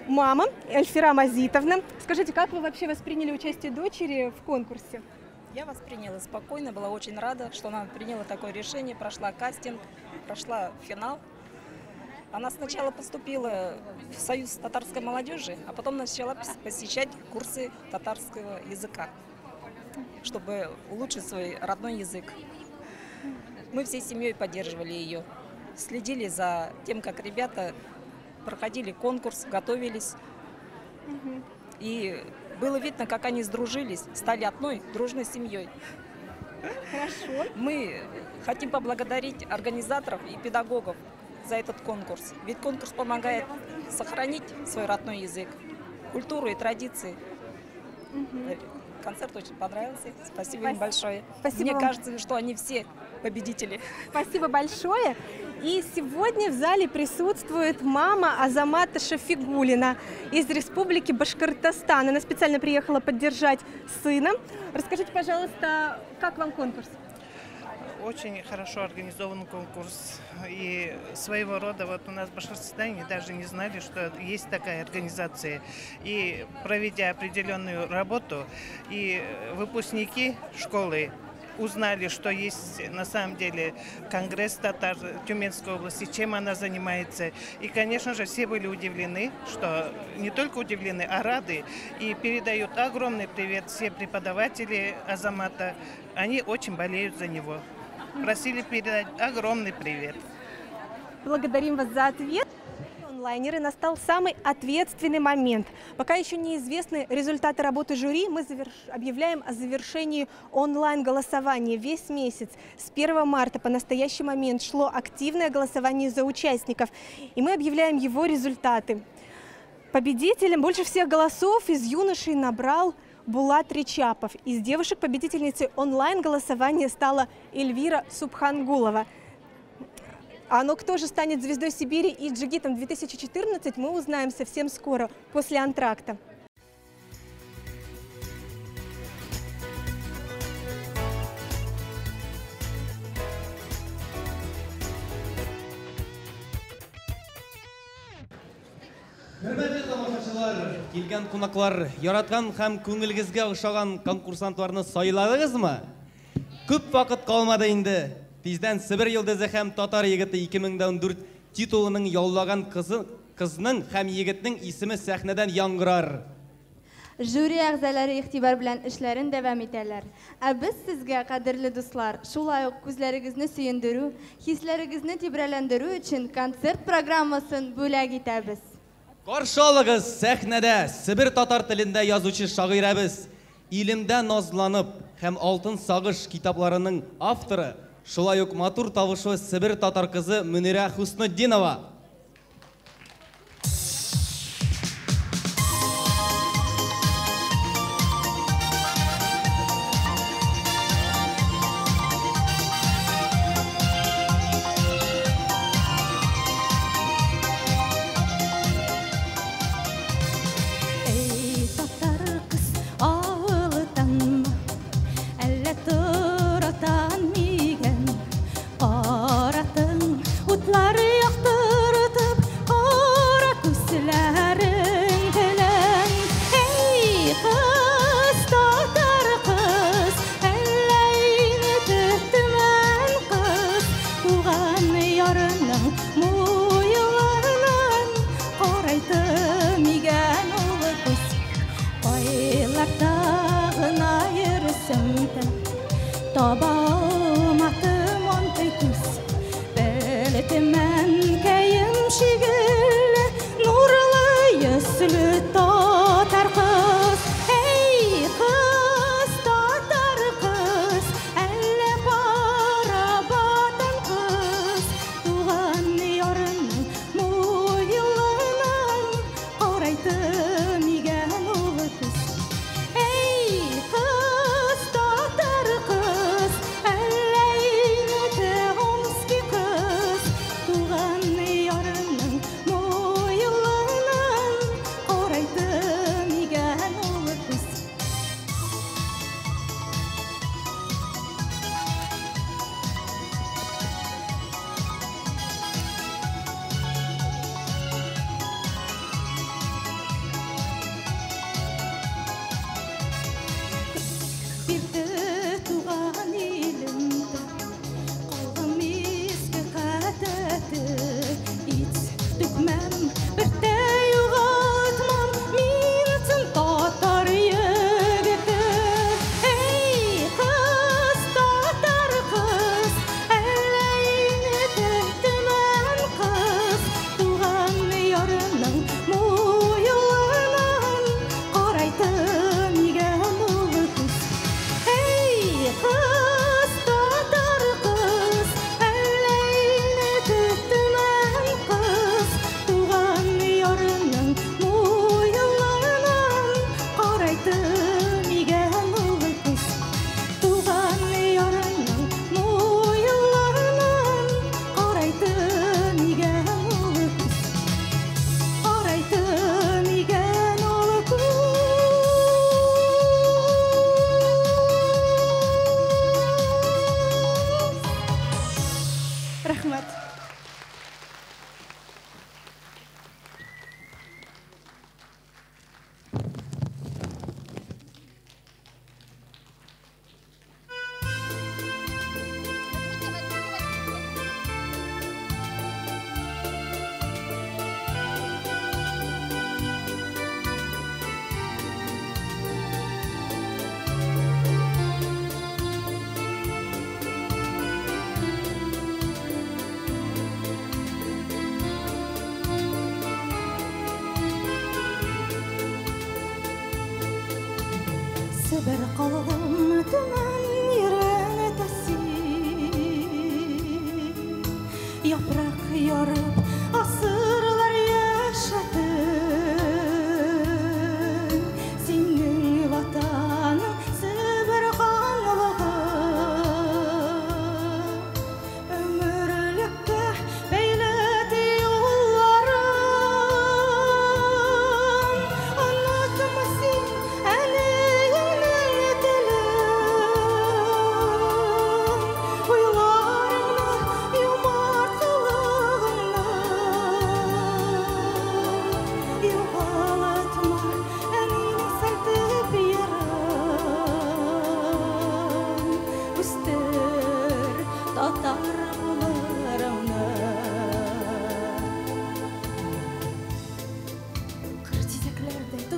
мама Эльфира Мазитовна, скажите, как вы вообще восприняли участие дочери в конкурсе? Я восприняла спокойно, была очень рада, что она приняла такое решение, прошла кастинг, прошла финал. Она сначала поступила в Союз татарской молодежи, а потом начала посещать курсы татарского языка, чтобы улучшить свой родной язык. Мы всей семьей поддерживали ее, следили за тем, как ребята проходили конкурс, готовились. И было видно, как они сдружились, стали одной дружной семьей. Хорошо. Мы хотим поблагодарить организаторов и педагогов за этот конкурс. Ведь конкурс помогает сохранить свой родной язык, культуру и традиции. Концерт очень понравился. Спасибо им большое. Спасибо Мне вам. кажется, что они все победители. Спасибо большое. И сегодня в зале присутствует мама Азамата Шафигулина из Республики Башкортостан. Она специально приехала поддержать сына. Расскажите, пожалуйста, как вам конкурс? Очень хорошо организован конкурс. И своего рода вот у нас в Башкортостане даже не знали, что есть такая организация. И проведя определенную работу, и выпускники школы узнали, что есть на самом деле Конгресс татар Тюменской области, чем она занимается. И, конечно же, все были удивлены, что не только удивлены, а рады. И передают огромный привет все преподаватели Азамата. Они очень болеют за него. Просили передать огромный привет. Благодарим вас за ответ. Онлайнеры, настал самый ответственный момент. Пока еще неизвестны результаты работы жюри, мы объявляем о завершении онлайн-голосования. Весь месяц с 1 марта по настоящий момент шло активное голосование за участников. И мы объявляем его результаты. Победителем больше всех голосов из юношей набрал Булат Ричапов. Из девушек-победительницей онлайн-голосования стала Эльвира Субхангулова. Но кто же станет звездой Сибири и джигитом 2014, мы узнаем совсем скоро, после антракта. Hürmetli Тамашачылар, келген қонақлар, яратқан һәм көңілгізге ошаған конкурсантларны сайладыңызмы? Көп вакыт калмады инде. Тиздән Сибир йылдызы һәм Татар егете 2014 титулының яулаган кызның һәм егетнең исеме сәхнәдән яңгырар. Жюри әгъзалары игътибар белән эшләрен дәвам итәләр. Ә без сезгә, кадерле дуслар, шулай ук күзләрегезне сөендерү, хисләрегезне тибрәләндерү өчен концерт программасын бүләк итәбез. Каршы алыгыз сәхнәдә Сибир татар телендә язучы шагыйрәбез, илемдә назланып һәм алтын сагыш китапларының авторы, шулай ук матур тавышлы Сибир татар кызы Мөнирә Хуснуддинова. Сибир калган түмән йөрәне тәси, япрак ярып асырлар яшәтеп, синең ватаның Сибир канлыгы, ömürlükкә бәйләде юлларын, онытма син әле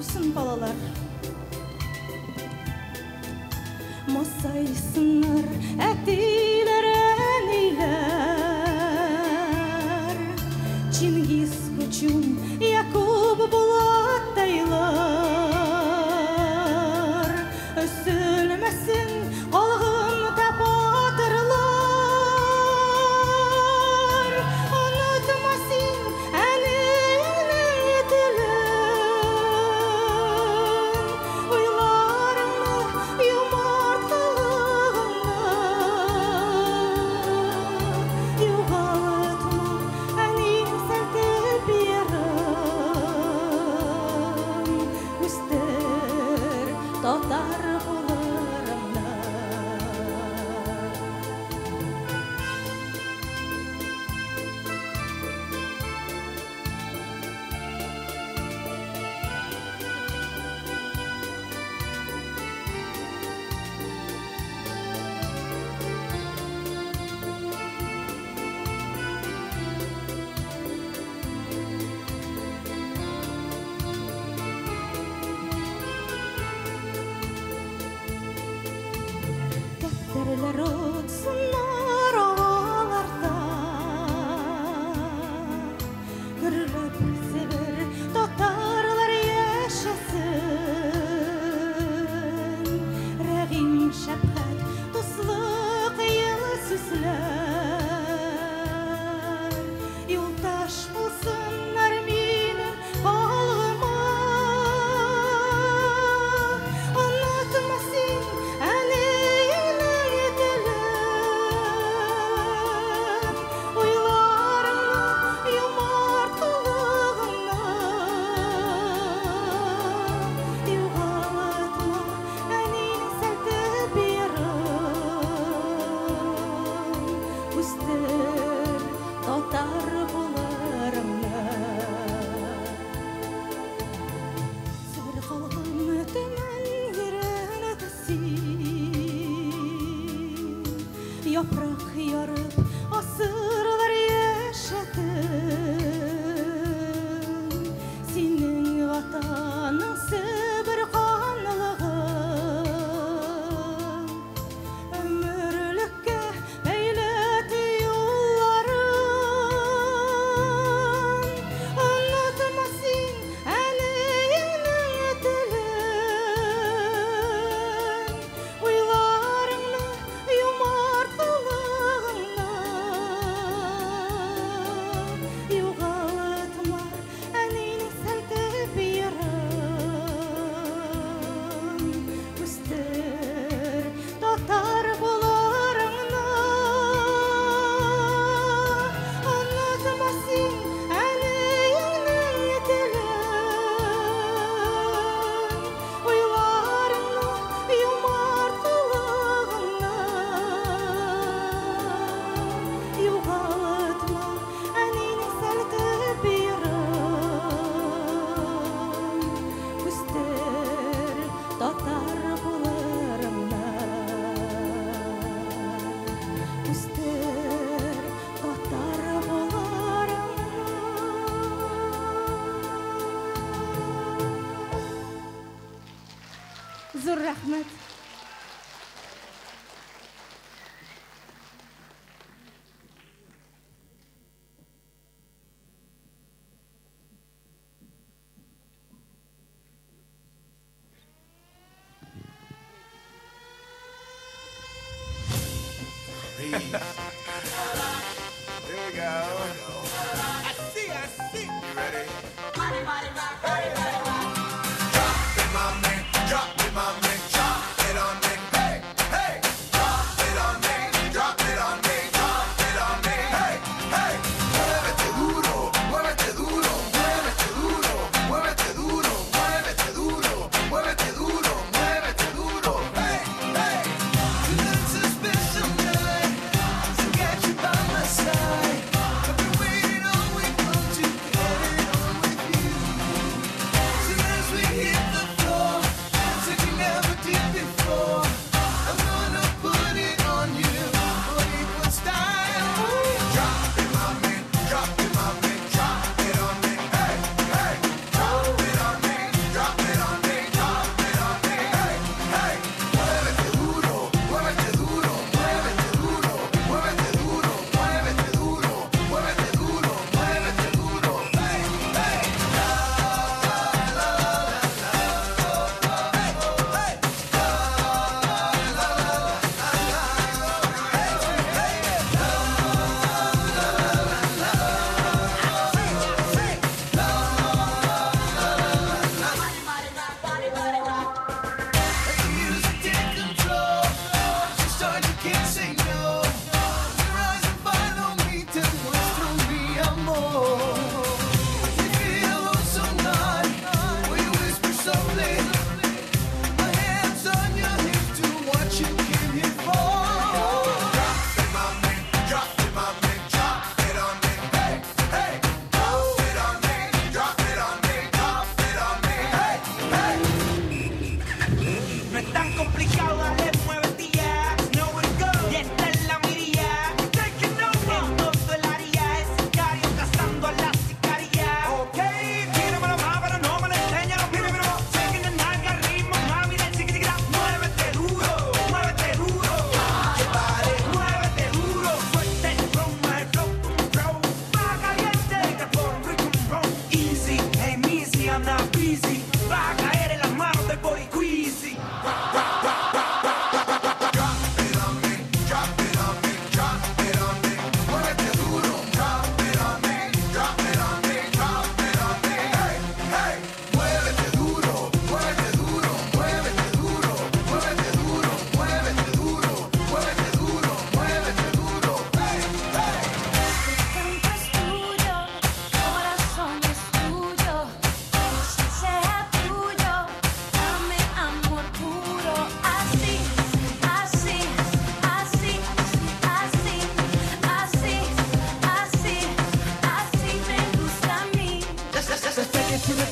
olsun balalar. Mosaysınlar etiler eniler, Çingiz Koçum Yakup Bulataylar, Ösülmesin kolğumda batırlar, unutmasın eninin dilin, uylarını yumartalığını, yuğaltma enin seltip yarım, üstür totar bularımlar. Defterler otsunlar ovalarda, Gırrıp sever totarlar yaşasın, Rəğim şəbqət dostluq yılı süslər, Yoldaş bulsunlar benim kolğuma, unutmasın eninin dilin, uylarını yumartalığını, yuğaltma enin seltip yarım, üstür totar bularımlar. Sır kalğım tümen yerine desin, Yaprak yarıp asırlar yaşadın, Senin vatanın Sibir kanlığın, Ömürlükке eyledi yolların, unutmasın eninin dilin, uylarını yumartalığını, yuğaltma enin seltip yarım, üstür totar bularını, unutmasın eninin dilin, uylarını yumartalığını, yuğaltma enin seltip yarım, üstür totar bularımlar, üstür totar bularımlar. Zor rahmet. Here we go. I see. You ready? Drop it, my man. Drop it, my man. Drop it,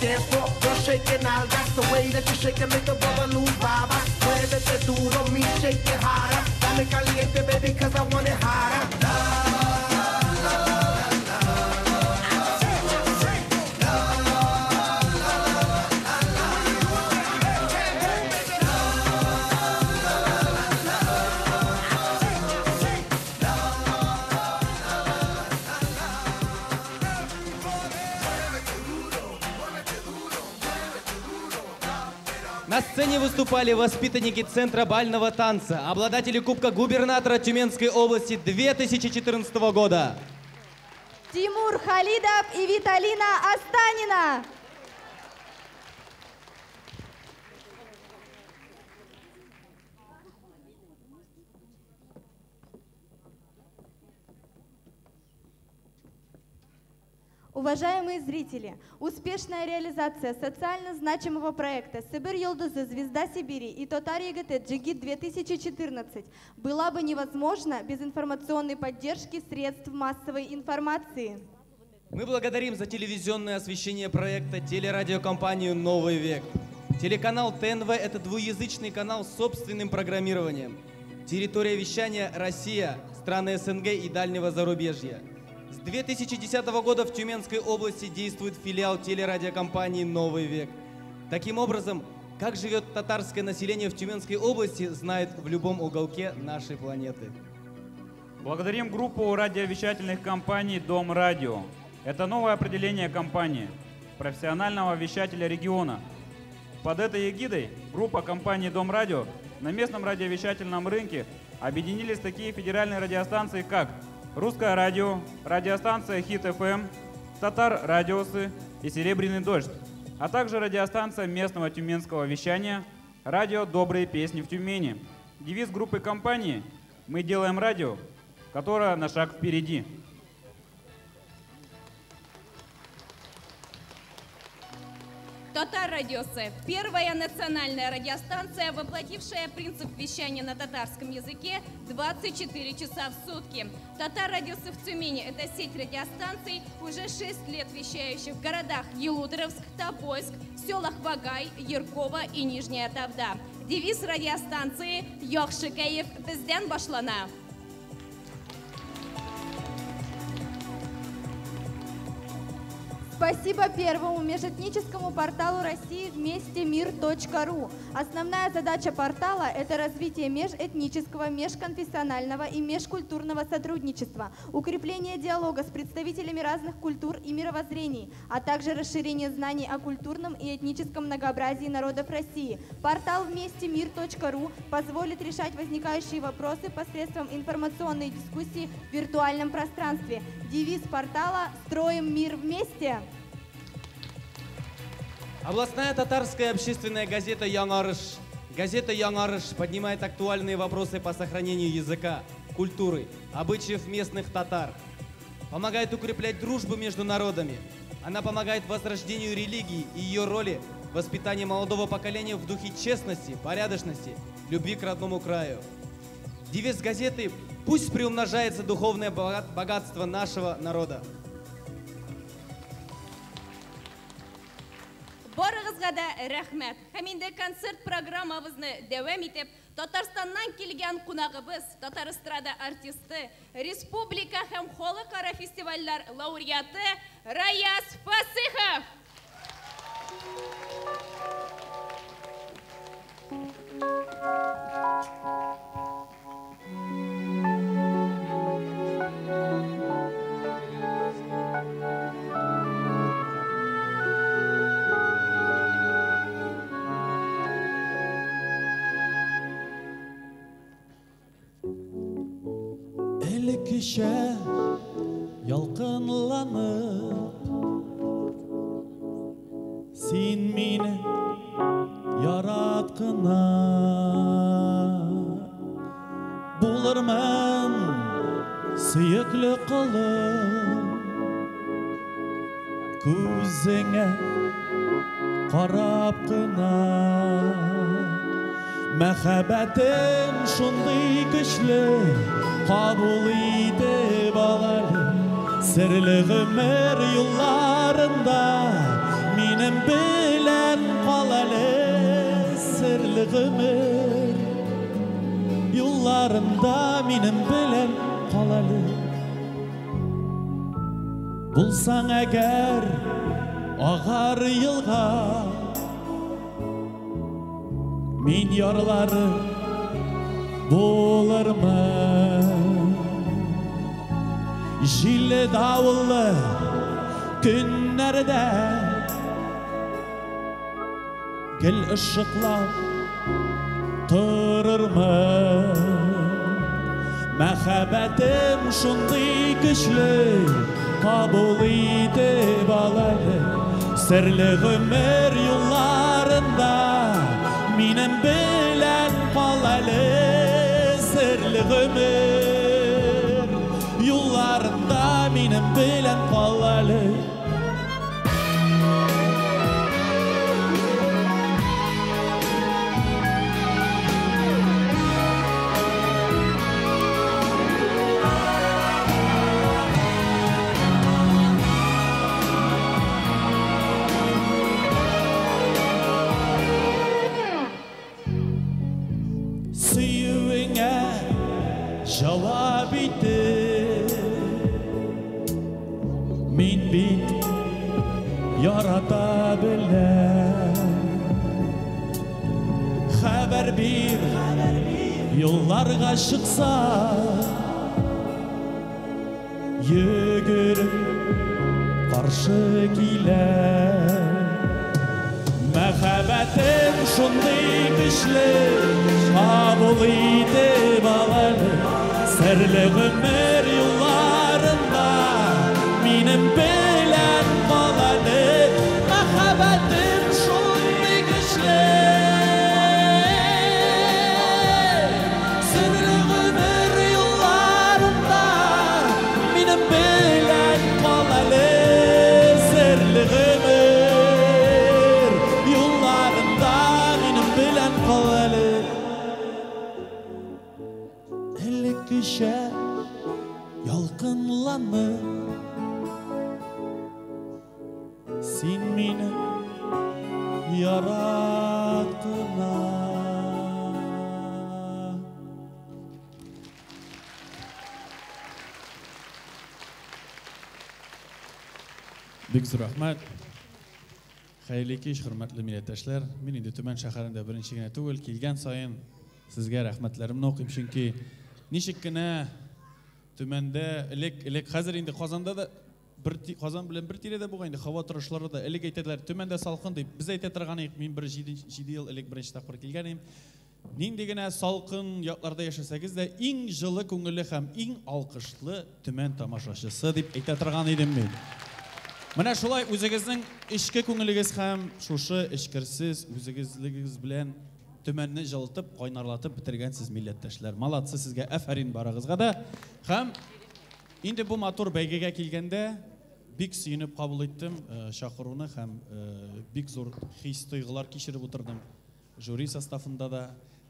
dance floor, girl shaking out. That's the way that you shake and make the brother lose vibe. I swear that the dude on me shake it harder. Dame caliente, baby, cause I want it harder. На сцене выступали воспитанники Центра бального танца, обладатели Кубка губернатора Тюменской области 2014 года. Тимур Халидов и Виталина Останина. Уважаемые зрители, успешная реализация социально значимого проекта «Сибирь Йолдызы. Звезда Сибири» и «Татар ЕГТ Джигит-2014» была бы невозможна без информационной поддержки средств массовой информации. Мы благодарим за телевизионное освещение проекта телерадиокомпанию «Новый век». Телеканал ТНВ – это двуязычный канал с собственным программированием. Территория вещания – Россия, страны СНГ и дальнего зарубежья. С 2010 года в Тюменской области действует филиал телерадиокомпании «Новый век». Таким образом, как живет татарское население в Тюменской области, знает в любом уголке нашей планеты. Благодарим группу радиовещательных компаний «Дом Радио». Это новое определение компании – профессионального вещателя региона. Под этой эгидой группа компании «Дом Радио» на местном радиовещательном рынке объединились такие федеральные радиостанции, как Русское радио, радиостанция Хит-ФМ, Татар Радиосы и Серебряный дождь, а также радиостанция местного тюменского вещания «Радио Добрые песни в Тюмени». Девиз группы компании «Мы делаем радио, которое на шаг впереди». Татар Радиосы – первая национальная радиостанция, воплотившая принцип вещания на татарском языке 24 часа в сутки. Татар Радиосы в Тюмени – это сеть радиостанций, уже 6 лет вещающих в городах Елуторовск, Тобольск, в селах Вагай, Яркова и Нижняя Тавда. Девиз радиостанции «Яхшы кайф безден башлана». Спасибо первому межэтническому порталу России вместе-мир.ру. Основная задача портала – это развитие межэтнического, межконфессионального и межкультурного сотрудничества, укрепление диалога с представителями разных культур и мировоззрений, а также расширение знаний о культурном и этническом многообразии народов России. Портал вместе-мир.ру позволит решать возникающие вопросы посредством информационной дискуссии в виртуальном пространстве. Девиз портала «Строим мир вместе». Областная татарская общественная газета «Яңарыш». Газета «Яңарыш» поднимает актуальные вопросы по сохранению языка, культуры, обычаев местных татар. Помогает укреплять дружбу между народами. Она помогает возрождению религии и ее роли в воспитании молодого поколения в духе честности, порядочности, любви к родному краю. Девиз газеты «Пусть приумножается духовное богатство нашего народа». Барыгызга да рәхмәт. Һәм инде концерт программабызны дәвам итеп, Татарстаннан килгән кунагыбыз, Татар эстрада артисты, республика һәм халыкара фестивальләр лауреаты Раяз Фасихов. Кеше ялкынланып, син мине яраткына, булырмын сөекле кылым, күзеңә карап кына. Мәхәббәтем шундый көчле, кабул итеп алар, серле гомер юлларында минем bilen qalalı sirli ömür yollarında benim bilen qalalı bulsan eğer ağar yılga min yarları bolarım jilli davullu günlerde gel ışıklar dururma mehabetim şunday güçlü kabul edip alalı sirli ömür yollarında benim bilen qalalı sirli ömür yollarında benim bilen qalalı cevap etti min bit yarata bilen haber bir yollarga çıksa yürüp karşı giler mehabetim şunday güçlü kabul edip alalı sirli ömür yollarında benim bilen qalalı mehabetim şunday güçlü sirli ömür yollarında benim bilen qalalı sirli ömür yollarında benim bilen qalalı kişe yalqınlanma sen meni yaratqına Bek zo'r rahmat xayrli kech hurmatli millatdoshlar men endi tuman shaharida birinchigina tug'il kelgan sayin sizga rahmatlarimni o'qiyman chunki Nişikkina tümende elek hazır indi Qozonda da Qozon bilan bir tirada bo'lganda havo turishlarida elek aytadilar tümende salqin deb biz aytatirgan edik men 7 yil elek birinchi taqir kelgan edim nendegina salqin yoqlarda yashasangiz da eng jilli ko'ngilli ham eng olqishli tuman tomoshabchisi deb aytatirgan edim men mana shulay o'zingizning ichki ko'nglingiz ham shusha ichkirsiz o'zingizligingiz bilan tumanni jiltib qaynarlatib bitirgansiz millatdoshlar malatsi sizga afarin barig'izga da ham endi bu motor baygaga kelganda bek suyunib qabul etdim chaqiruvni ham bek zo'r his tuyg'ular kechirib o'tirdim juri sostavida da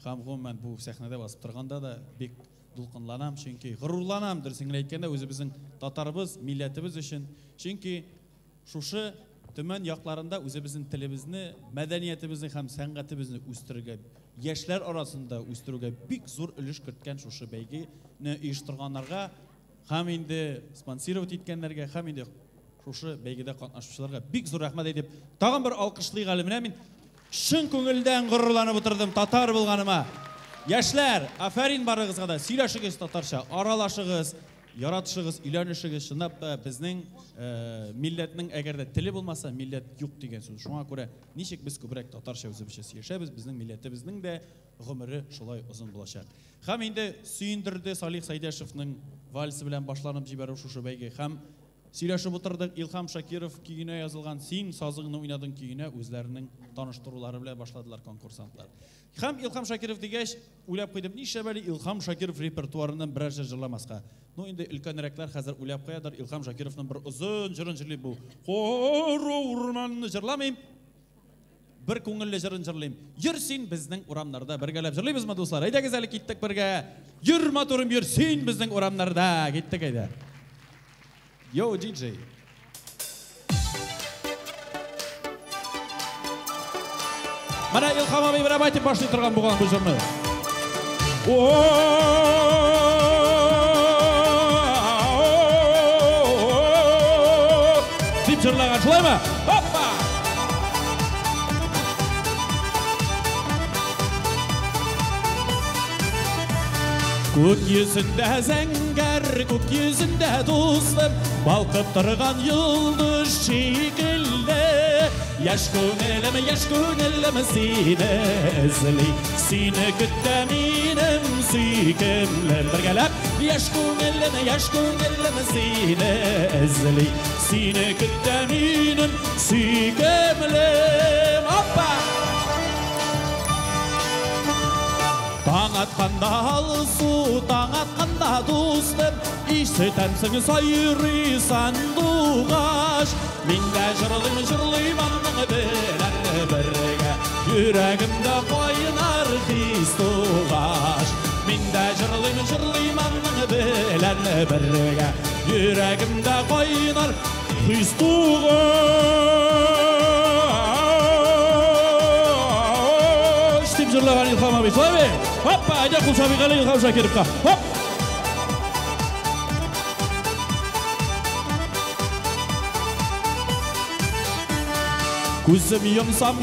ham umuman bu sahnada bosib turganda da bek to'lqinlanam chunki g'ururlanam dursingni aytganda o'zi bizning tatarimiz millatimiz uchun chunki shusha tuman yoqlarında o'zi bizning tilimizni madaniyatimizni ham san'atimizni o'stirga yoshlar orasida o'stirga bek zo'r ulush kiritgan shusha baygini uyushtirganlarga ham endi sponsirovat etganlarga ham endi shusha baygida qatnashuvchilarga bek zo'r rahmat aytib tag'in bir olqishlik alimini men chin ko'ngildan g'ururlanib o'tirdim tatar bo'lganima yoshlar afarin barig'izga da siylashig'iz tatarcha aralashig'iz yaratışıgız, ilanışıgız şunap da bizning milletning agarda tili bo'lmasa millet yo'q degan so'z. Shunga ko'ra nechik biz ko'proq tatarcha o'zimizcha yashaymiz, bizning millatimizning da umri shulay uzun bo'lacak. Ham endi suyundirdi Solih Saidashevning valsi bilan boshlanib jibarib shu bayga ham siylashib o'tirdik. Ilhom Shakirov kuyine yozilgan Sen sozig'ini o'ynading kuyine o'zlarining tanishtiruvlari bilan boshladilar konkursantlar. Ham Ilhom Shakirov degach o'ylab qo'ydim, nishabali Ilhom Shakirov repertuaridan birorta jilamaska. No endi ilkonraklar hozir o'ylab qo'yadir Ilhom Shakirovning bir uzun jirinjili bu. Qora o'rmanni jirlamayim. Bir ko'ngilli jirin jirlayim. Yur sen bizning o'ramlarda birgalab jirlaymizmi do'stlar? Haydagiz hali ketdik birga. Yur motorim yur sen bizning o'ramlarda. Ketdik hayda. Yo DJ. Mana Ilham abi bir aytib boshlayib turgan bo'lgan bu jurni. Deb jurlagan shulaymi? Hoppa! Көк yüzünde зәңгәр, көк yüzünde dostым, балқып тұрған йылдыз шикілді. Яш көңілім сені ізлей, сені күтті менім сүйкімлім. Біргелеп, яш көңілім сені ізлей, сені күтті менім сүйкімлім. Оппа! Таң атқанда алысу, таң атқанда достым, ишітәмсің сайры сандуғаш. Мен де жырлайм аңның білән бірге, жүрегімді қойнар хис туғаш. Мен де жырлайм аңның білән бірге, жүрегімді қойнар хис туғаш. Деп жырлаған Илхам abi, солай ме? Hoppa, ayda qul Shafiqali Ilham Shakirovga. Hop! Көзім yumsam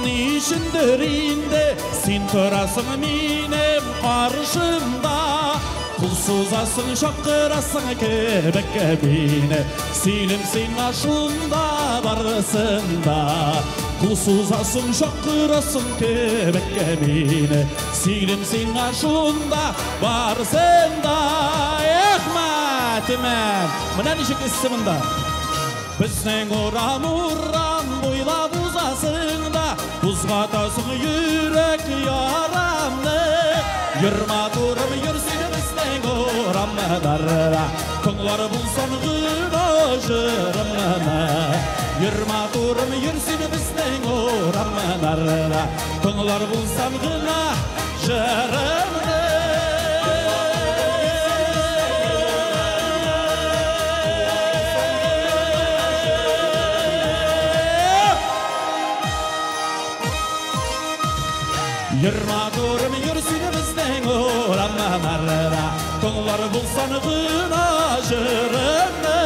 ішіндір енді, сен тұрасың менің қаршымда. Құлсызасың, шақырасың кебік мені, сенімсің ашында барысында. Құлсызасың, шақырасың кебік мені, сенімсің ашында барысында. Эхмәтімен, мұна нешік ісімінде? Біздің орам бойлап ұзасыңда, бұзғатасың жүрек ярамны. Юрма турым юрсен біздің орамдарда, Тоңлар бұлсан ғына жырымны. Юрма турым юрсен біздің орамдарда, Тоңлар бұлсан ғына жырымны. Yırma durum yürsün bizden oranlarla, Toңлар bulsan ғына жырымны.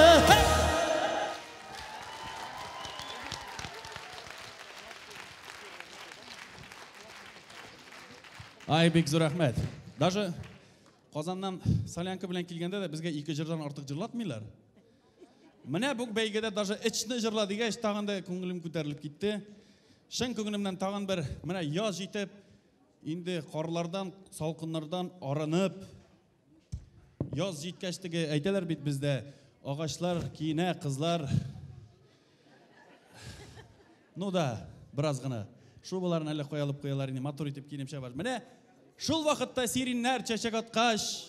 Ай, бек зор рахмет. Даже Қазаннан Солянка білен келгенде де бізге 2 жырдан артық жырлатмайлар. Міне бұл бәйгеде даже ішіне жырла деген тағында көңілім көтеріліп кетті. Шын көңілімнен тағын бір міне яз жетіп, енді қарлардан, салқынlardan арынып, яз жеткәштігі әйтелер бит бізде, ағашлар, кейіне, қызлар. Ну да, біраз ғына шубаларын әлі қоялып қояларын матур етіп кейінемше бар. Міне, шул вақытта сириннәр чәчек атқаш.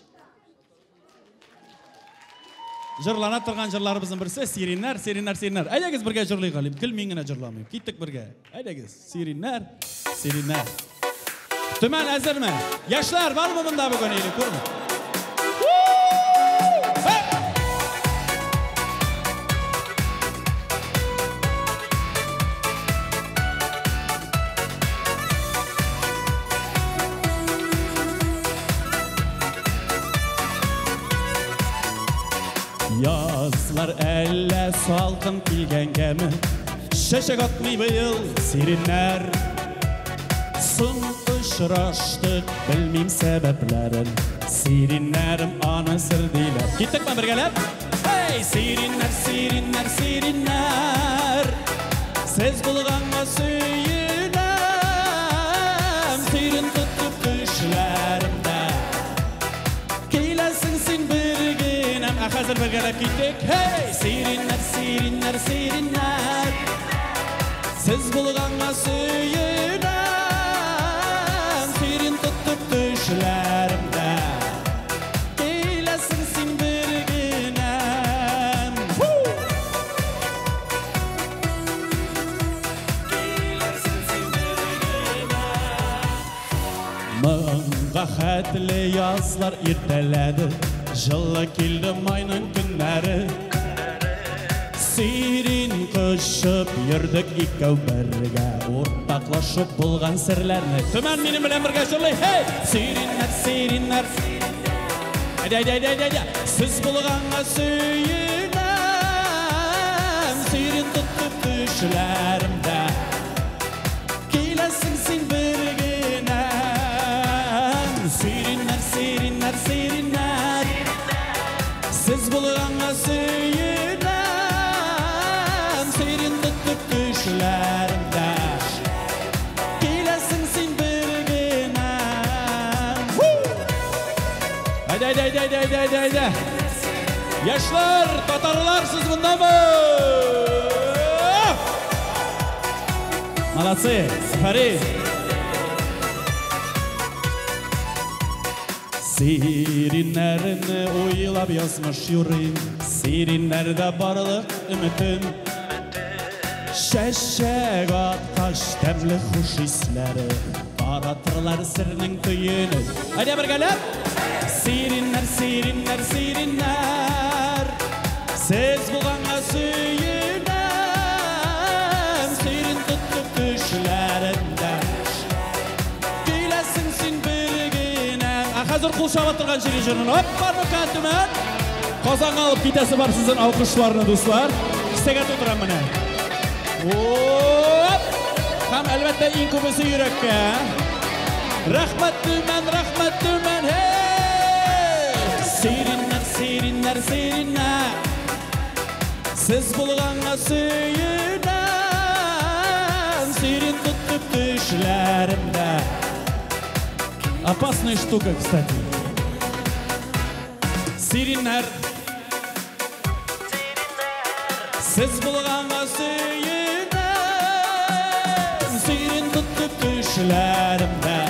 Жырлана тұрған жырларымыздың бірісі сириннәр. Әйдәгіз бірге жырлай қалып, кілмеңіне жырламайым. Кеттік бірге. Әйдәгіз, сириннәр. Түмен әзір ме? Яшылар бар ма мұнда бүгін ейлі көрмі? Yazlar әлі салқын келген кәмі, шешек атмай бұйыл сириннәр. Сұң ұшыраштық, білмейм сәбәпләрін, сириннәрім аны сірдейлер. Кеттік ма біргелеп? Эй, сириннәр, сіз бұлғанға сүйінәм, сирин тұтып түшләрімді. Кейләсің сен біргенім, қазір біргелеп кеттік. Эй, сириннәр, сіз бұлғанға сүйінәм, düşlərimdə Eyləsin sin bir günəm Eyləsin sin bir günəm Mыңға xətli yazlar irtələdi Жылы келді майның күнləri Sirin Ыргышып йөрдек икәү бергә, уртаклашып булган серләрне. Төмән минем белән бергә җырлый. Hey! Сириннәр, сириннәр. Әйдә. Сез булганга сөенәм, сирин тотып төшләремдә. Киләсең син бер генәм. Сириннәр, сириннәр, сириннәр. Сез булганга сөенәм, сирин тотып төшләремдә. Киләсең син бер генәм. Әйдә. Яшьләр, татарлар, сез бундамы? Молодцы, Фарид. Сириннәрне уйлап язмыш юрыйм, сириннәрдә барлык өмөтем. Шәшәк аткач тәмле хуш исләре, таратырлар сернең төенен. Әйдә бергәләп. Сириннәр, сириннәр, сириннәр. Сез булганга сөенәм, сирин тотып төшләрендә. Киләсең син бер генәм. Хәзер кул чаба торган җырын. Hoppa, Нукан төмән. Казанга алып китәсе бар сезнең алкышларны, дуслар. Кистәгә тутырам менә. Оп! Һәм әлбәттә иң күбесе йөрәккә. Рәхмәт төмән. Сириннәр, сириннәр, сириннәр. Сез булганга сөенәм, сирин тотып төшләремдә. Опасная штука, кстати. Сириннәр. Сез булганга сөенәм, сирин тотып төшләремдә.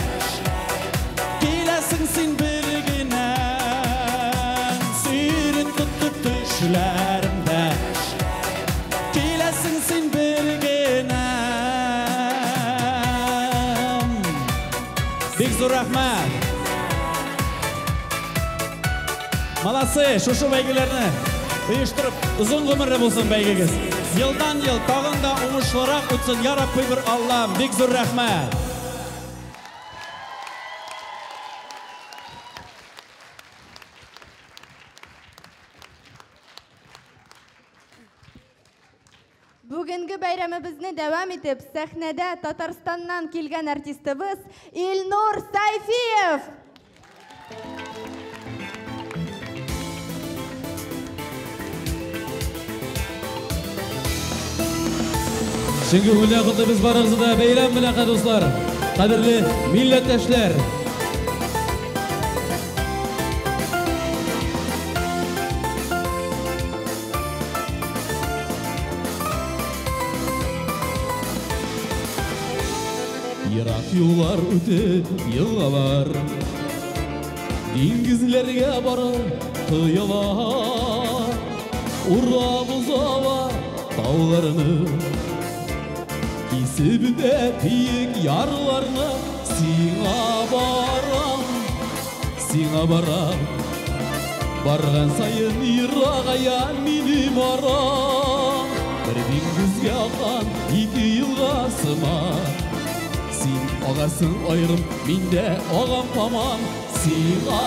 Киләсең син бер генәм, сирин тотып төшләремдә. Киләсең син бер генәм. Бик зур рәхмәт. Молодцы, шушы бәйгеләрне оештырып, узын гомерле булсын бәйгегез. Елдан-ел тагын да уңышлырак үтсен, я Рабби бер Аллам. Бик зур рәхмәт. Бүгенге бәйрәмебезне дәвам итеп, сәхнәдә Татарстаннан килгән артистыбыз Илнур Сайфиев. Шуңгы уйлagында без барыгыз да бәйрәм белән дуслар, кадерле милләттәшләр. Ерак юллар үтеп, елгалар, диңгезләргә барып коелар, урап узалар тауларны, кисеп дә биек ярларны. Сиңа барам, барган сайын ерагая минем арам. Бер диңгезгә аккан ике елга сыман, син агасың айрым, мин дә агам таман. Сиңа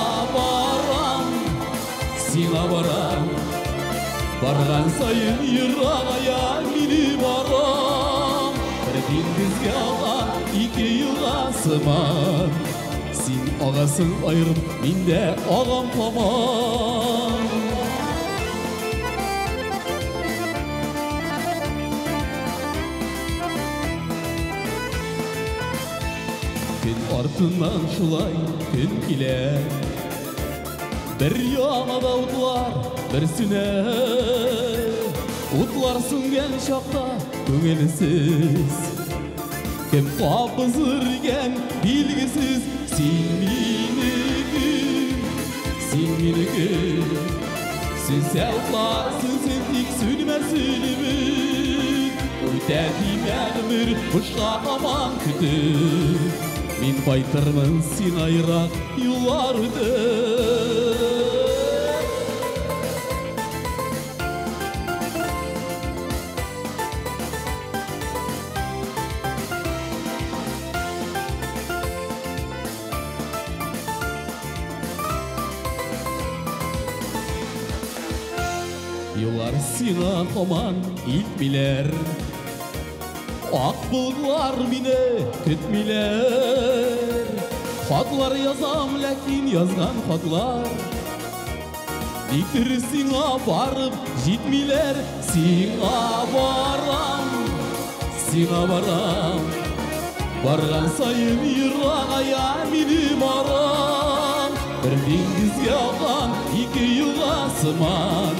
барам, барган сайын ерагая минем арам. Бер диңгезгә аккан ике елга сыман, син агасың айрым, мин дә агам таман. Gün артыннан шулай күн килә, бер янада утлар, бер сүнә. Утлар сүнгән чакта күңелсез, кем кабызыр икән билгесез. Син минеке, сүнсә утларсың сен тик сүнмәсен өмет. Үтә тимәк өмір бушка аман көтеп, мин кайтырмын син айрак юллар үтеп. сиңа коман илтмилер. Ак булглар мине көтмилер. Хатлар язам, ләкин язган хатлар Никтер сиңа барып җитмиләр. Сиңа барам, барган сайын ерагая минем арам. Бер диңгезгә аган ике елга сыман.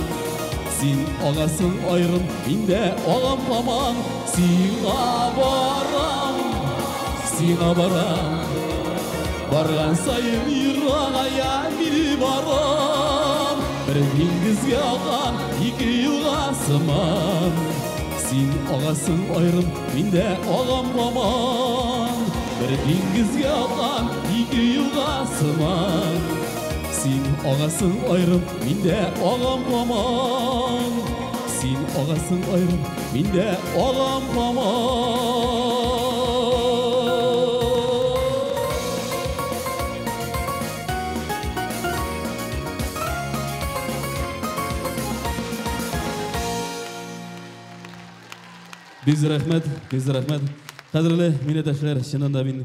Син агасың айрым, миндә агам һаман. Сиңа барам, барган сайын ерагая минем арам. Бер диңгезгә аган ике елга сыман. Син агасың айрым, миндә агам һаман. Бер диңгезгә аган ике елга сыман. Син агасың айрым, миндә агам һаман. Син агасың айрым, миндә агам һаман. Biz rahmet. Qadrli minnettaşlar, şundan men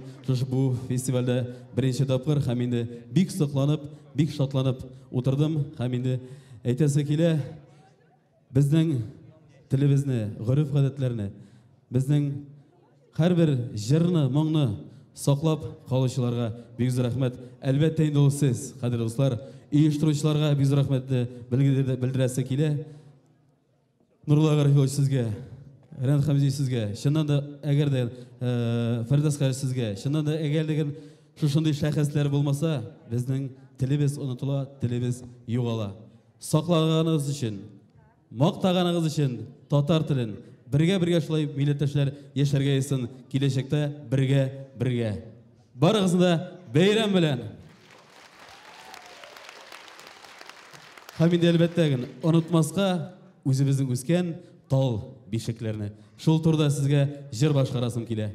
bu festivalda birinchi topqir ham endi bek saqlanib, bek shotlanib o'tirdim. Ham endi aytasa kela bizning tilimizni, urf-odatlarni, bizning har bir jirni, mo'ngni saqlab qolishlarga bek rahmat. Albatta endi siz, qadrli do'stlar, uyushtiruvchilarga bek rahmatni bildirasa kela. Nurullo G'arifov sizga, Rand Hamziy sizga, shundan da agar da Fardas Qari sizga, shundan da agar degan shunday shaxslar bo'lmasa, bizning tilimiz unutila, tilimiz yo'qola. Saqlaganingiz uchun, maqtaganingiz uchun tatar tilin birga shulay millatdoshlar yasharga yesin, kelajakda birga. Barig'izni bayram bilan. Hamid albatta unutmasqa o'zimizning o'sgan tol beshiklarni. Shul turda sizga jir boshqarasim kela.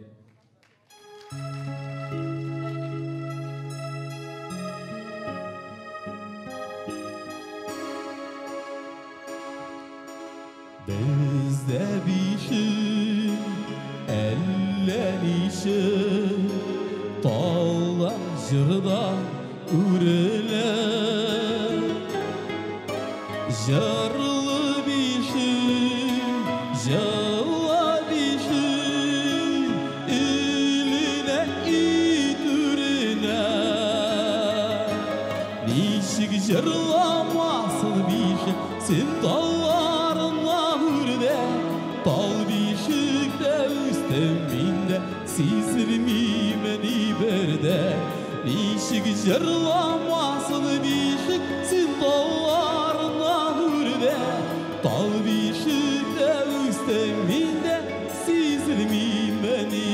Bizde bişik, ellenişik, tallar jırda üreler. Jarlı bişik, jalla bişik, iline itürüne. Nişik jarlamasın bişik, sen tallarına hürde. Tal bişikte üsteminde, sizilmimeni berde. Nişik jarlamasın bişik, sen tallarına hürde. Tal bişikte üsteminde, sizilmimeni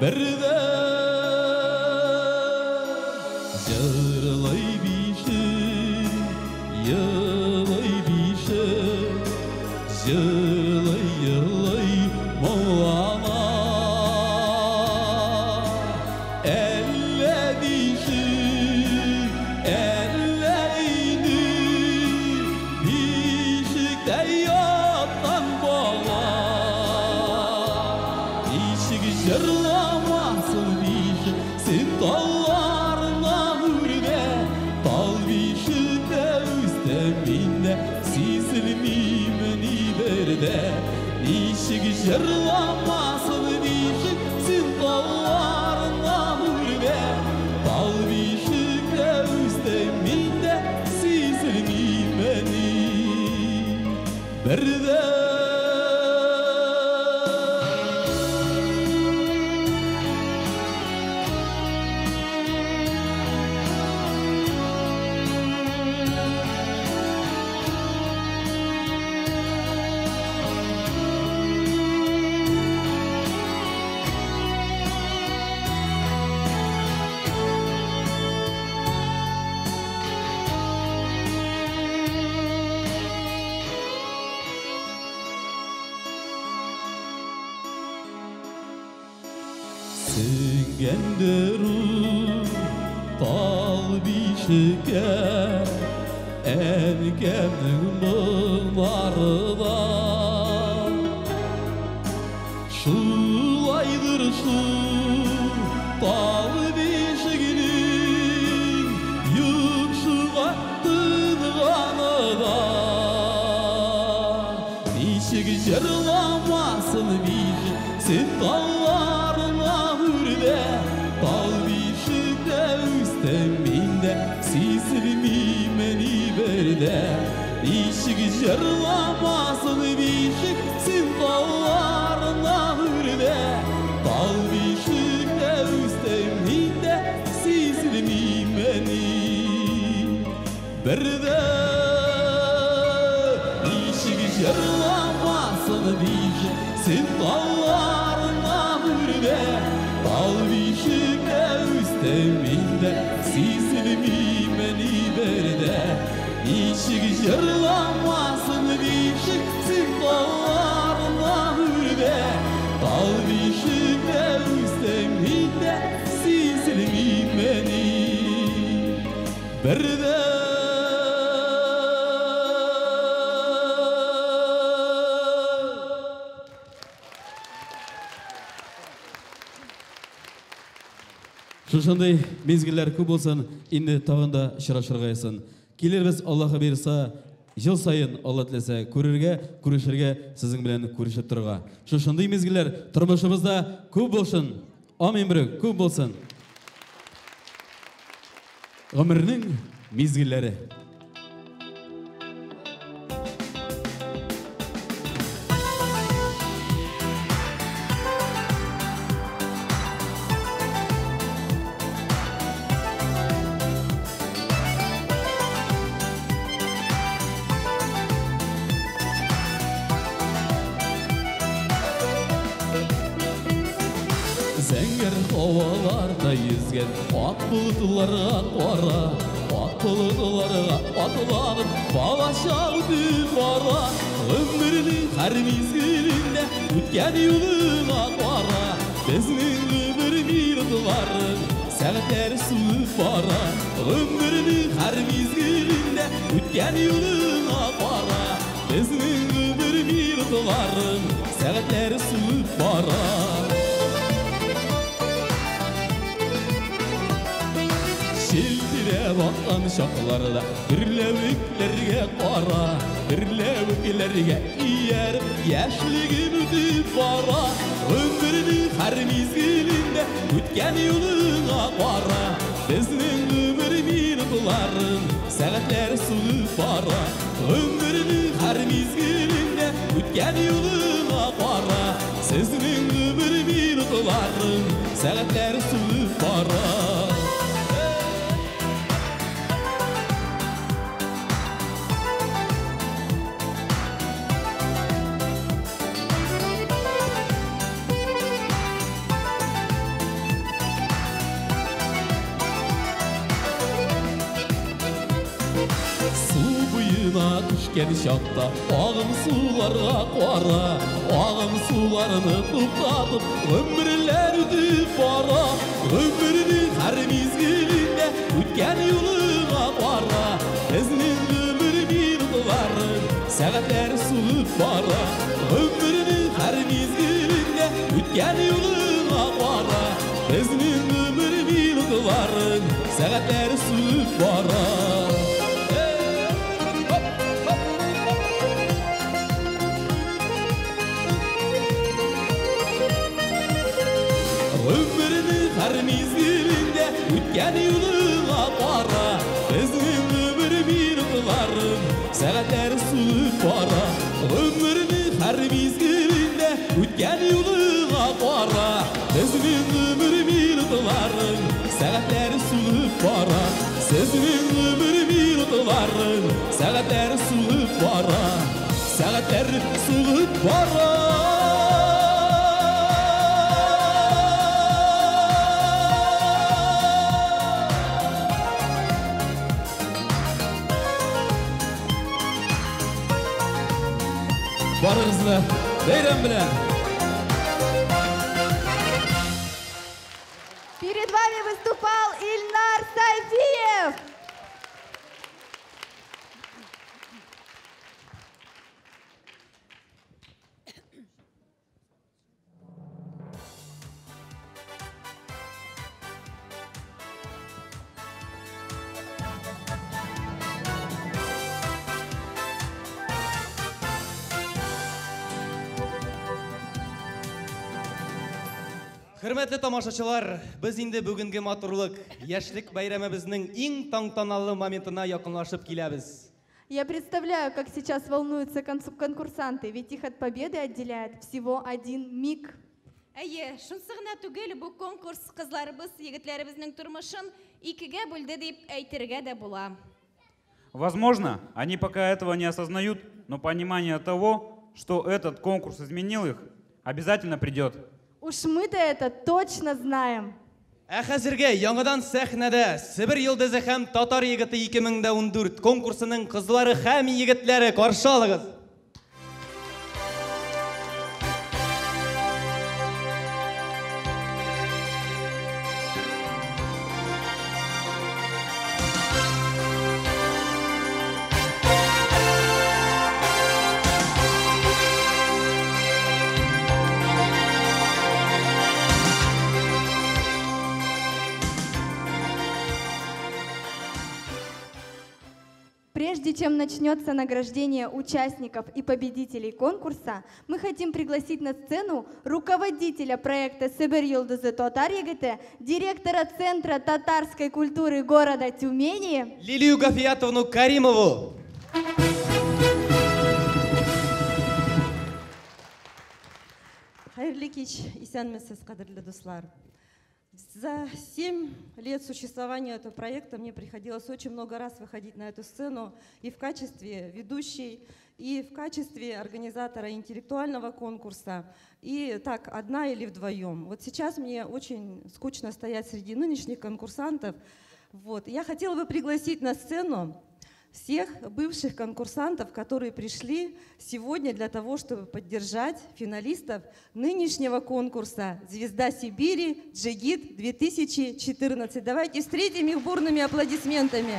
berde. Jarlay bişik, yalay bişik, yalay Mevlana. Elle dişik, elleydi, dişikte yatan bala. Dişik jırlamasın dişik, sen tallarına hürde. Tal bişikte üsteminde, sizilmimeni berde. Dişik jırlamasın dişik, sen tallarına hürde. Tal bişikte üsteminde, sizilmimeni berde. Süngendirur tal bişike, erkenin жырларына шулайдыр шул тал бешігінің юқшыға тынғанына бишік жырламасын бишік сен талларына үрде тал бишікте үстем менде сезілмеймін иберде бишік жырламасын бишік сен талларына үрде тал бишікте үстем менде сезілмеймін иберде бишік жырламасын бишік сен талларына үрде тал бишікте үстем менде сезілмеймін иберде бишік жырламасын бишік сен талларына үрде тал бишікте үстем менде сезілмеймін иберде Шошандай мезгілер көп болсын, енді тағында шыра-шырғайсын. Келербіз Аллаға берса, жыл сайын Алла тілесе көрерге, көрішерге, сіздің білен көрішіп тұрға. Шошандай мезгілер тұрмышымызда көп болсын. Амин бірі, көп болсын. Ғымырның мезгілері. Зәңгір хаваларда езген ақ бұлтыларға қора, ақ бұлтыларға атыланып балаша өтіп бара. Өмірінің әр мезгілінде өткен юлыңа бара. Біздің өмір мейірділарын сәғаттар суып бара. Өмірінің әр мезгілінде өткен юлыңа бара. Біздің өмір мейірділарын сәғаттар суып бара. Шелтіреп атқан шақларда бірләуіктерге қара, бірләуіктерге иеріп яшілігін өтіп бара. Өмірдің әр мезгілінде өткен юлыңа бара. Біздің өмір минутларын сағаттар суып бара. Өмірдің әр мезгілінде өткен юлыңа бара. Сіздің өмір минутларын сағаттар суып бара. Düşken şakta ağım sulara qara, ağım sularını tuplatıp ömürler ötüp bara. Ömürünün her mezgilinde ötken yoluna bara. Bizning ömür minutların saatlar suып bara. Ömürünün her mezgilinde ötken yoluna bara. Bizning ömür minutların saatlar suып bara. Ömrünün her mezgilinde ötken yoluna bara. Bizning ömür minutların saatlar suып bara. Ömrünün her mezgilinde ötken yoluna bara. Bizning ömür minutların saatlar suып bara. Sizning ömür minutların saatlar suып bara. Saatlar suып bara. Barınızla beyran bilen. Перед вами выступал Ильнар Сайфиев. Hürmetli тамашачылар, biz инде бүгенге матурлык, яшьлек бәйрәмебезнең иң тантаналы моментына якынлашып киләбез. Я представляю, как сейчас волнуются конкурсанты, ведь их от победы отделяет всего один миг. Әйе, шунсы гына түгел, бу конкурс кызларыбыз, егетләребезнең тормышын икегә бүлде дип әйтергә дә була. Возможно, они пока этого не осознают, но понимание того, что этот конкурс изменил их, обязательно придет. Уж мы-то это точно знаем. Хәзергә яңадан сәхнәдә Себер йолдызы һәм Татар егете 2014 конкурсының кызлары һәм егетләре каршы алыгыз. Прежде чем начнется награждение участников и победителей конкурса, мы хотим пригласить на сцену руководителя проекта «Себер йолдызы Татар егете», директора Центра татарской культуры города Тюмени Лилию Гафиятовну Каримову. Хайырлы кич, исәнмесез, кадерле дуслар. За 7 лет существования этого проекта мне приходилось очень много раз выходить на эту сцену и в качестве ведущей, и в качестве организатора интеллектуального конкурса, и так, одна или вдвоем. Вот сейчас мне очень скучно стоять среди нынешних конкурсантов. Вот. Я хотела бы пригласить на сцену всех бывших конкурсантов, которые пришли сегодня для того, чтобы поддержать финалистов нынешнего конкурса «Звезда Сибири Джигит 2014». Давайте встретим их бурными аплодисментами.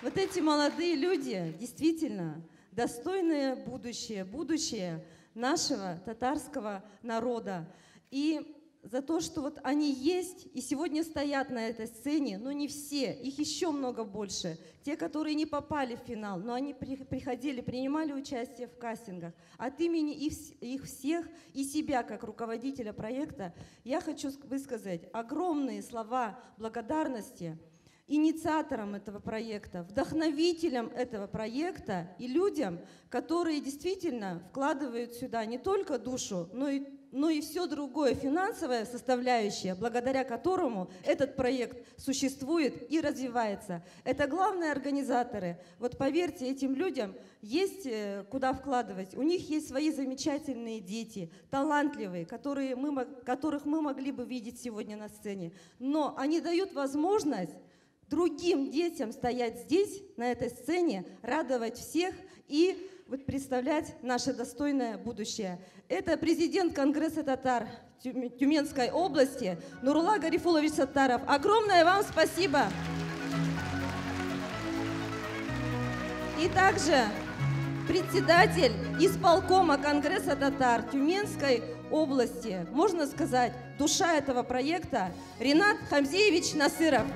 Вот эти молодые люди действительно достойное будущее, будущее нашего татарского народа. И за то, что вот они есть и сегодня стоят на этой сцене, но не все, их еще много больше. Те, которые не попали в финал, но они приходили, принимали участие в кастингах. От имени их всех и себя, как руководителя проекта, я хочу высказать огромные слова благодарности инициаторам этого проекта, вдохновителям этого проекта и людям, которые действительно вкладывают сюда не только душу, но и все другое, финансовая составляющая, благодаря которому этот проект существует и развивается. Это главные организаторы. Вот поверьте, этим людям есть куда вкладывать. У них есть свои замечательные дети, талантливые, которых мы могли бы видеть сегодня на сцене. Но они дают возможность другим детям стоять здесь, на этой сцене, радовать всех и вот представлять наше достойное будущее. Это президент Конгресса татар Тюменской области Нурулла Гарифулович Саттаров. Огромное вам спасибо! И также председатель исполкома Конгресса татар Тюменской области, можно сказать, душа этого проекта, Ринат Хамзеевич Насыров.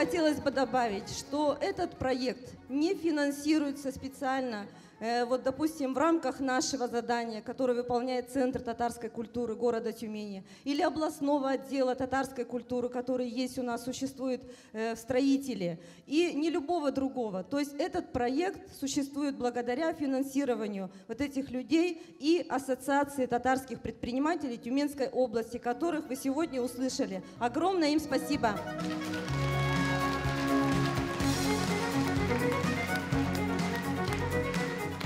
хотелось бы добавить, что этот проект не финансируется специально, вот, допустим, в рамках нашего задания, которое выполняет Центр татарской культуры города Тюмени, или областного отдела татарской культуры, который есть у нас, существует в строителе, и не любого другого. То есть этот проект существует благодаря финансированию вот этих людей и Ассоциации татарских предпринимателей Тюменской области, которых вы сегодня услышали. Огромное им спасибо.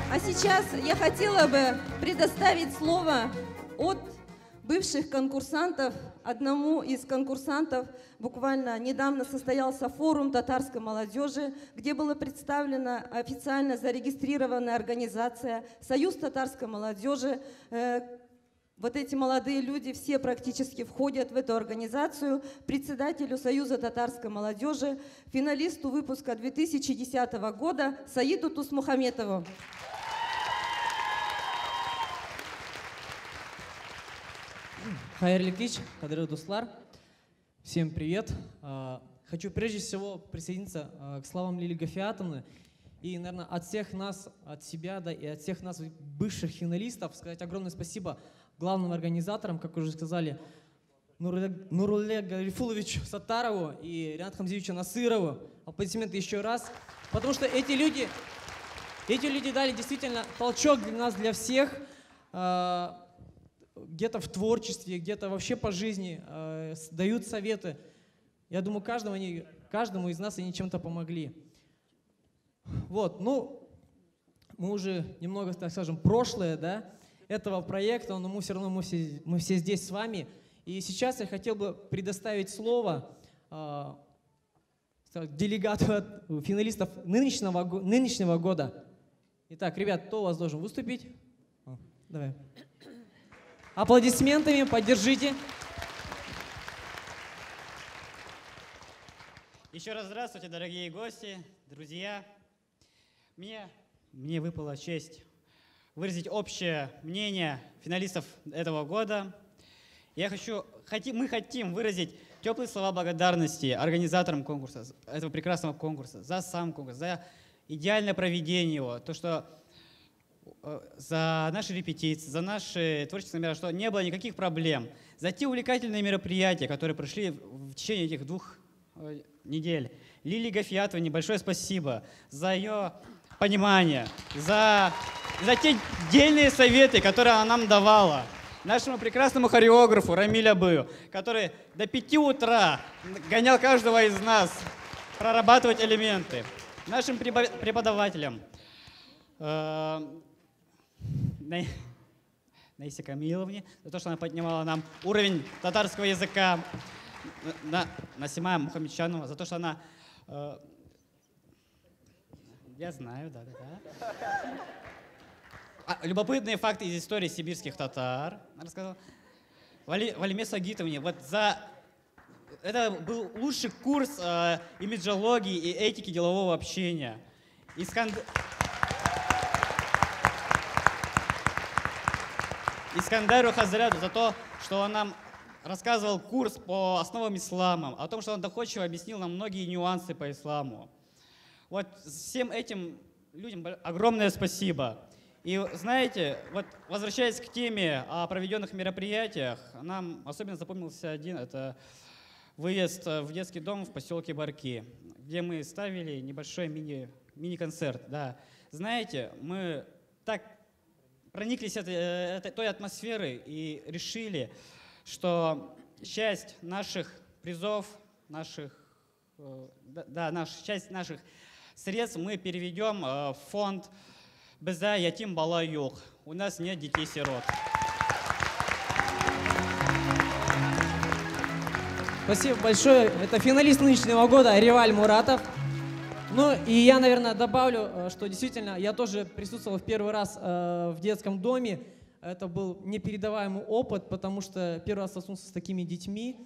А сейчас я хотела бы предоставить слово от бывших конкурсантов. Одному из конкурсантов буквально недавно состоялся форум татарской молодежи, где была представлена официально зарегистрированная организация «Союз татарской молодежи». Вот эти молодые люди все практически входят в эту организацию. Председателю Союза татарской молодежи, финалисту выпуска 2010 года Саиду Тусмухаметову. Хайырлы кич, кадырлы дуслар. Всем привет. Хочу прежде всего присоединиться к словам Лилии Гафиатовны и, наверное, от всех нас, от себя, да, и от всех нас, бывших финалистов, сказать огромное спасибо главным организаторам, как уже сказали, Нурулле Гарифуловичу Саттарову и Ринату Хамзиевичу Насырову. Аплодисменты еще раз, потому что эти люди дали действительно толчок для нас, для всех, где-то в творчестве, где-то вообще по жизни, дают советы. Я думаю, каждому из нас они чем-то помогли. Вот, ну, мы уже немного, так скажем, прошлое, да, этого проекта, но мы все равно мы все здесь с вами. И сейчас я хотел бы предоставить слово делегату финалистов нынешнего года. Итак, ребят, кто у вас должен выступить? Давай. Аплодисментами поддержите. Еще раз здравствуйте, дорогие гости, друзья. Мне выпала честь выразить общее мнение финалистов этого года. Мы хотим выразить теплые слова благодарности организаторам конкурса, этого прекрасного конкурса, за сам конкурс, за идеальное проведение его, то, что за наши репетиции, за наши творческие мероприятия, что не было никаких проблем, за те увлекательные мероприятия, которые прошли в течение этих 2 недель. Лилии Гафиатовой небольшое спасибо за ее понимание, за те дельные советы, которые она нам давала. Нашему прекрасному хореографу Рамиль Абыю, который до 5 утра гонял каждого из нас прорабатывать элементы. Нашим преподавателям. Наисе Камиловне, за то, что она поднимала нам уровень татарского языка, Насима Мухаммедчанову, за то, что она... Я знаю, да. Любопытные факты из истории сибирских татар рассказала. Валиме Сагитовне, вот это был лучший курс имиджологии и этики делового общения. Искандару Хазряду за то, что он нам рассказывал курс по основам ислама, о том, что он доходчиво объяснил нам многие нюансы по исламу. Вот всем этим людям огромное спасибо. И знаете, вот возвращаясь к теме о проведенных мероприятиях, нам особенно запомнился один, это выезд в детский дом в поселке Барки, где мы ставили небольшой мини-концерт. Да. Знаете, мы так прониклись той атмосферой и решили, что часть наших призов, часть наших средств мы переведем в фонд «Беза ятим бала юх». У нас нет детей-сирот. Спасибо большое. Это финалист нынешнего года Реваль Муратов. Ну и я, наверное, добавлю, что действительно я тоже присутствовал в первый раз в детском доме. Это был непередаваемый опыт, потому что первый раз столкнулся с такими детьми.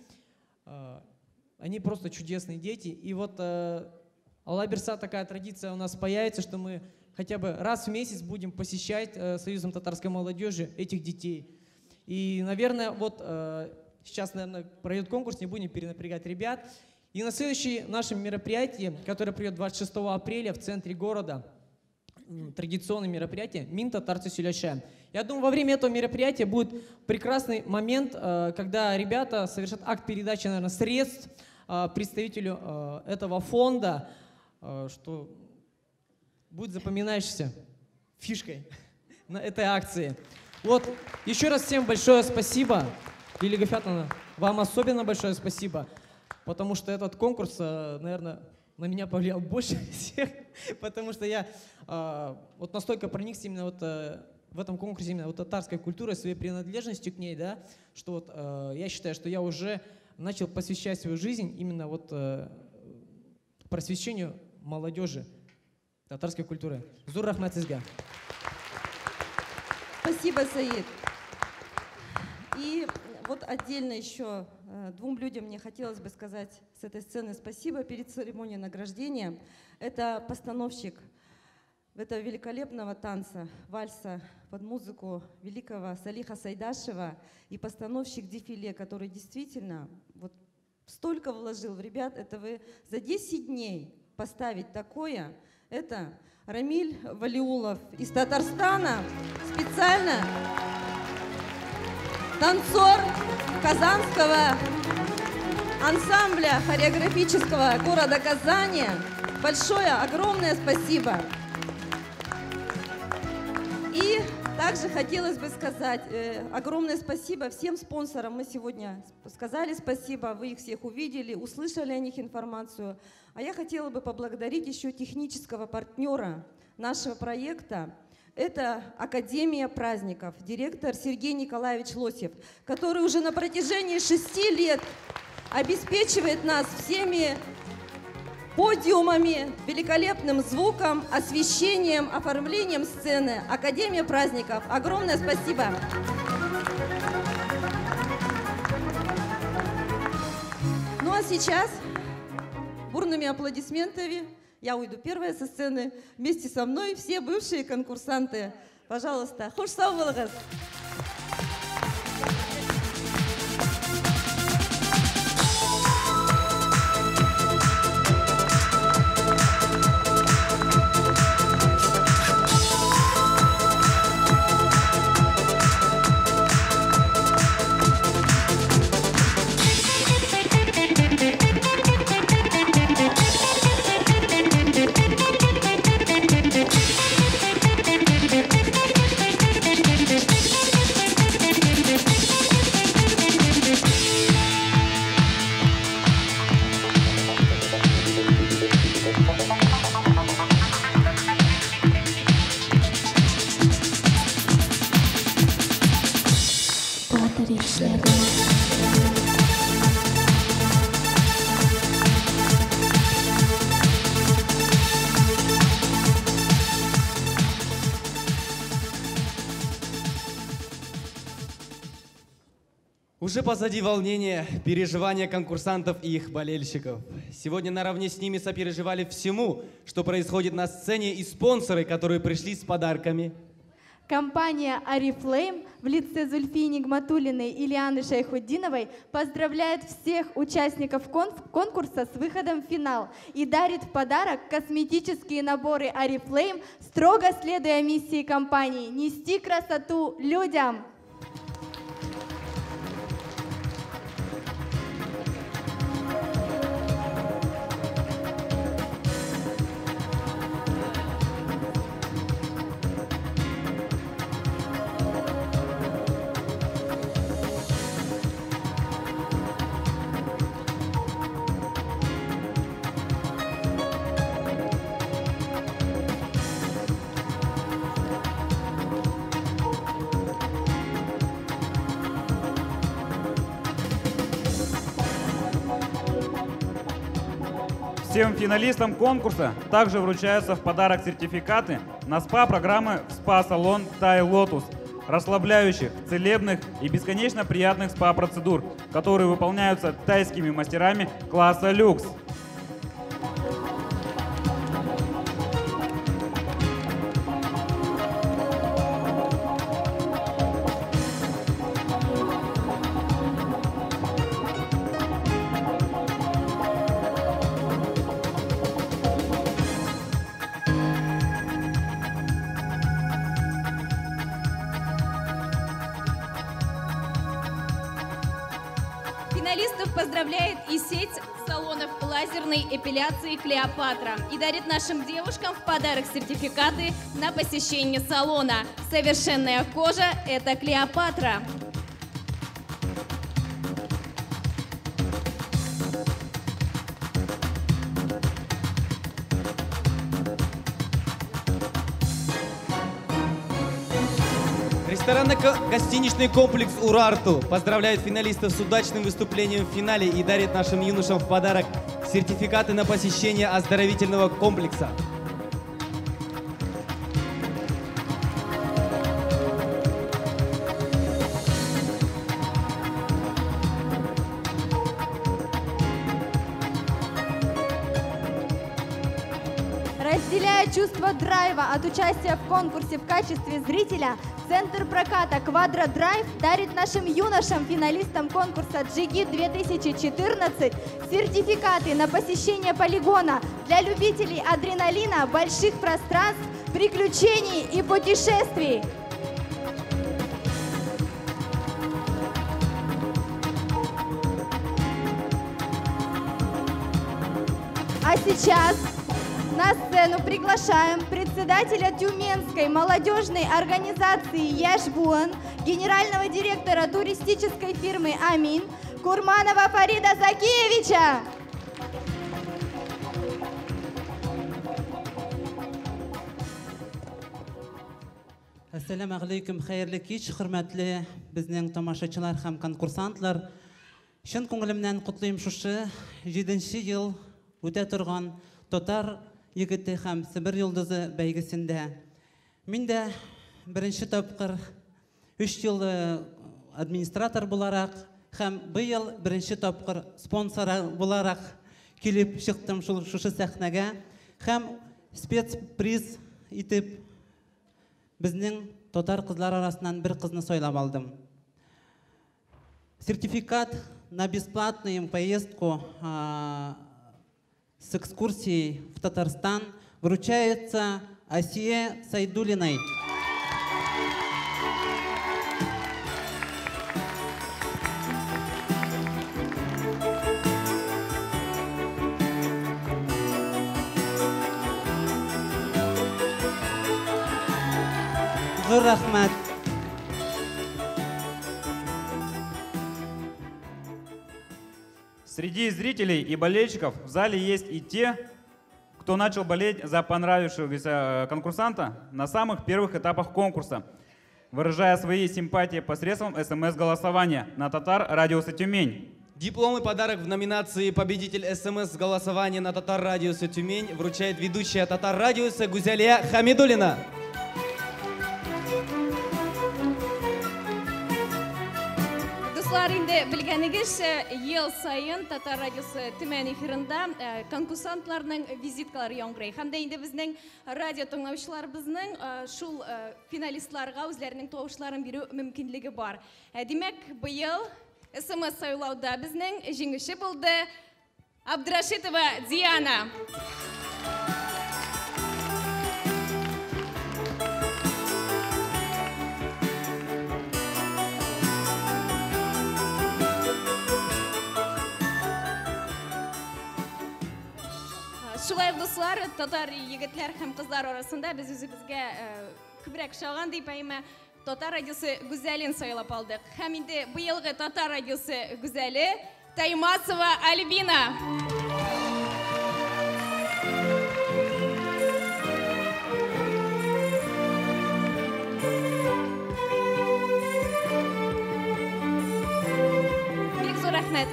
Они просто чудесные дети. И вот Алла Берса, такая традиция у нас появится, что мы хотя бы раз в месяц будем посещать Союзом татарской молодежи этих детей. И, наверное, вот сейчас, наверное, пройдет конкурс, не будем перенапрягать ребят. И на следующее наше мероприятие, которое пройдет 26 апреля в центре города, традиционное мероприятие «Мин татарцы сюляша». Я думаю, во время этого мероприятия будет прекрасный момент, когда ребята совершат акт передачи, наверное, средств представителю этого фонда, что будет запоминающейся фишкой на этой акции. Вот, еще раз всем большое спасибо. Лилия Гафятовна, вам особенно большое спасибо, потому что этот конкурс, наверное, на меня повлиял больше всех, потому что я вот настолько проникся именно вот в этом конкурсе именно вот татарской культурой, своей принадлежностью к ней, да, что вот я считаю, что я уже начал посвящать свою жизнь именно вот просвещению молодежи татарской культуры. Зур рахмат сизга. Спасибо, Саид. И вот отдельно еще двум людям мне хотелось бы сказать с этой сцены спасибо перед церемонией награждения. Это постановщик этого великолепного танца, вальса под музыку великого Салиха Сайдашева и постановщик дефиле, который действительно вот столько вложил в ребят. Это вы за 10 дней поставить такое, это Рамиль Валиулов из Татарстана, специально танцор казанского ансамбля хореографического города Казани. Большое, огромное спасибо. И также хотелось бы сказать огромное спасибо всем спонсорам. Мы сегодня сказали спасибо, вы их всех увидели, услышали о них информацию. А я хотела бы поблагодарить еще технического партнера нашего проекта. Это Академия праздников, директор Сергей Николаевич Лосев, который уже на протяжении 6 лет обеспечивает нас всеми подиумами, великолепным звуком, освещением, оформлением сцены. Академия праздников. Огромное спасибо. Ну а сейчас бурными аплодисментами я уйду первая со сцены. Вместе со мной все бывшие конкурсанты. Пожалуйста, хош сау болыңыз. Уже позади волнения, переживания конкурсантов и их болельщиков. Сегодня наравне с ними сопереживали всему, что происходит на сцене, и спонсоры, которые пришли с подарками. Компания «Арифлейм» в лице Зульфии Нигматуллиной и Лианы Шайхутдиновой поздравляет всех участников конкурса с выходом в финал и дарит в подарок косметические наборы «Арифлейм», строго следуя миссии компании – нести красоту людям. Всем финалистам конкурса также вручаются в подарок сертификаты на СПА-программы в СПА-салон Тай Лотус, расслабляющих, целебных и бесконечно приятных СПА-процедур, которые выполняются тайскими мастерами класса люкс. Финалистов поздравляет и сеть салонов лазерной эпиляции «Клеопатра» и дарит нашим девушкам в подарок сертификаты на посещение салона. Совершенная кожа – это «Клеопатра». Ресторанно-гостиничный комплекс «Урарту» поздравляет финалистов с удачным выступлением в финале и дарит нашим юношам в подарок сертификаты на посещение оздоровительного комплекса. Разделяя чувство драйва от участия в конкурсе в качестве зрителя, Центр проката «Квадро Драйв» дарит нашим юношам, финалистам конкурса «Джигит 2014» сертификаты на посещение полигона для любителей адреналина, больших пространств, приключений и путешествий. А сейчас на сцену приглашаем председателя Тюменской молодежной организации «Яшбуан», генерального директора туристической фирмы «Амин» Курманова Фарида Закиевича. Ассаламу алейкум, хайырлы кич, хөрмәтле безнең тамашачылар һәм конкурсантлар. Чын күңелемнән котлыйм шушы 7нче ел үтә торган Татар егете һәм Себер йолдызы бәйгесендә. Мин дә беренче тапкыр 3 ел администратор буларак һәм быел беренче тапкыр спонсор буларак килеп чыктым шушы сәхнәгә һәм спецприз итеп безнең татар кызлар арасыннан бер кызны сайлап алдым. Сертификат на бесплатную поездку с экскурсией в Татарстан вручается Асие Сайдулиной. Зур рахмат. Среди зрителей и болельщиков в зале есть и те, кто начал болеть за понравившегося конкурсанта на самых первых этапах конкурса, выражая свои симпатии посредством СМС-голосования на Татар Радиуса Тюмень. Диплом и подарок в номинации «Победитель СМС-голосования на Татар Радиуса Тюмень» вручает ведущая Татар Радиуса Гузалия Хамидуллина. Дуслар, инде белгәнегезчә, ел сайын Татар радиосы Төмән эфирында конкурсантларның визиткалары яңгырый. Һәм дә инде безнең радио тыңлаучыларыбызның шул финалистларга үзләренең тавышларын бирү мөмкинлеге бар. Димәк, быел СМС сайлауда безнең җиңүче булды Абдрашитова Диана. Шулай дуслар, татар егетләр һәм кызлар арасында без үзебезгә күбрәк шаган дип әйме Татар радиосы Гүзәлен сайлап алдык. Һәм инде быелгы Татар радиосы Гүзәле Таймасова Альбина. Бик зур рәхмәт.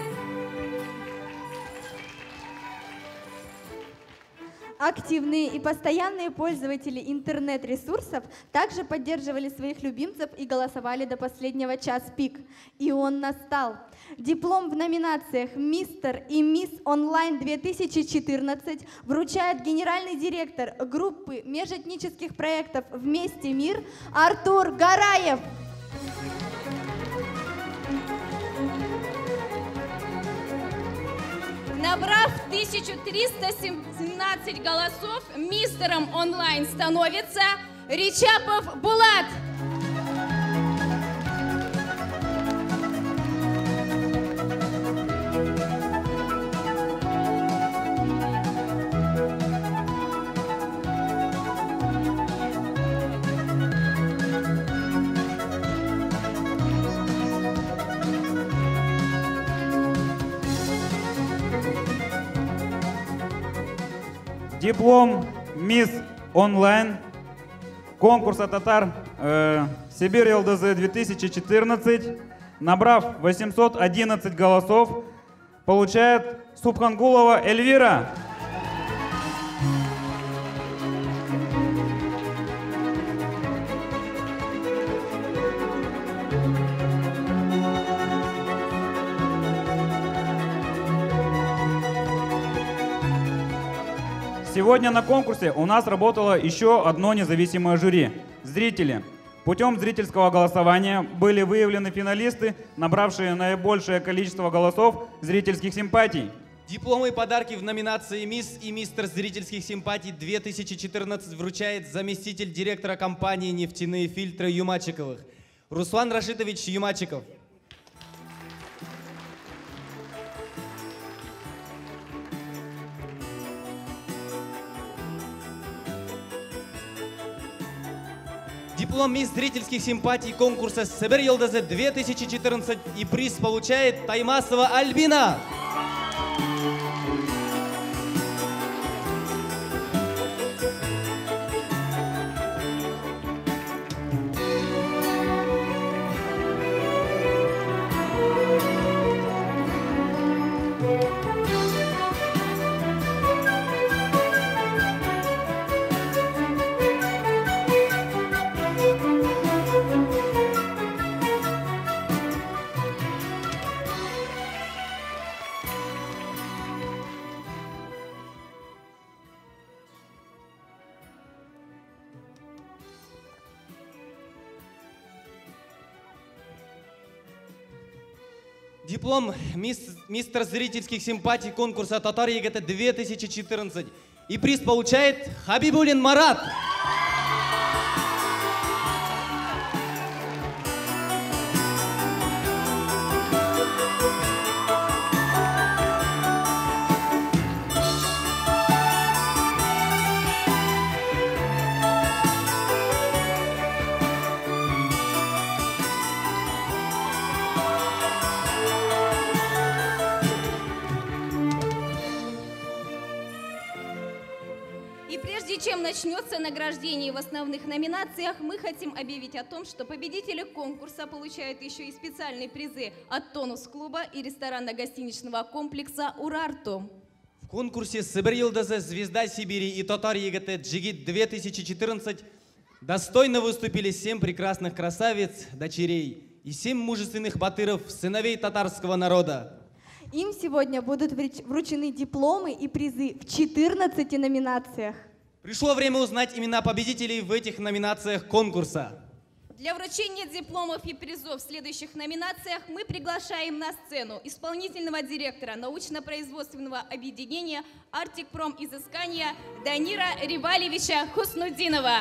Активные и постоянные пользователи интернет-ресурсов также поддерживали своих любимцев и голосовали до последнего час пик. И он настал. Диплом в номинациях «Мистер» и «Мисс Онлайн 2014» вручает генеральный директор группы межэтнических проектов «Вместе мир» Артур Гараев. Набрав 1317 голосов, мистером онлайн становится Ричапов Булат. диплом «Мисс Онлайн» конкурса «Татар Сибирь ЛДЗ 2014», набрав 811 голосов, получает Субхангулова Эльвира. Сегодня на конкурсе у нас работало еще одно независимое жюри – зрители. Путем зрительского голосования были выявлены финалисты, набравшие наибольшее количество голосов зрительских симпатий. Дипломы и подарки в номинации «Мисс и мистер зрительских симпатий 2014» вручает заместитель директора компании «Нефтяные фильтры» Юмачиковых Руслан Рашитович Юмачиков. Диплом «Мисс зрительских симпатий» конкурса «Сибирь ЛДЗ 2014» и приз получает Таймасова Альбина. Диплом «Мистер зрительских симпатий» конкурса «Татар ЕГТ 2014». И приз получает Хабибулин Марат. Чем начнется награждение в основных номинациях, мы хотим объявить о том, что победители конкурса получают еще и специальные призы от Тонус-клуба и ресторанно-гостиничного комплекса «Урарту». В конкурсе «Сибирь ЛДЗ. Звезда Сибири» и «Татар ЕГТ Джигит 2014» достойно выступили 7 прекрасных красавиц, дочерей и 7 мужественных батыров, сыновей татарского народа. Им сегодня будут вручены дипломы и призы в 14 номинациях. Пришло время узнать имена победителей в этих номинациях конкурса. Для вручения дипломов и призов в следующих номинациях мы приглашаем на сцену исполнительного директора научно-производственного объединения «Артикпром Изыскания» Данира Рибалевича Хуснудинова.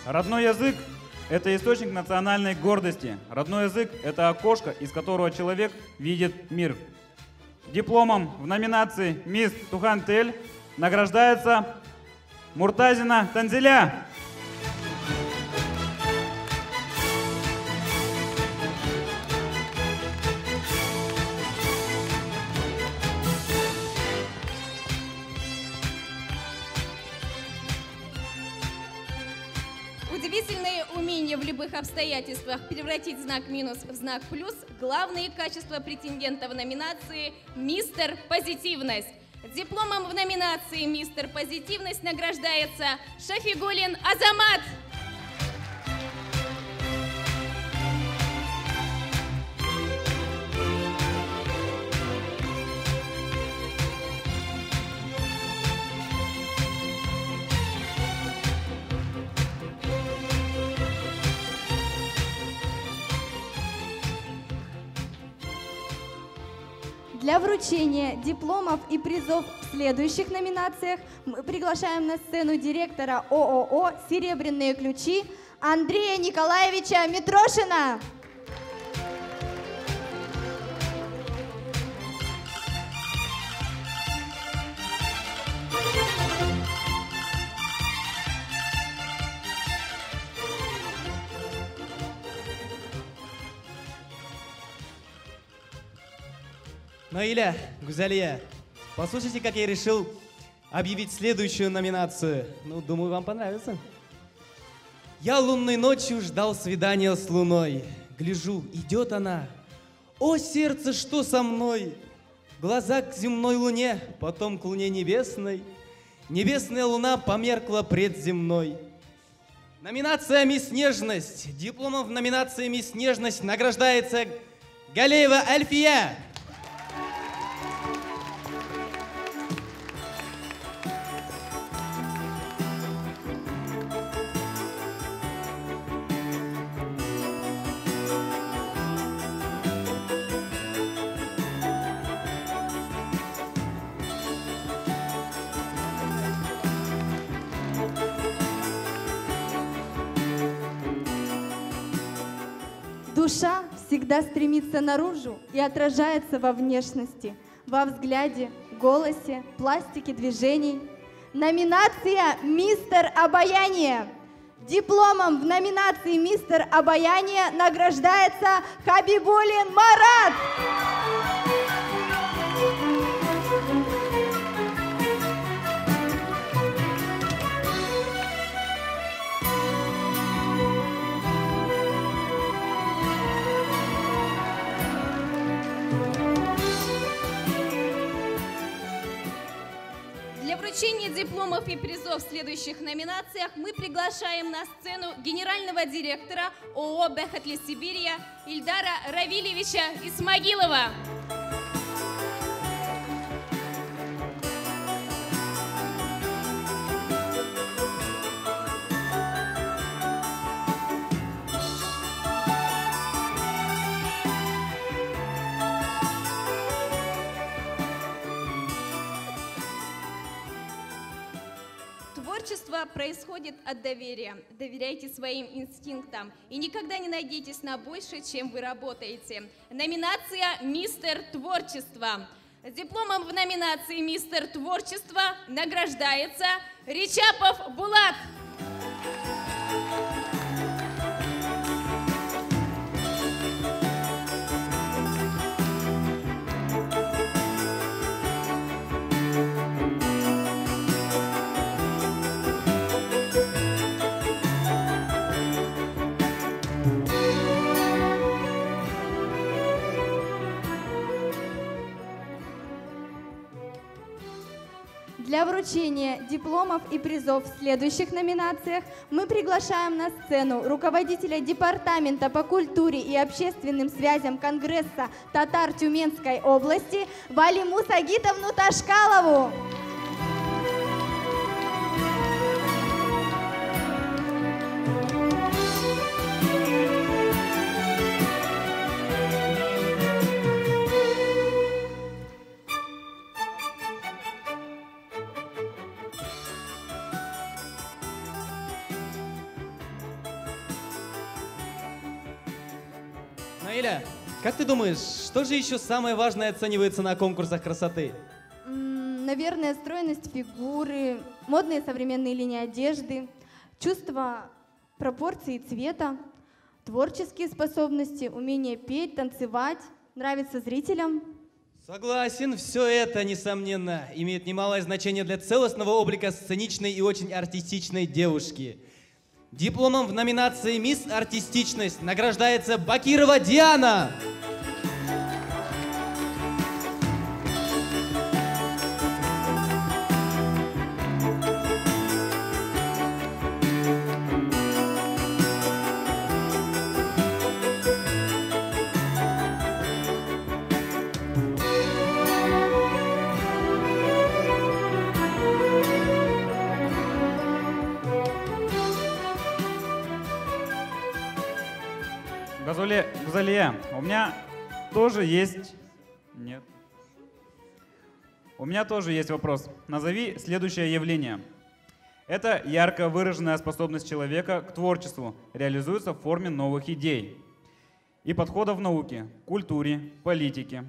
Родной язык – это источник национальной гордости. Родной язык – это окошко, из которого человек видит мир. Дипломом в номинации «Мисс Тухантель» награждается Муртазина Танзиля. Удивительное умение в любых обстоятельствах превратить знак минус в знак плюс – главные качества претендента в номинации «Мистер Позитивность». Дипломом в номинации «Мистер Позитивность» награждается Шафигулин Азамат. Для вручения дипломов и призов в следующих номинациях мы приглашаем на сцену директора ООО «Серебряные ключи» Андрея Николаевича Митрошина. Наиля, Гузалия, послушайте, как я решил объявить следующую номинацию. Ну, думаю, вам понравится. Я лунной ночью ждал свидания с луной. Гляжу, идет она. О, сердце, что со мной? Глаза к земной луне, потом к луне небесной. Небесная луна померкла пред земной. Номинация «Мисс Нежность». Дипломом в номинации «Мисс Нежность» награждается Галеева Альфия. Душа всегда стремится наружу и отражается во внешности, во взгляде, голосе, пластике движений. Номинация «Мистер Обаяние». Дипломом в номинации «Мистер Обаяние» награждается Хабибулин Марат. Для вручения дипломов и призов в следующих номинациях мы приглашаем на сцену генерального директора ООО «Бехатли Сибирия» Ильдара Равильевича Исмагилова. Творчество происходит от доверия. Доверяйте своим инстинктам и никогда не надейтесь на больше, чем вы работаете. Номинация «Мистер Творчество». Дипломом в номинации «Мистер Творчество» награждается Ричапов Булат. Для вручения дипломов и призов в следующих номинациях мы приглашаем на сцену руководителя Департамента по культуре и общественным связям Конгресса татар Тюменской области Валиму Сагитовну Ташкалову. Наиля, как ты думаешь, что же еще самое важное оценивается на конкурсах красоты? Наверное, стройность фигуры, модные современные линии одежды, чувство пропорции цвета, творческие способности, умение петь, танцевать, нравится зрителям. Согласен, все это, несомненно, имеет немалое значение для целостного облика сценичной и очень артистичной девушки. Дипломом в номинации «Мисс Артистичность» награждается Бакирова Диана. Гузалия, у меня тоже есть... Нет. У меня тоже есть вопрос. Назови следующее явление. Эта ярко выраженная способность человека к творчеству реализуется в форме новых идей и подходов в науке, культуре, политике.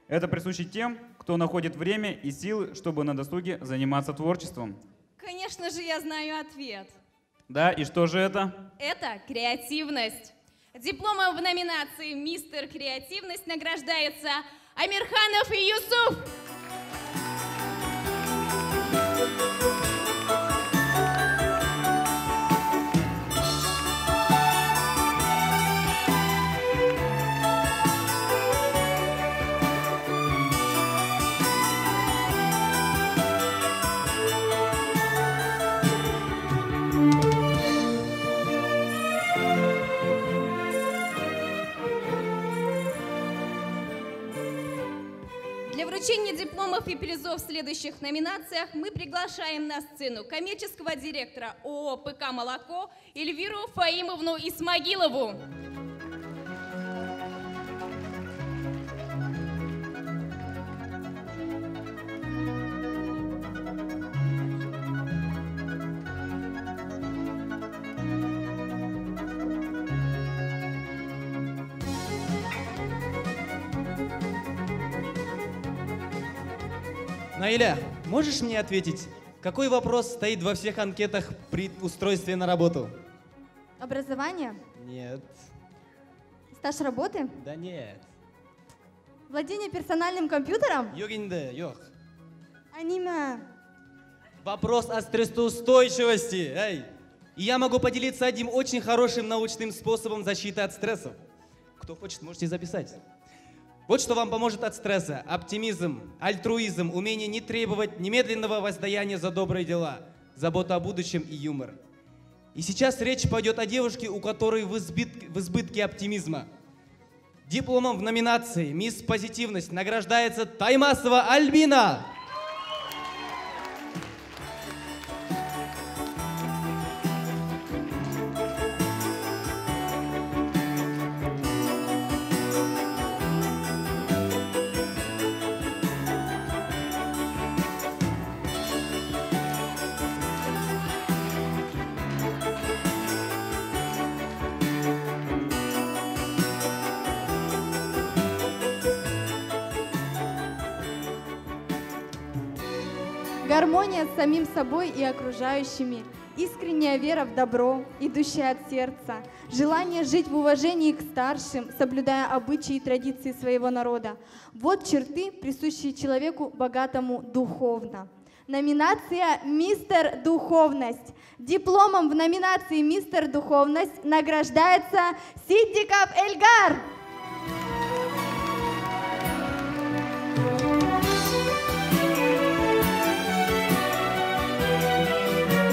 Это присуще тем, кто находит время и силы, чтобы на досуге заниматься творчеством. Конечно же, я знаю ответ. Да, и что же это? Это креативность. Дипломом в номинации «Мистер Креативность» награждается Амирханов и Юсуф. Для вручения дипломов и призов в следующих номинациях мы приглашаем на сцену коммерческого директора ООО «ПК Молоко» Эльвиру Фаимовну Исмагилову. Наиля, можешь мне ответить, какой вопрос стоит во всех анкетах при устройстве на работу? Образование? Нет. Стаж работы? Да нет. Владение персональным компьютером? Йогинде, йог. Аниме. Вопрос о стрессоустойчивости. Эй. И я могу поделиться одним очень хорошим научным способом защиты от стрессов. Кто хочет, можете записать. Вот что вам поможет от стресса. Оптимизм, альтруизм, умение не требовать немедленного воздаяния за добрые дела, забота о будущем и юмор. И сейчас речь пойдет о девушке, у которой в избытке оптимизма. Дипломом в номинации «Мисс Позитивность» награждается Таймасова Альбина. Гармония с самим собой и окружающими, искренняя вера в добро, идущая от сердца, желание жить в уважении к старшим, соблюдая обычаи и традиции своего народа. Вот черты, присущие человеку богатому духовно. Номинация «Мистер Духовность». Дипломом в номинации «Мистер Духовность» награждается Сиддиков Эльгар.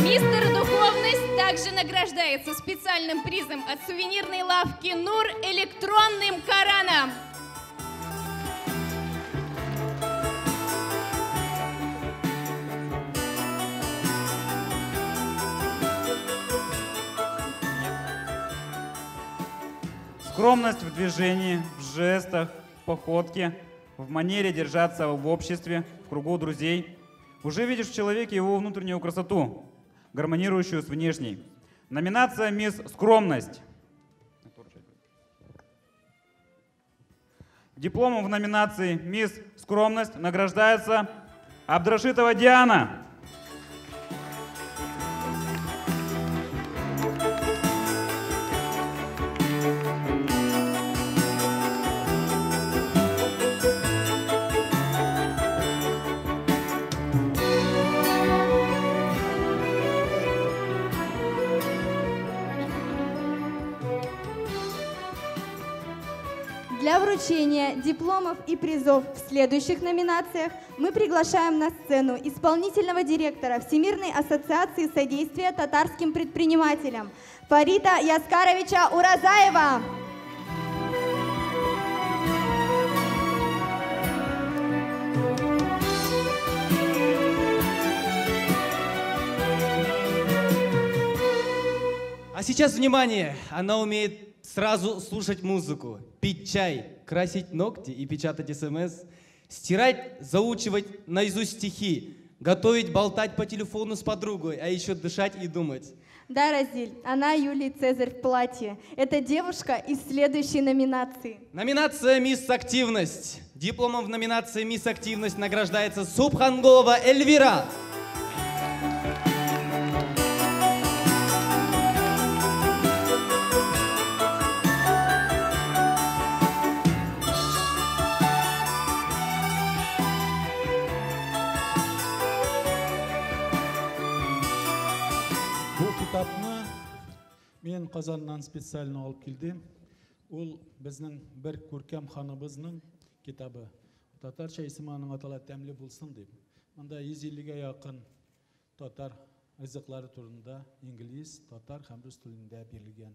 Мистер Духовность также награждается специальным призом от сувенирной лавки «Нур» электронным Кораном. Скромность в движении, в жестах, в походке, в манере держаться в обществе, в кругу друзей. Уже видишь в человеке его внутреннюю красоту, гармонирующую с внешней. Номинация «Мисс Скромность». Дипломом в номинации «Мисс Скромность» награждается Абдрашитова Диана. Для вручения дипломов и призов в следующих номинациях мы приглашаем на сцену исполнительного директора Всемирной ассоциации содействия татарским предпринимателям Фарита Яскаровича Уразаева. А сейчас внимание! Она умеет сразу слушать музыку, пить чай, красить ногти и печатать СМС, стирать, заучивать наизусть стихи, Готовить, болтать по телефону с подругой, а еще дышать и думать. Да, Разиль, она Юлий Цезарь в платье. Это девушка из следующей номинации. Номинация «Мисс Активность». Дипломом в номинации «Мисс Активность» награждается Субханголова Эльвира. Kitapni men Qozondan spesialni olib keldim. Ul bizning bir ko'rkam xonimizning kitobi. Tatarcha ismining atala tamli bo'lsin deb. Bunda 150 ga yaqin tatar rizqlari turida ingliz, tatar ham rus tilida berilgan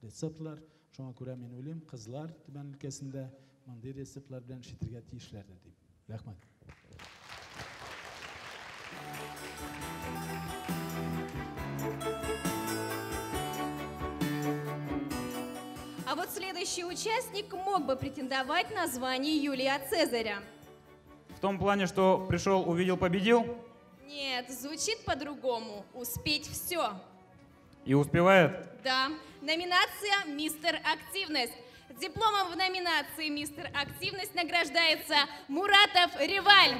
retseptlar. Shunga ko'ra men o'ylayman, qizlar tuman ülkesinde bunday retseptlar bilan ishlatilgan tishlardir deb. Rahmat. А вот следующий участник мог бы претендовать на звание Юлия Цезаря. В том плане, что пришел, увидел, победил? Нет, звучит по-другому. Успеть все. И успевает? Да. Номинация «Мистер Активность». Дипломом в номинации «Мистер Активность» награждается Муратов Реваль.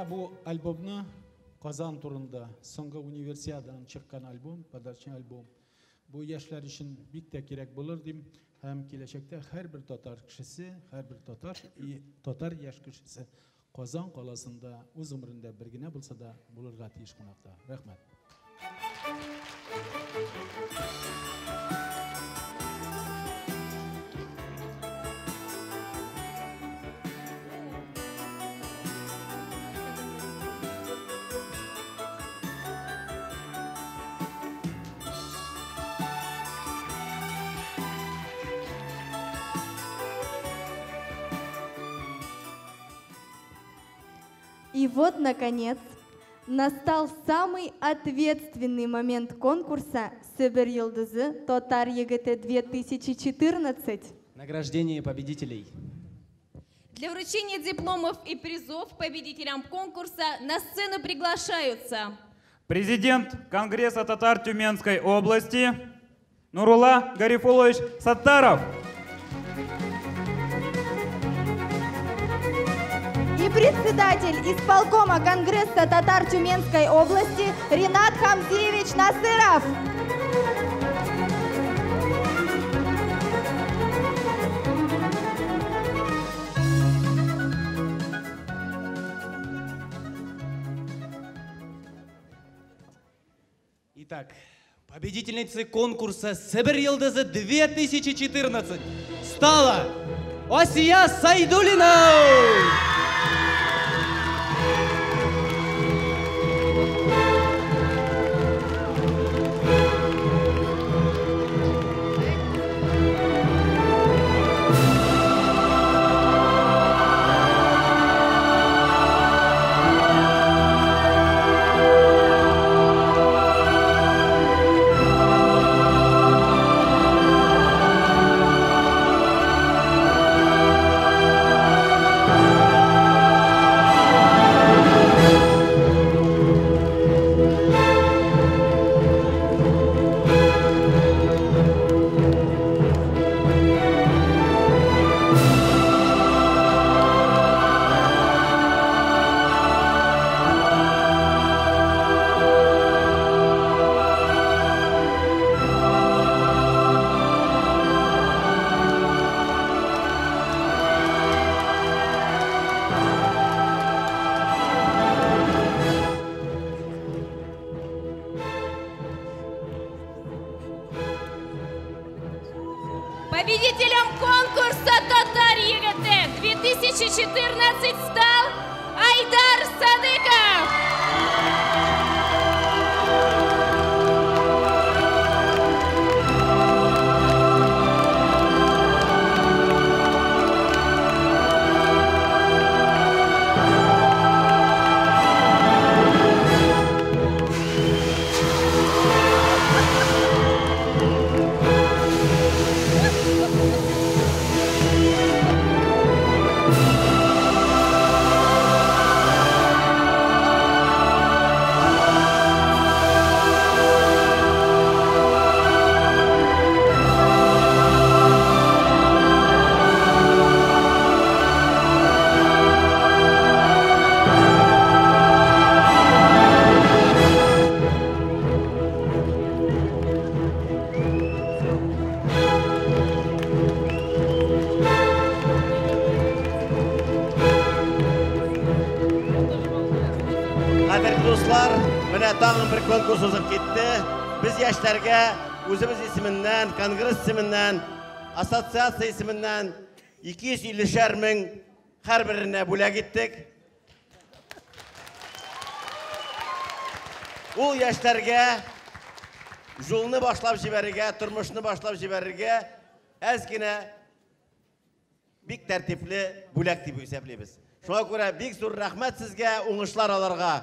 Bu albomni Qozon turida so'nggi universiadadan chiqqan albom, podarchniy albom. Bu yoshlar uchun bitta kerak bo'lar deb, ham kelajakda har bir tatar kishisi, har bir tatar yosh kishisi Qozon qolasida o'z umrida birgina bo'lsa-da bo'lirga tiyish qilmoqda. Rahmat. И вот, наконец, настал самый ответственный момент конкурса «Сібір Йылдызы Татар егіті 2014». Награждение победителей. Для вручения дипломов и призов победителям конкурса на сцену приглашаются президент Конгресса татар Тюменской области Нурула Гарифулович Саттаров. И председатель исполкома Конгресса татар Тюменской области Ринат Хамзиевич Насыров. Итак, победительницей конкурса «Сібір Йылдызы 2014» стала Осия Сайдулина! Победителем конкурса «Татар ЕГТ 2014» стал Айдар Садыков. Dostlar, mənə dağın bir konkurs uzub getdi. Biz yaşlarga özümüz ismindən, kongress ismindən, asosiasiya ismindən 250'şer min hər birinə bölək etdik. O yaşlarga yolunu başlap jiberirge, turmuşunu başlap jiberirge əzginə bik tərtibli bölək deyib hesablayız. Şuna görə bik zor rəhmət sizə, uğuşlar alarga.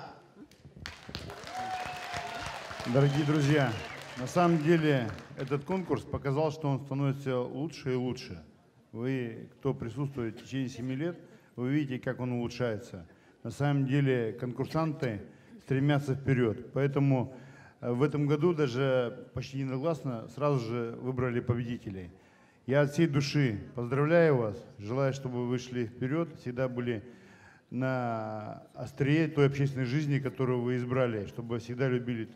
Дорогие друзья, на самом деле этот конкурс показал, что он становится лучше и лучше. Вы, кто присутствует в течение 7 лет, вы видите, как он улучшается. На самом деле конкурсанты стремятся вперед. Поэтому в этом году даже почти единогласно сразу же выбрали победителей. Я от всей души поздравляю вас, желаю, чтобы вы вышли вперед, всегда были на острие той общественной жизни, которую вы избрали, чтобы всегда любили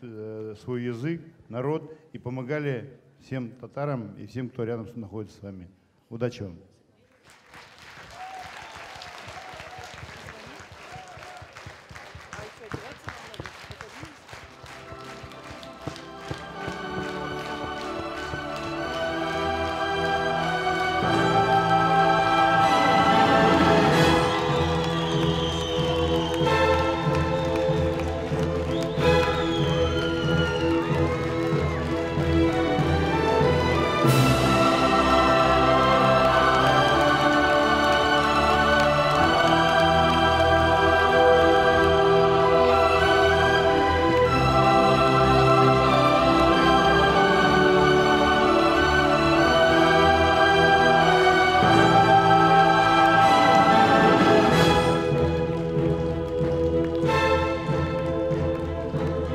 свой язык, народ и помогали всем татарам и всем, кто рядом находится с вами. Удачи вам!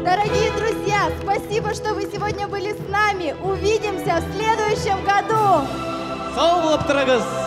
Дорогие друзья, спасибо, что вы сегодня были с нами. Увидимся в следующем году. Сау болып тұрыңыз.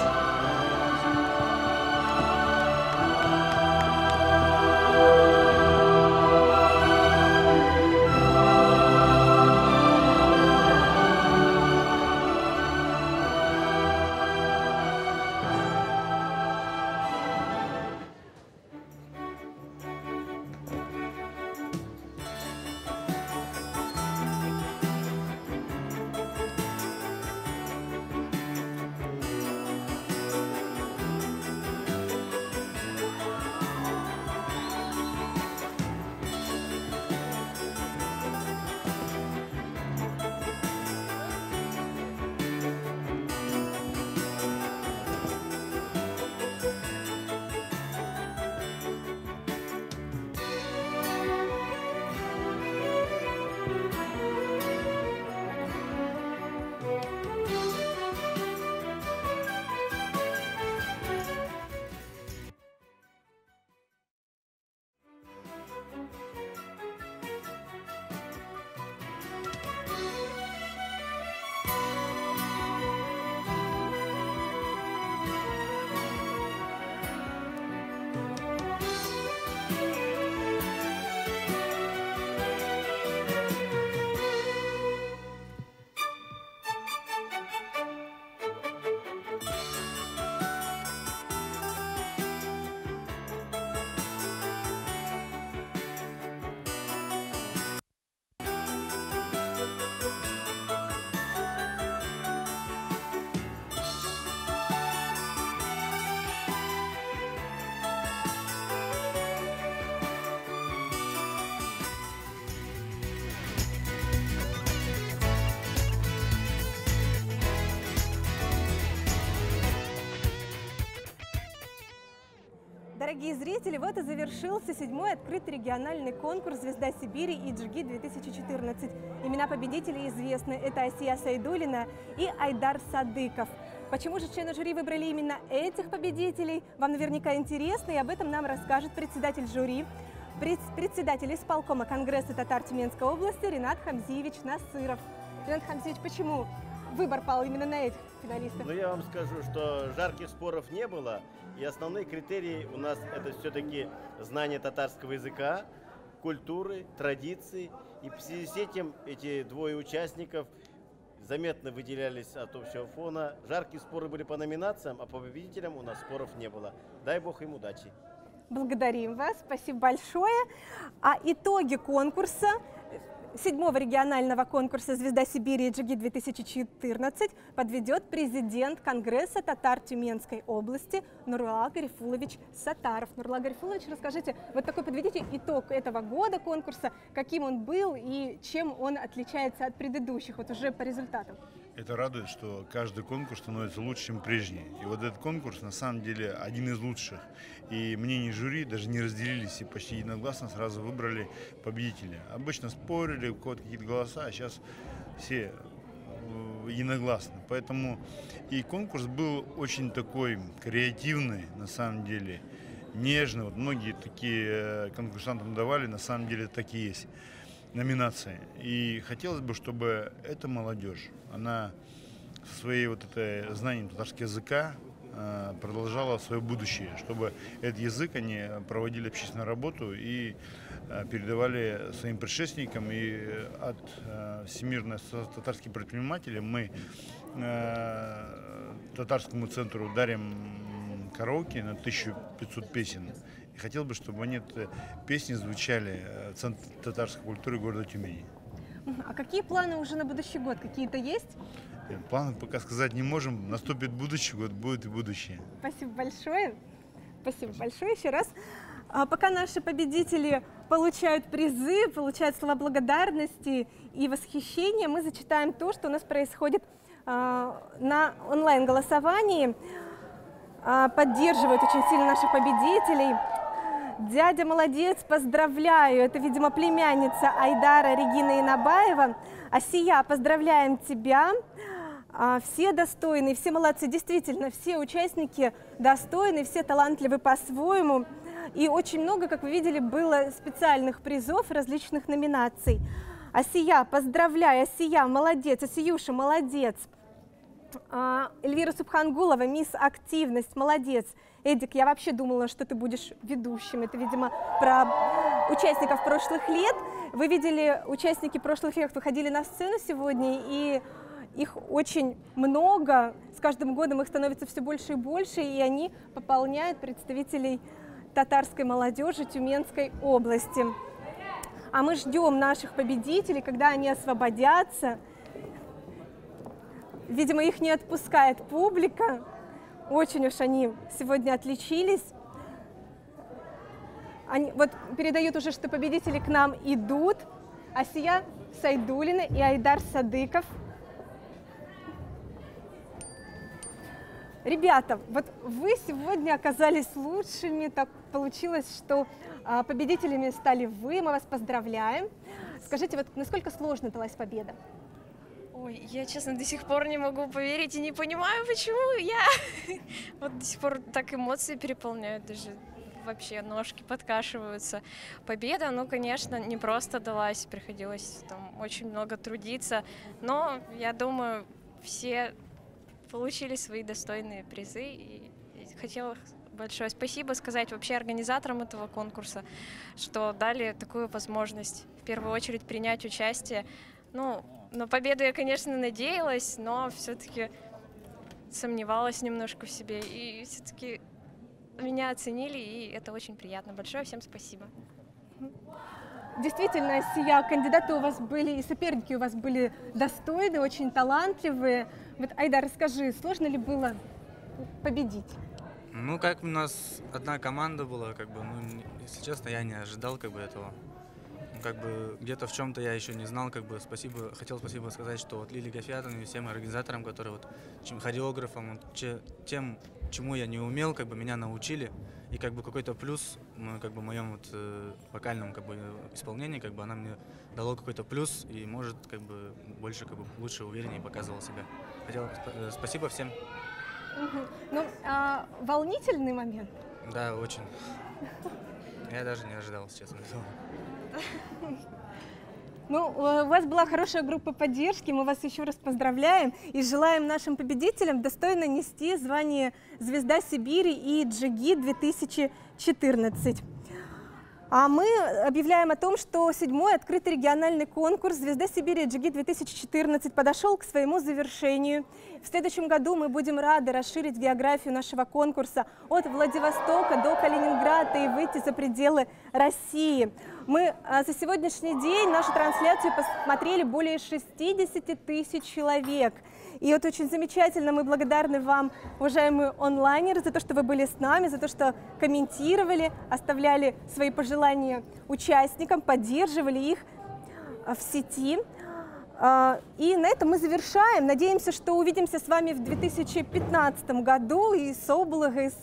Дорогие зрители, вот и завершился 7-й открытый региональный конкурс «Звезда Сибири» и «Иджигит-2014». Имена победителей известны. Это Асия Сайдулина и Айдар Садыков. Почему же члены жюри выбрали именно этих победителей? Вам наверняка интересно, и об этом нам расскажет председатель жюри, председатель исполкома Конгресса татар Тюменской области Ринат Хамзиевич Насыров. Ринат Хамзиевич, почему выбор пал именно на этих финалистов? Ну, я вам скажу, что жарких споров не было, и основные критерии у нас это все-таки знание татарского языка, культуры, традиций, и в связи с этим эти двое участников заметно выделялись от общего фона. Жаркие споры были по номинациям, а по победителям у нас споров не было. Дай бог им удачи. Благодарим вас, спасибо большое. А итоги конкурса, 7-го регионального конкурса «Звезда Сибири» Джигит-2014 подведет президент Конгресса татар Тюменской области Нурлан Гарифулович Сатаров. Нурлан Гарифулович, расскажите, вот такой подведите итог этого года конкурса, каким он был и чем он отличается от предыдущих, вот уже по результатам. Это радует, что каждый конкурс становится лучше, чем прежний. И вот этот конкурс на самом деле один из лучших. И мнения жюри даже не разделились и почти единогласно сразу выбрали победителя. Обычно спорили, у кого-то какие-то голоса, а сейчас все единогласно. Поэтому и конкурс был очень такой креативный, на самом деле, нежный. Вот многие такие конкурсантам давали, на самом деле так и есть номинации. И хотелось бы, чтобы эта молодежь, она со своей вот этой знанием татарского языка продолжала свое будущее, чтобы этот язык они проводили общественную работу и передавали своим предшественникам. И от Всемирного татарских предпринимателей мы татарскому центру дарим караоке на 1500 песен. И хотел бы, чтобы они эти песни звучали в Центре татарской культуры города Тюмени. А какие планы уже на будущий год? Какие-то есть? Планы пока сказать не можем. Наступит будущий год, будет и будущее. Спасибо большое. Спасибо большое еще раз. Пока наши победители получают призы, получают слова благодарности и восхищения, мы зачитаем то, что у нас происходит на онлайн-голосовании. Поддерживают очень сильно наших победителей. Дядя молодец, поздравляю. Это, видимо, племянница Айдара Регина Инабаева. Асия, поздравляем тебя. Все достойны, все молодцы. Действительно, все участники достойны, все талантливы по-своему. И очень много, как вы видели, было специальных призов различных номинаций. Асия, поздравляю. Асия, молодец. Асиюша, молодец. Эльвира Субхангулова, мисс Активность, молодец. Эдик, я вообще думала, что ты будешь ведущим. Это, видимо, про участников прошлых лет. Вы видели, участники прошлых лет выходили на сцену сегодня, и их очень много. С каждым годом их становится все больше и больше, и они пополняют представителей татарской молодежи Тюменской области. А мы ждем наших победителей, когда они освободятся. Видимо, их не отпускает публика. Очень уж они сегодня отличились. Они вот передают уже, что победители к нам идут. Асия Сайдулина и Айдар Садыков. Ребята, вот вы сегодня оказались лучшими. Так получилось, что победителями стали вы. Мы вас поздравляем. Скажите, вот насколько сложно далась победа? Ой, я, честно, до сих пор не могу поверить и не понимаю, почему я... Вот до сих пор так эмоции переполняют, даже вообще ножки подкашиваются. Победа, ну, конечно, не просто далась, приходилось там очень много трудиться, но, я думаю, все получили свои достойные призы, и хотела большое спасибо сказать вообще организаторам этого конкурса, что дали такую возможность, в первую очередь, принять участие. Ну, на победу я, конечно, надеялась, но все-таки сомневалась немножко в себе. И все-таки меня оценили, и это очень приятно. Большое всем спасибо. Действительно, Сия, кандидаты у вас были, и соперники у вас были достойны, очень талантливые. Вот, Айдар, расскажи, сложно ли было победить? Ну, как у нас одна команда была, как бы, ну, если честно, я не ожидал, как бы, этого. Как бы где-то в чем-то я еще не знал, как бы хотел спасибо сказать, что вот Лилии Гафиатовне и всем организаторам, которые вот хореографам, вот, тем, чему я не умел, как бы меня научили, и как бы какой-то плюс, как бы в моем вот вокальном как бы исполнении, как бы она мне дала какой-то плюс и может как бы больше, как бы лучше, увереннее показывал себя. Хотел спасибо всем. Ну, волнительный момент? Да, очень. Я даже не ожидал, честно говоря. Ну, у вас была хорошая группа поддержки, мы вас еще раз поздравляем и желаем нашим победителям достойно нести звание «Звезда Сибири» и «Джигит 2014». А мы объявляем о том, что 7-й открытый региональный конкурс «Звезда Сибири» и «Джигит 2014» подошел к своему завершению. В следующем году мы будем рады расширить географию нашего конкурса от Владивостока до Калининграда и выйти за пределы России. Мы за сегодняшний день нашу трансляцию посмотрели более 60 тысяч человек. И это очень замечательно. Мы благодарны вам, уважаемые онлайнеры, за то, что вы были с нами, за то, что комментировали, оставляли свои пожелания участникам, поддерживали их в сети. И на этом мы завершаем. Надеемся, что увидимся с вами в 2015 году и с облага, и с